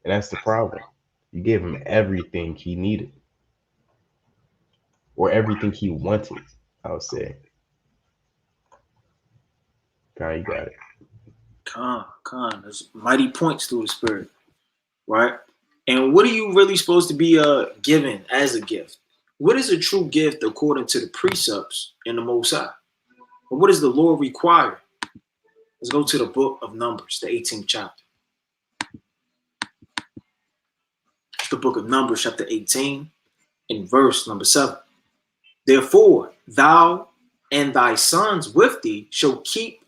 And that's the problem. You gave him everything he needed. Or everything he wanted, I would say. Khan, you got it. Khan. There's mighty points through the spirit, right? And what are you really supposed to be given as a gift? What is a true gift according to the precepts in the Most High? But what does the Lord require? Let's go to the book of Numbers, the 18th chapter. It's the book of Numbers, chapter 18, in verse number 7. Therefore, thou and thy sons with thee shall keep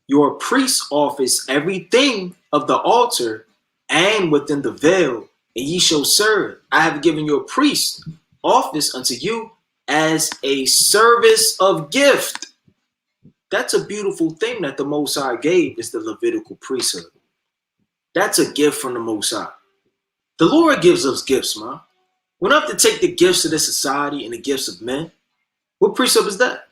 your priest's office everything of the altar and within the veil, and ye shall serve. I have given your priest office unto you as a service of gift. That's a beautiful thing that the Most High gave, is the Levitical priesthood. That's a gift from the Most High. The Lord gives us gifts, man. We don't have to take the gifts of this society and the gifts of men. What precept is that?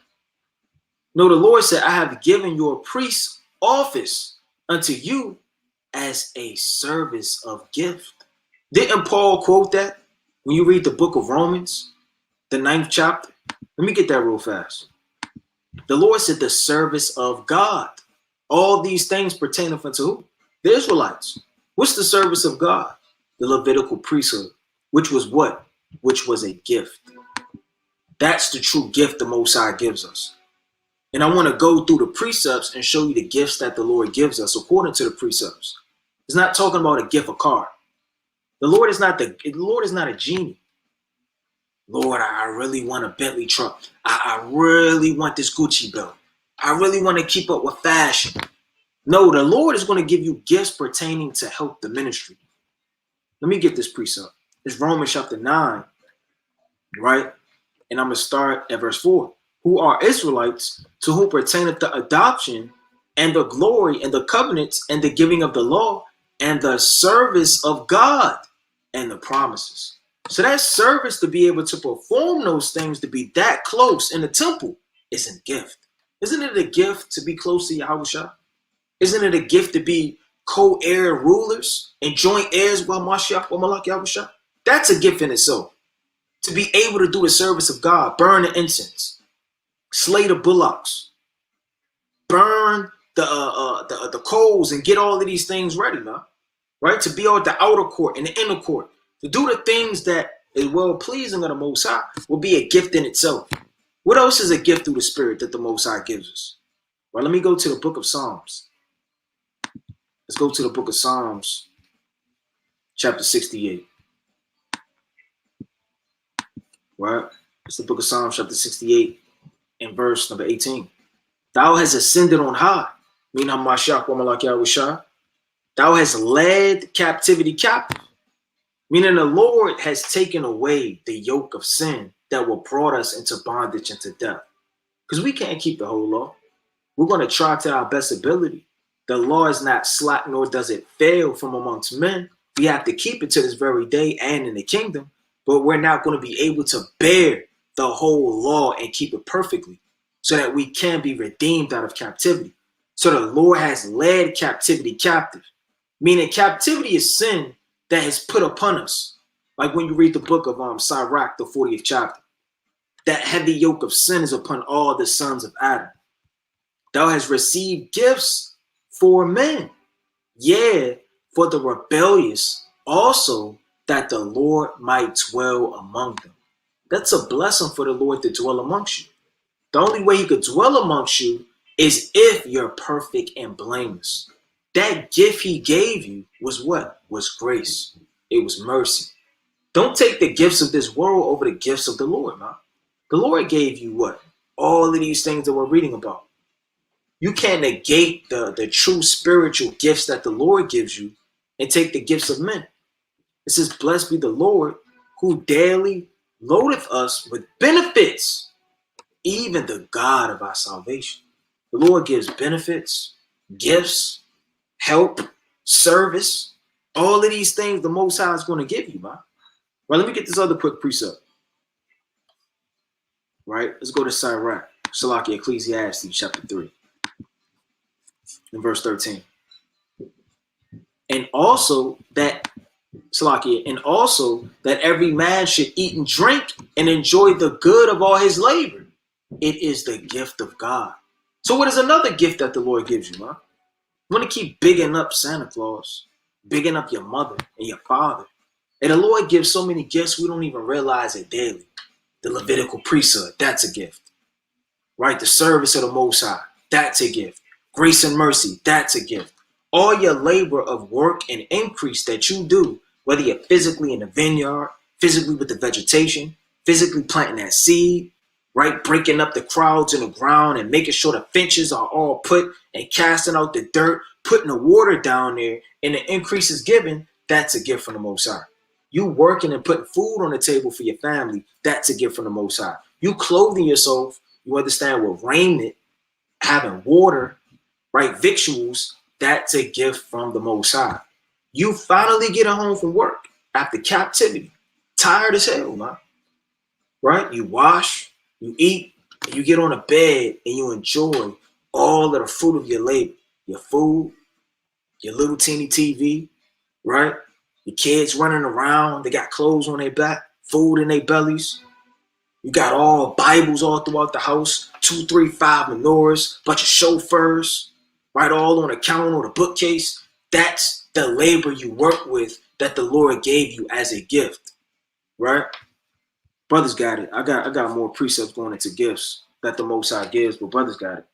No, the Lord said, I have given your priest's office unto you as a service of gift. Didn't Paul quote that when you read the book of Romans, the 9th chapter? Let me get that real fast. The Lord said the service of God. All these things pertain unto who? The Israelites. What's the service of God? The Levitical priesthood, which was what? Which was a gift. That's the true gift the Most High gives us. And I want to go through the precepts and show you the gifts that the Lord gives us according to the precepts. It's not talking about a gift of car. The Lord is not a genie. Lord, I really want a Bentley truck. I really want this Gucci belt. I really want to keep up with fashion. No, the Lord is going to give you gifts pertaining to help the ministry. Let me get this precept. It's Romans chapter 9, right? And I'm going to start at verse 4. Who are Israelites, to whom pertaineth the adoption and the glory and the covenants and the giving of the law and the service of God and the promises. So that service, to be able to perform those things, to be that close in the temple, is a gift. Isn't it a gift to be close to Yahushua? Isn't it a gift to be co-heir rulers and joint heirs with Mashiach or Malak Yahushua? That's a gift in itself. To be able to do the service of God, burn the incense, slay the bullocks, burn the coals, and get all of these things ready, man. Right? To be on the outer court and the inner court, to do the things that is well pleasing of the Most High, will be a gift in itself. What else is a gift through the Spirit that the Most High gives us? Well, let me go to the book of Psalms. Let's go to the book of Psalms, chapter 68. Right? It's the book of Psalms, chapter 68, and verse number 18. Thou hast ascended on high, meaning Mashiach wa Malak Yahushua. Thou hast led captivity captive, meaning the Lord has taken away the yoke of sin that will brought us into bondage and to death. Because we can't keep the whole law. We're going to try to our best ability. The law is not slack, nor does it fail from amongst men. We have to keep it to this very day and in the kingdom, but we're not going to be able to bear the whole law and keep it perfectly so that we can be redeemed out of captivity. So the Lord has led captivity captive, meaning captivity is sin that is put upon us. Like when you read the book of Sirach, the 40th chapter, that heavy yoke of sin is upon all the sons of Adam. Thou hast received gifts for men, yea, for the rebellious also, that the Lord might dwell among them. That's a blessing for the Lord to dwell amongst you. The only way he could dwell amongst you is if you're perfect and blameless. That gift he gave you was what? Was grace. It was mercy. Don't take the gifts of this world over the gifts of the Lord, man. The Lord gave you what? All of these things that we're reading about. You can't negate the true spiritual gifts that the Lord gives you and take the gifts of men. It says, blessed be the Lord who daily loadeth us with benefits, even the God of our salvation. The Lord gives benefits, gifts, help, service, all of these things the Most High is going to give you, man. Well, let me get this other quick precept. Right? Let's go to Sirach, Salaki, Ecclesiastes, chapter 3, in verse 13. And also that, Salaki, and also that every man should eat and drink and enjoy the good of all his labor. It is the gift of God. So what is another gift that the Lord gives you, man? You want to keep bigging up Santa Claus, bigging up your mother and your father. And the Lord gives so many gifts, we don't even realize it daily. The Levitical priesthood, that's a gift. Right? The service of the Most High, that's a gift. Grace and mercy, that's a gift. All your labor of work and increase that you do, whether you're physically in the vineyard, physically with the vegetation, physically planting that seed, right? Breaking up the crowds in the ground and making sure the finches are all put and casting out the dirt, putting the water down there, and the increase is given, that's a gift from the Most High. You working and putting food on the table for your family, that's a gift from the Most High. You clothing yourself, you understand, with raiment, having water, right, victuals, that's a gift from the Most High. You finally get home from work after captivity, tired as hell, man. Right? You wash, you eat, and you get on a bed and you enjoy all of the fruit of your labor. Your food, your little teeny TV, right? Your kids running around, they got clothes on their back, food in their bellies. You got all Bibles all throughout the house, 2, 3, 5 menorahs, bunch of chauffeurs, right, all on a counter or the bookcase. That's the labor you work with that the Lord gave you as a gift, right? Brothers got it. I got more precepts going into gifts that the Most High gives, but brothers got it.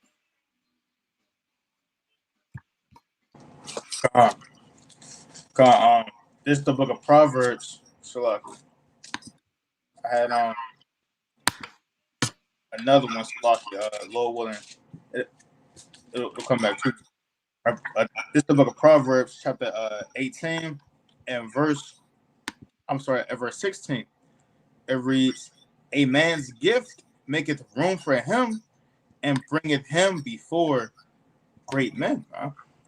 This is the book of Proverbs. So look, I had another one. So Lord willing, it'll come back to. This is the book of Proverbs, chapter 18, and verse 16. It reads, "A man's gift maketh room for him, and bringeth him before great men."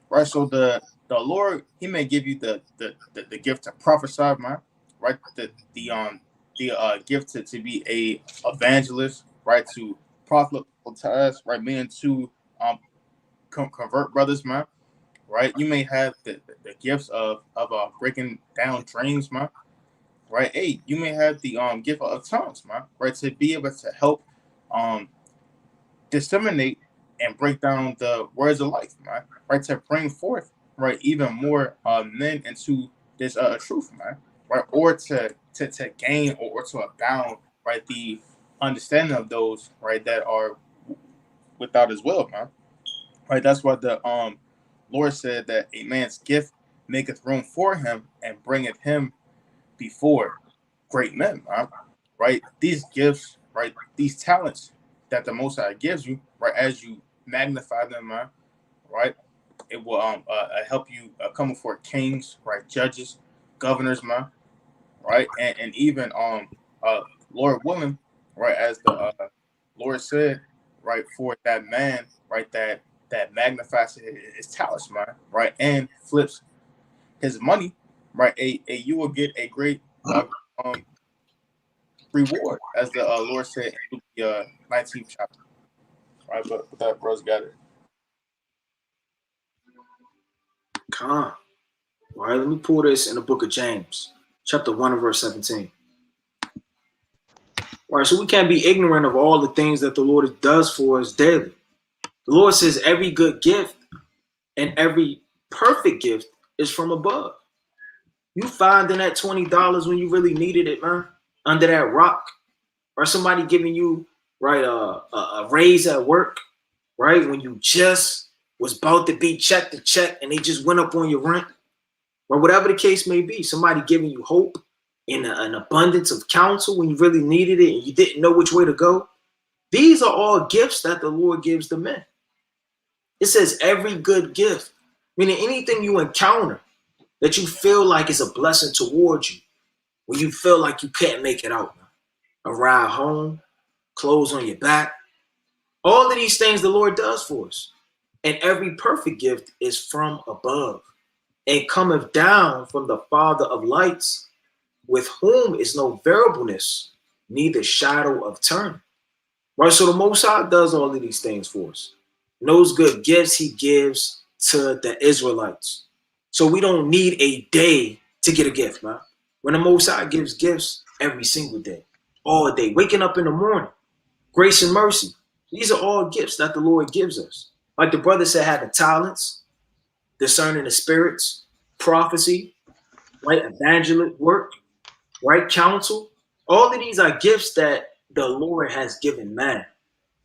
Right. So the Lord, He may give you the gift to prophesy, man. Right. The gift to be a evangelist, right? To proselytize, right? Meaning to convert brothers, man. Right. You may have the gifts of breaking down dreams, man. Right. Hey, you may have the gift of tongues, man. Right. To be able to help disseminate and break down the words of life, man. Right. To bring forth, right, even more men into this truth, man. Right. Or to gain or to abound, right, the understanding of those, right, that are without as well, man. Right. That's what the Lord said, that a man's gift maketh room for him and bringeth him before great men, right? These gifts, right? These talents that the Most High gives you, right? As you magnify them, right? It will help you come before kings, right? Judges, governors, right? And even Lord willing, right? As the Lord said, right? For that man, right? That magnifies his talents, right? And flips his money, right? You will get a great reward, as the Lord said in the 19th chapter. Right, but that bro's got it. Come. All right, let me pull this in the book of James, chapter 1 and verse 17. All right, so we can't be ignorant of all the things that the Lord does for us daily. The Lord says every good gift and every perfect gift is from above. You finding that $20 when you really needed it, man, under that rock, or somebody giving you, right, a raise at work, right, when you just was about to be check to check and they just went up on your rent, or whatever the case may be, somebody giving you hope and an abundance of counsel when you really needed it and you didn't know which way to go. These are all gifts that the Lord gives to men. It says every good gift, meaning anything you encounter that you feel like is a blessing towards you, when you feel like you can't make it out, a ride home, clothes on your back, all of these things the Lord does for us. And every perfect gift is from above and cometh down from the Father of lights, with whom is no variableness, neither shadow of turning. Right? So the Most High does all of these things for us. And those good gifts He gives to the Israelites. So we don't need a day to get a gift, man. When the Most High gives gifts every single day, all day, waking up in the morning, grace and mercy. These are all gifts that the Lord gives us. Like the brother said, having talents, discerning the spirits, prophecy, right? Evangelist work, right? Counsel. All of these are gifts that the Lord has given man.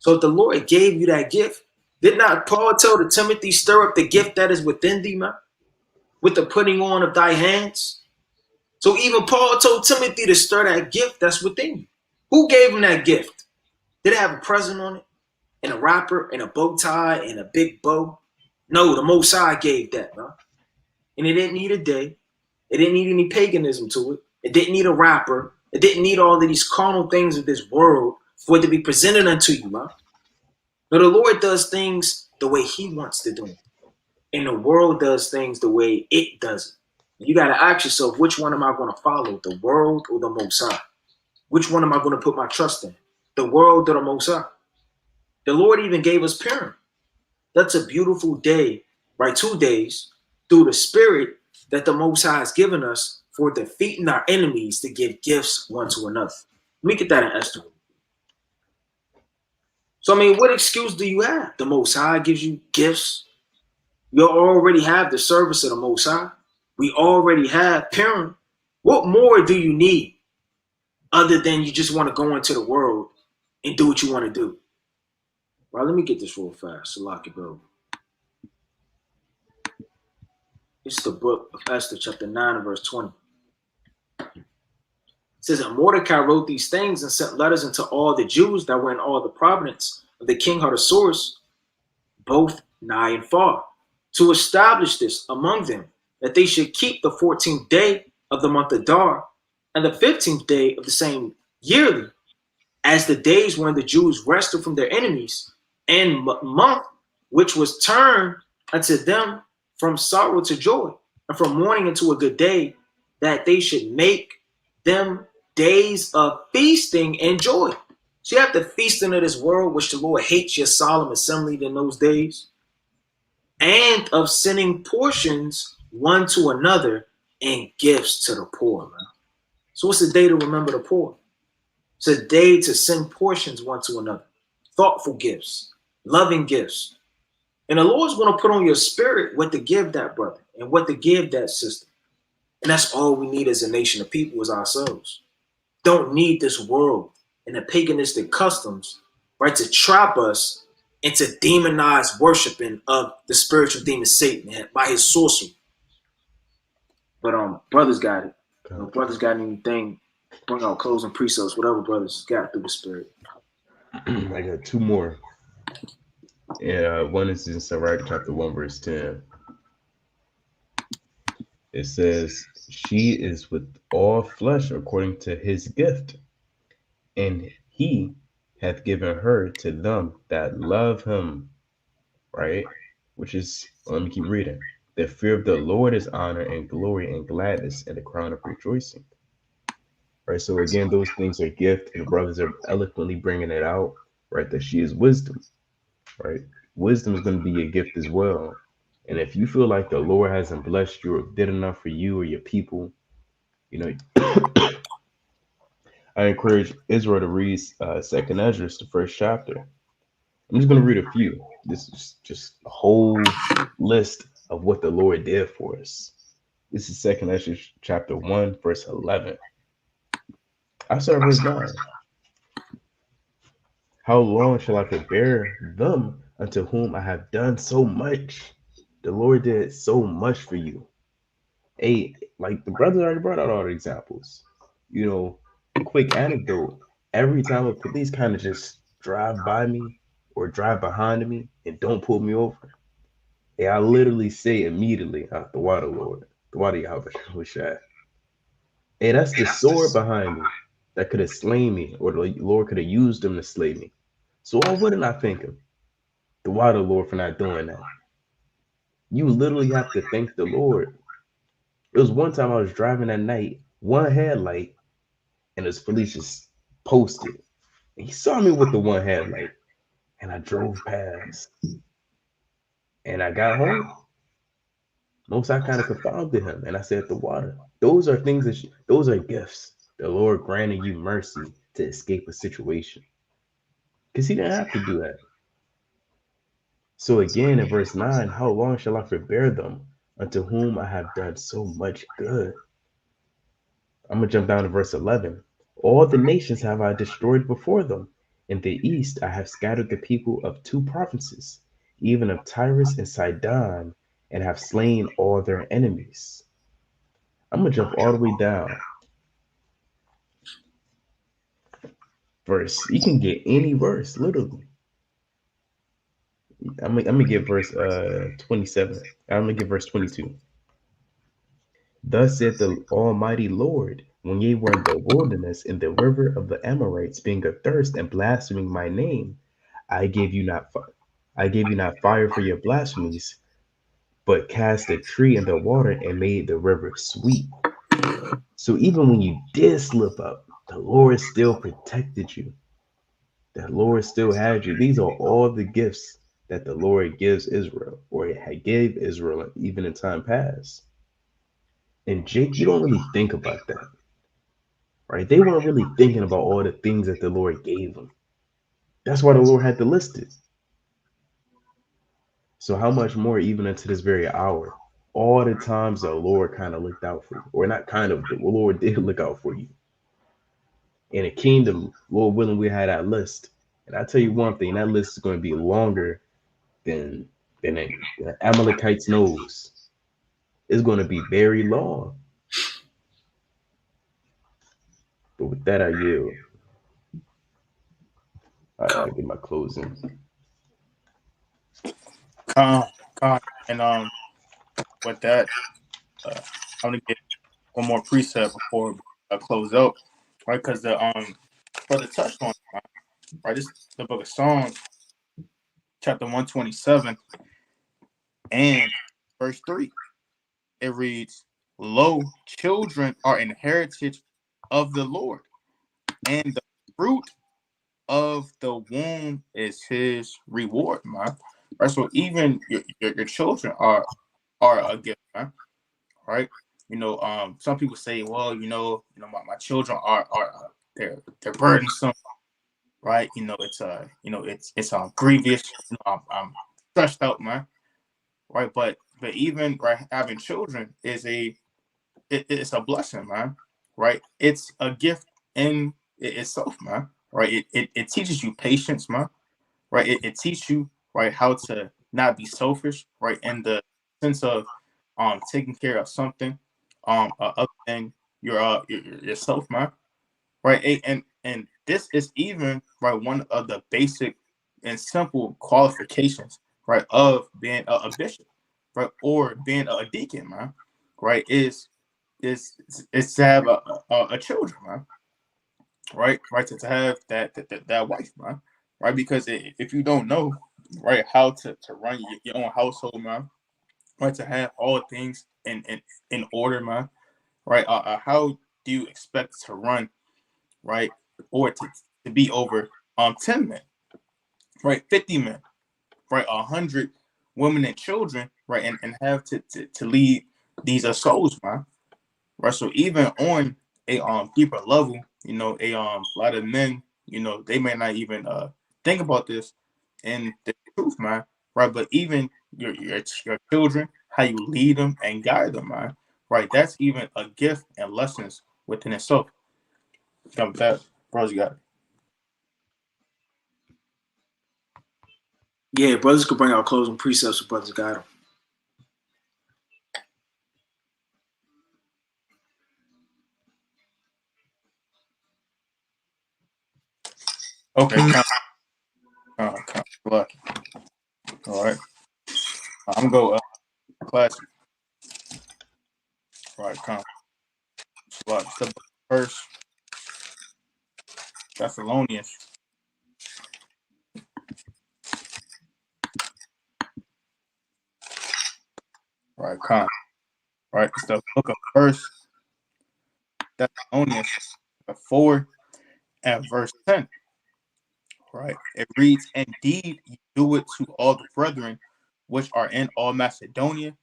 So if the Lord gave you that gift, did not Paul tell to Timothy, stir up the gift that is within thee, man, with the putting on of thy hands? So even Paul told Timothy to stir that gift that's within you. Who gave him that gift? Did it have a present on it? And a wrapper and a bow tie and a big bow? No, the Most High gave that, man. And it didn't need a day. It didn't need any paganism to it. It didn't need a wrapper. It didn't need all of these carnal things of this world for it to be presented unto you, man. Now the Lord does things the way He wants to do them. And the world does things the way it does it. You got to ask yourself, which one am I going to follow, the world or the Most High? Which one am I going to put my trust in, the world or the Most High? The Lord even gave us Purim. That's a beautiful day, right? 2 days through the Spirit that the Most High has given us for defeating our enemies to give gifts one to another. Let me get that in Esther. So, I mean, what excuse do you have? The Most High gives you gifts. You already have the service of the Most High. We already have Purim. What more do you need other than you just want to go into the world and do what you want to do? Well, let me get this real fast. Salaki, bro. It's the book of Esther, chapter 9 and verse 20. It says, and Mordecai wrote these things and sent letters unto all the Jews that were in all the province of the king Artaxerxes, both nigh and far, to establish this among them, that they should keep the 14th day of the month of Dar, and the 15th day of the same yearly, as the days when the Jews rested from their enemies, and month which was turned unto them from sorrow to joy, and from mourning into a good day, that they should make them days of feasting and joy. So you have the feasting of this world, which the Lord hates, your solemn assembly in those days, and of sending portions one to another and gifts to the poor, man. So what's the day to remember the poor? It's a day to send portions one to another, thoughtful gifts, loving gifts. And the Lord's going to put on your spirit what to give that brother and what to give that sister. And that's all we need as a nation of people is ourselves. Don't need this world and the paganistic customs, right, to trap us into demonized worshiping of the spiritual demon Satan by his sorcery. But brothers got it. Brothers got anything, bring out closing precepts, whatever brothers got through the spirit. I got two more. One is in Sirach chapter 1, verse 10. It says, she is with all flesh according to his gift, and he hath given her to them that love him. Right? Which is, let me keep reading. The fear of the Lord is honor and glory and gladness and the crown of rejoicing. Right? So again, those things are gift, and the brothers are eloquently bringing it out, right? That she is wisdom, right? Wisdom is going to be a gift as well. And if you feel like the Lord hasn't blessed you or did enough for you or your people, you know, I encourage Israel to read Second Ezra, the first chapter. I'm just going to read a few. This is just a whole list of what the Lord did for us. This is Second Ezra chapter 1, verse 11. I start verse 9. How long shall I forbear them unto whom I have done so much? The Lord did so much for you. Hey, like the brothers already brought out all the examples. You know, quick anecdote. Every time a police kind of just drive by me or drive behind me and don't pull me over, hey, I literally say immediately, the water, Lord, the water, Yahweh. Hey, that's the sword behind me that could have slain me, or the Lord could have used them to slay me. So why wouldn't I thank him? The water, Lord, for not doing that. You literally have to thank the Lord. It was one time I was driving at night, one headlight, and this police just posted. He saw me with the one headlight, and I drove past. And I got home. Most I kind of confounded him, and I said, the water. Those are things those are gifts. The Lord granting you mercy to escape a situation. Because he didn't have to do that. So again, in verse 9, how long shall I forbear them unto whom I have done so much good? I'm going to jump down to verse 11. All the nations have I destroyed before them. In the east I have scattered the people of 2 provinces, even of Tyrus and Sidon, and have slain all their enemies. I'm going to jump all the way down. Verse, you can get any verse, literally. I'm going to get verse 27. I'm going to get verse 22. Thus said the Almighty Lord, when ye were in the wilderness, in the river of the Amorites, being athirst and blaspheming my name, I gave you not fire for your blasphemies, but cast a tree in the water and made the river sweet. So even when you did slip up, the Lord still protected you. The Lord still had you. These are all the gifts that the Lord gives Israel, or it gave Israel even in time past. And Jake, you don't really think about that, right? They weren't really thinking about all the things that the Lord gave them. That's why the Lord had to list it. So how much more even unto this very hour? All the times the Lord kind of looked out for you, or not kind of, the Lord did look out for you. In a kingdom, Lord willing, we had that list. And I tell you one thing, that list is going to be longer than the Amalekite's nose. It's going to be very long. But with that, I yield. I get my closing. Con, and with that, I'm gonna get one more precept before I close out, right? Because the brother touched on it, right? This is the book of Psalms, chapter 127, and verse 3. It reads, "Lo, children are an heritage of the Lord, and the fruit of the womb is His reward." Man, right? So even your children are a gift, man. Right? Some people say, well, my children are they're burdensome, right? It's grievous. I'm stressed out, man. Right? But even right, having children is it's a blessing, man. Right? It's a gift in itself, man. Right? It teaches you patience, man. Right? It teaches you right how to not be selfish, right? In the sense of taking care of something other than yourself, man. Right? And this is even right one of the basic and simple qualifications, right, of being a bishop, right, or being a deacon, man. Right? Is to have a children, man. Right? Right? To have that wife, man. Right? Because if you don't know, right, how to run your own household, man, right, to have all things in order, man, right, how do you expect to run, right, or to be over 10 men, right, 50 men, right, 100 women and children, right, and have to lead these souls, man, right? So even on a deeper level, a lot of men, they may not even think about this in the truth, man, right? But even your children, how you lead them and guide them, man, right? That's even a gift and lessons within itself. Come with that, bros, you got it. Yeah, brothers could bring out closing precepts if brothers got them. Okay, lucky. All right, I'm gonna go classic. All right, lucky. So first Thessalonians. Right, right. It's the book of First Thessalonians 4 and verse 10. Right. It reads, "Indeed, you do it to all the brethren which are in all Macedonia,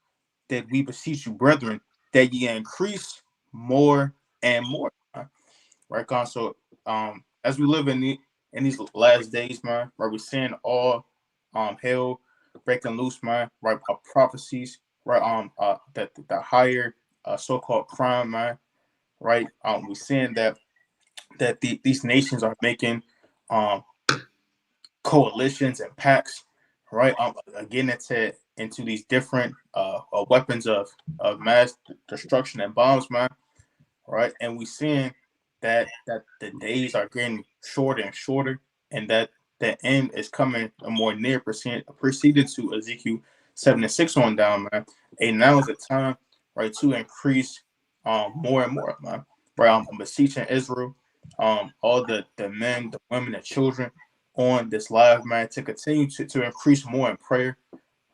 that we beseech you, brethren, that ye increase more and more." Right, God. So as we live in these last days, man, right, we're seeing all hell breaking loose, man, right, prophecies, right, that the higher so-called crime, man, right, we're seeing that these nations are making um coalitions and pacts, right, again into these different weapons of mass destruction and bombs, man, right, and we're seeing that the days are getting shorter and shorter, and that the end is coming a more near preceded to Ezekiel 7 and 6 on down, man. And now is the time, right, to increase more and more, man. Right, I'm beseeching Israel, all the men, the women, the children on this live, man, to continue to increase more in prayer,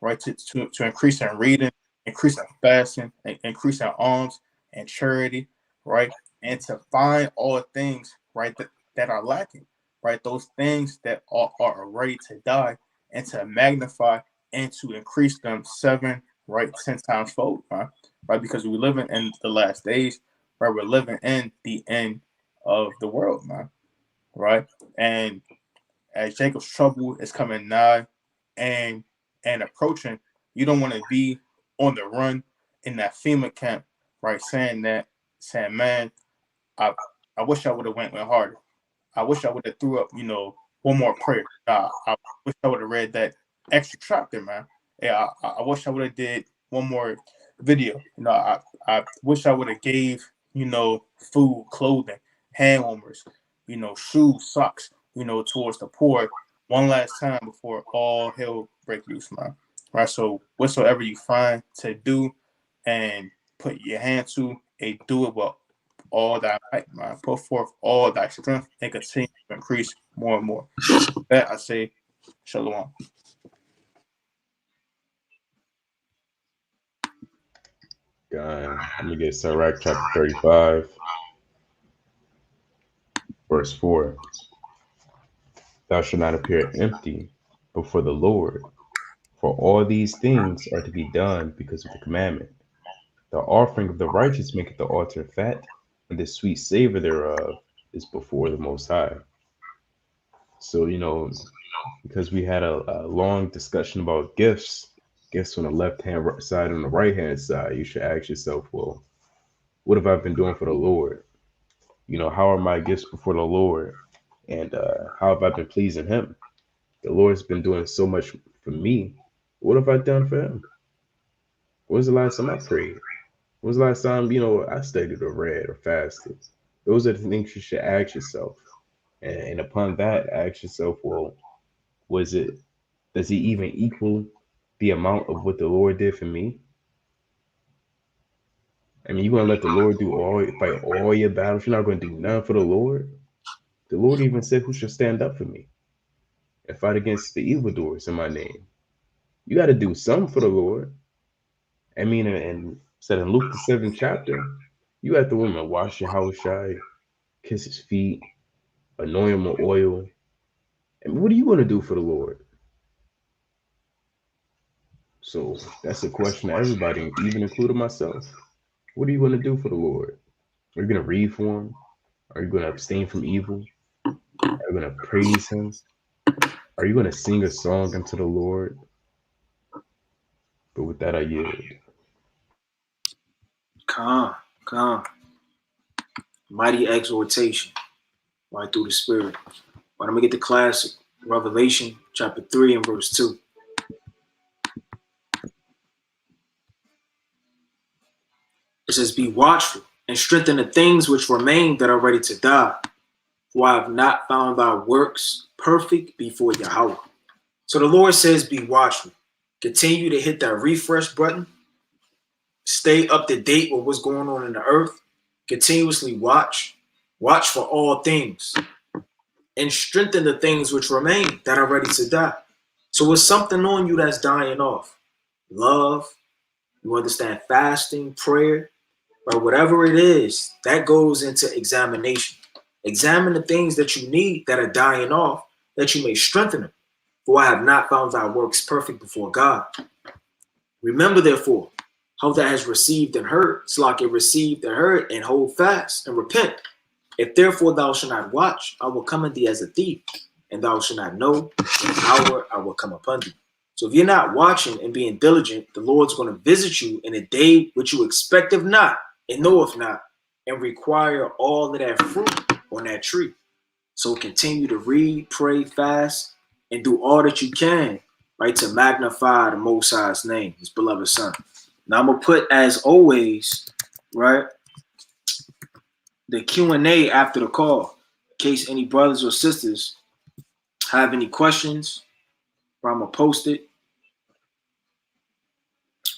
right, to increase in reading, increase in fasting, increase in alms and charity, right, and to find all things, right, that are lacking, right, those things that are ready to die, and to magnify and to increase them 7, right, 10 times fold, right, because we're living in the last days, right, we're living in the end of the world, man, right, and as Jacob's trouble is coming nigh and approaching, you don't want to be on the run in that FEMA camp, right? Saying, man, I wish I would have went harder. I wish I would have threw up, one more prayer. I wish I would have read that extra chapter, man. Yeah, I wish I would have did one more video. I wish I would have gave, food, clothing, hand warmers, shoes, socks, towards the poor one last time before all hell break loose, man. Right. So whatsoever you find to do and put your hand to, do it well. All thy might, man. Put forth all thy strength and continue to increase more and more. With that I say, shalom. Let me get Sirach chapter 35, verse 4. Thou shalt not appear empty before the Lord, for all these things are to be done because of the commandment. The offering of the righteous maketh the altar fat, and the sweet savor thereof is before the Most High. So, because we had a long discussion about gifts on the left-hand side and the right-hand side, you should ask yourself, well, what have I been doing for the Lord? How are my gifts before the Lord? And how have I been pleasing him? The Lord's been doing so much for me. What have I done for him? When was the last time I prayed? When was the last time, I studied or read or fasted? Those are the things you should ask yourself. And upon that, ask yourself, well, does he even equal the amount of what the Lord did for me? I mean, you're going to let the Lord fight all your battles. You're not going to do nothing for the Lord. The Lord even said, who shall stand up for me and fight against the evildoers in my name? You got to do something for the Lord. I mean, and said in Luke the 7th chapter, you have the woman wash your house shy, kiss his feet, anoint him with oil. And what are you going to do for the Lord? So that's a question to everybody, even including myself. What are you going to do for the Lord? Are you going to read for him? Are you going to abstain from evil? Are you going to praise him? Are you going to sing a song unto the Lord? But with that, I yield. Come. Mighty exhortation, right through the Spirit. But I'm going to get the classic. Revelation chapter 3 and verse 2. It says, be watchful and strengthen the things which remain that are ready to die. For I have not found thy works perfect before Yahweh. So the Lord says, be watchful. Continue to hit that refresh button. Stay up to date with what's going on in the earth. Continuously watch. Watch for all things. And strengthen the things which remain that are ready to die. So it's something on you that's dying off. Love. You understand fasting, prayer. But whatever it is, that goes into examination. Examine the things that you need that are dying off, that you may strengthen them. For I have not found thy works perfect before God. Remember, therefore, how thou hast received and heard, it's like it received and heard, and hold fast and repent. If therefore thou shalt not watch, I will come unto thee as a thief, and thou shalt not know the hour I will come upon thee. So if you're not watching and being diligent, the Lord's going to visit you in a day which you expected not and knoweth not, and require all of that fruit on that tree. So continue to read, pray, fast, and do all that you can, right, to magnify the Most High's name, his beloved Son. Now I'm gonna put, as always, right, the Q&A after the call, in case any brothers or sisters have any questions, or I'm gonna post it.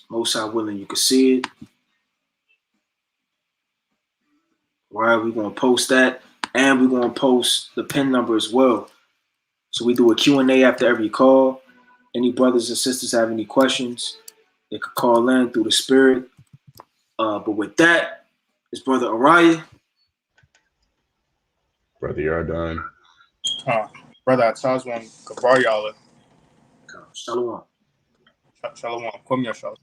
Most High willing, you can see it. Right, we're gonna post that, and we're gonna post the PIN number as well. So we do a Q&A after every call. Any brothers and sisters have any questions, they could call in through the Spirit. But with that, it's Brother Araya. Brother Yardan. Brother Atazwan Kabar Yala. Shalom. Shalom. Kwam Yashala.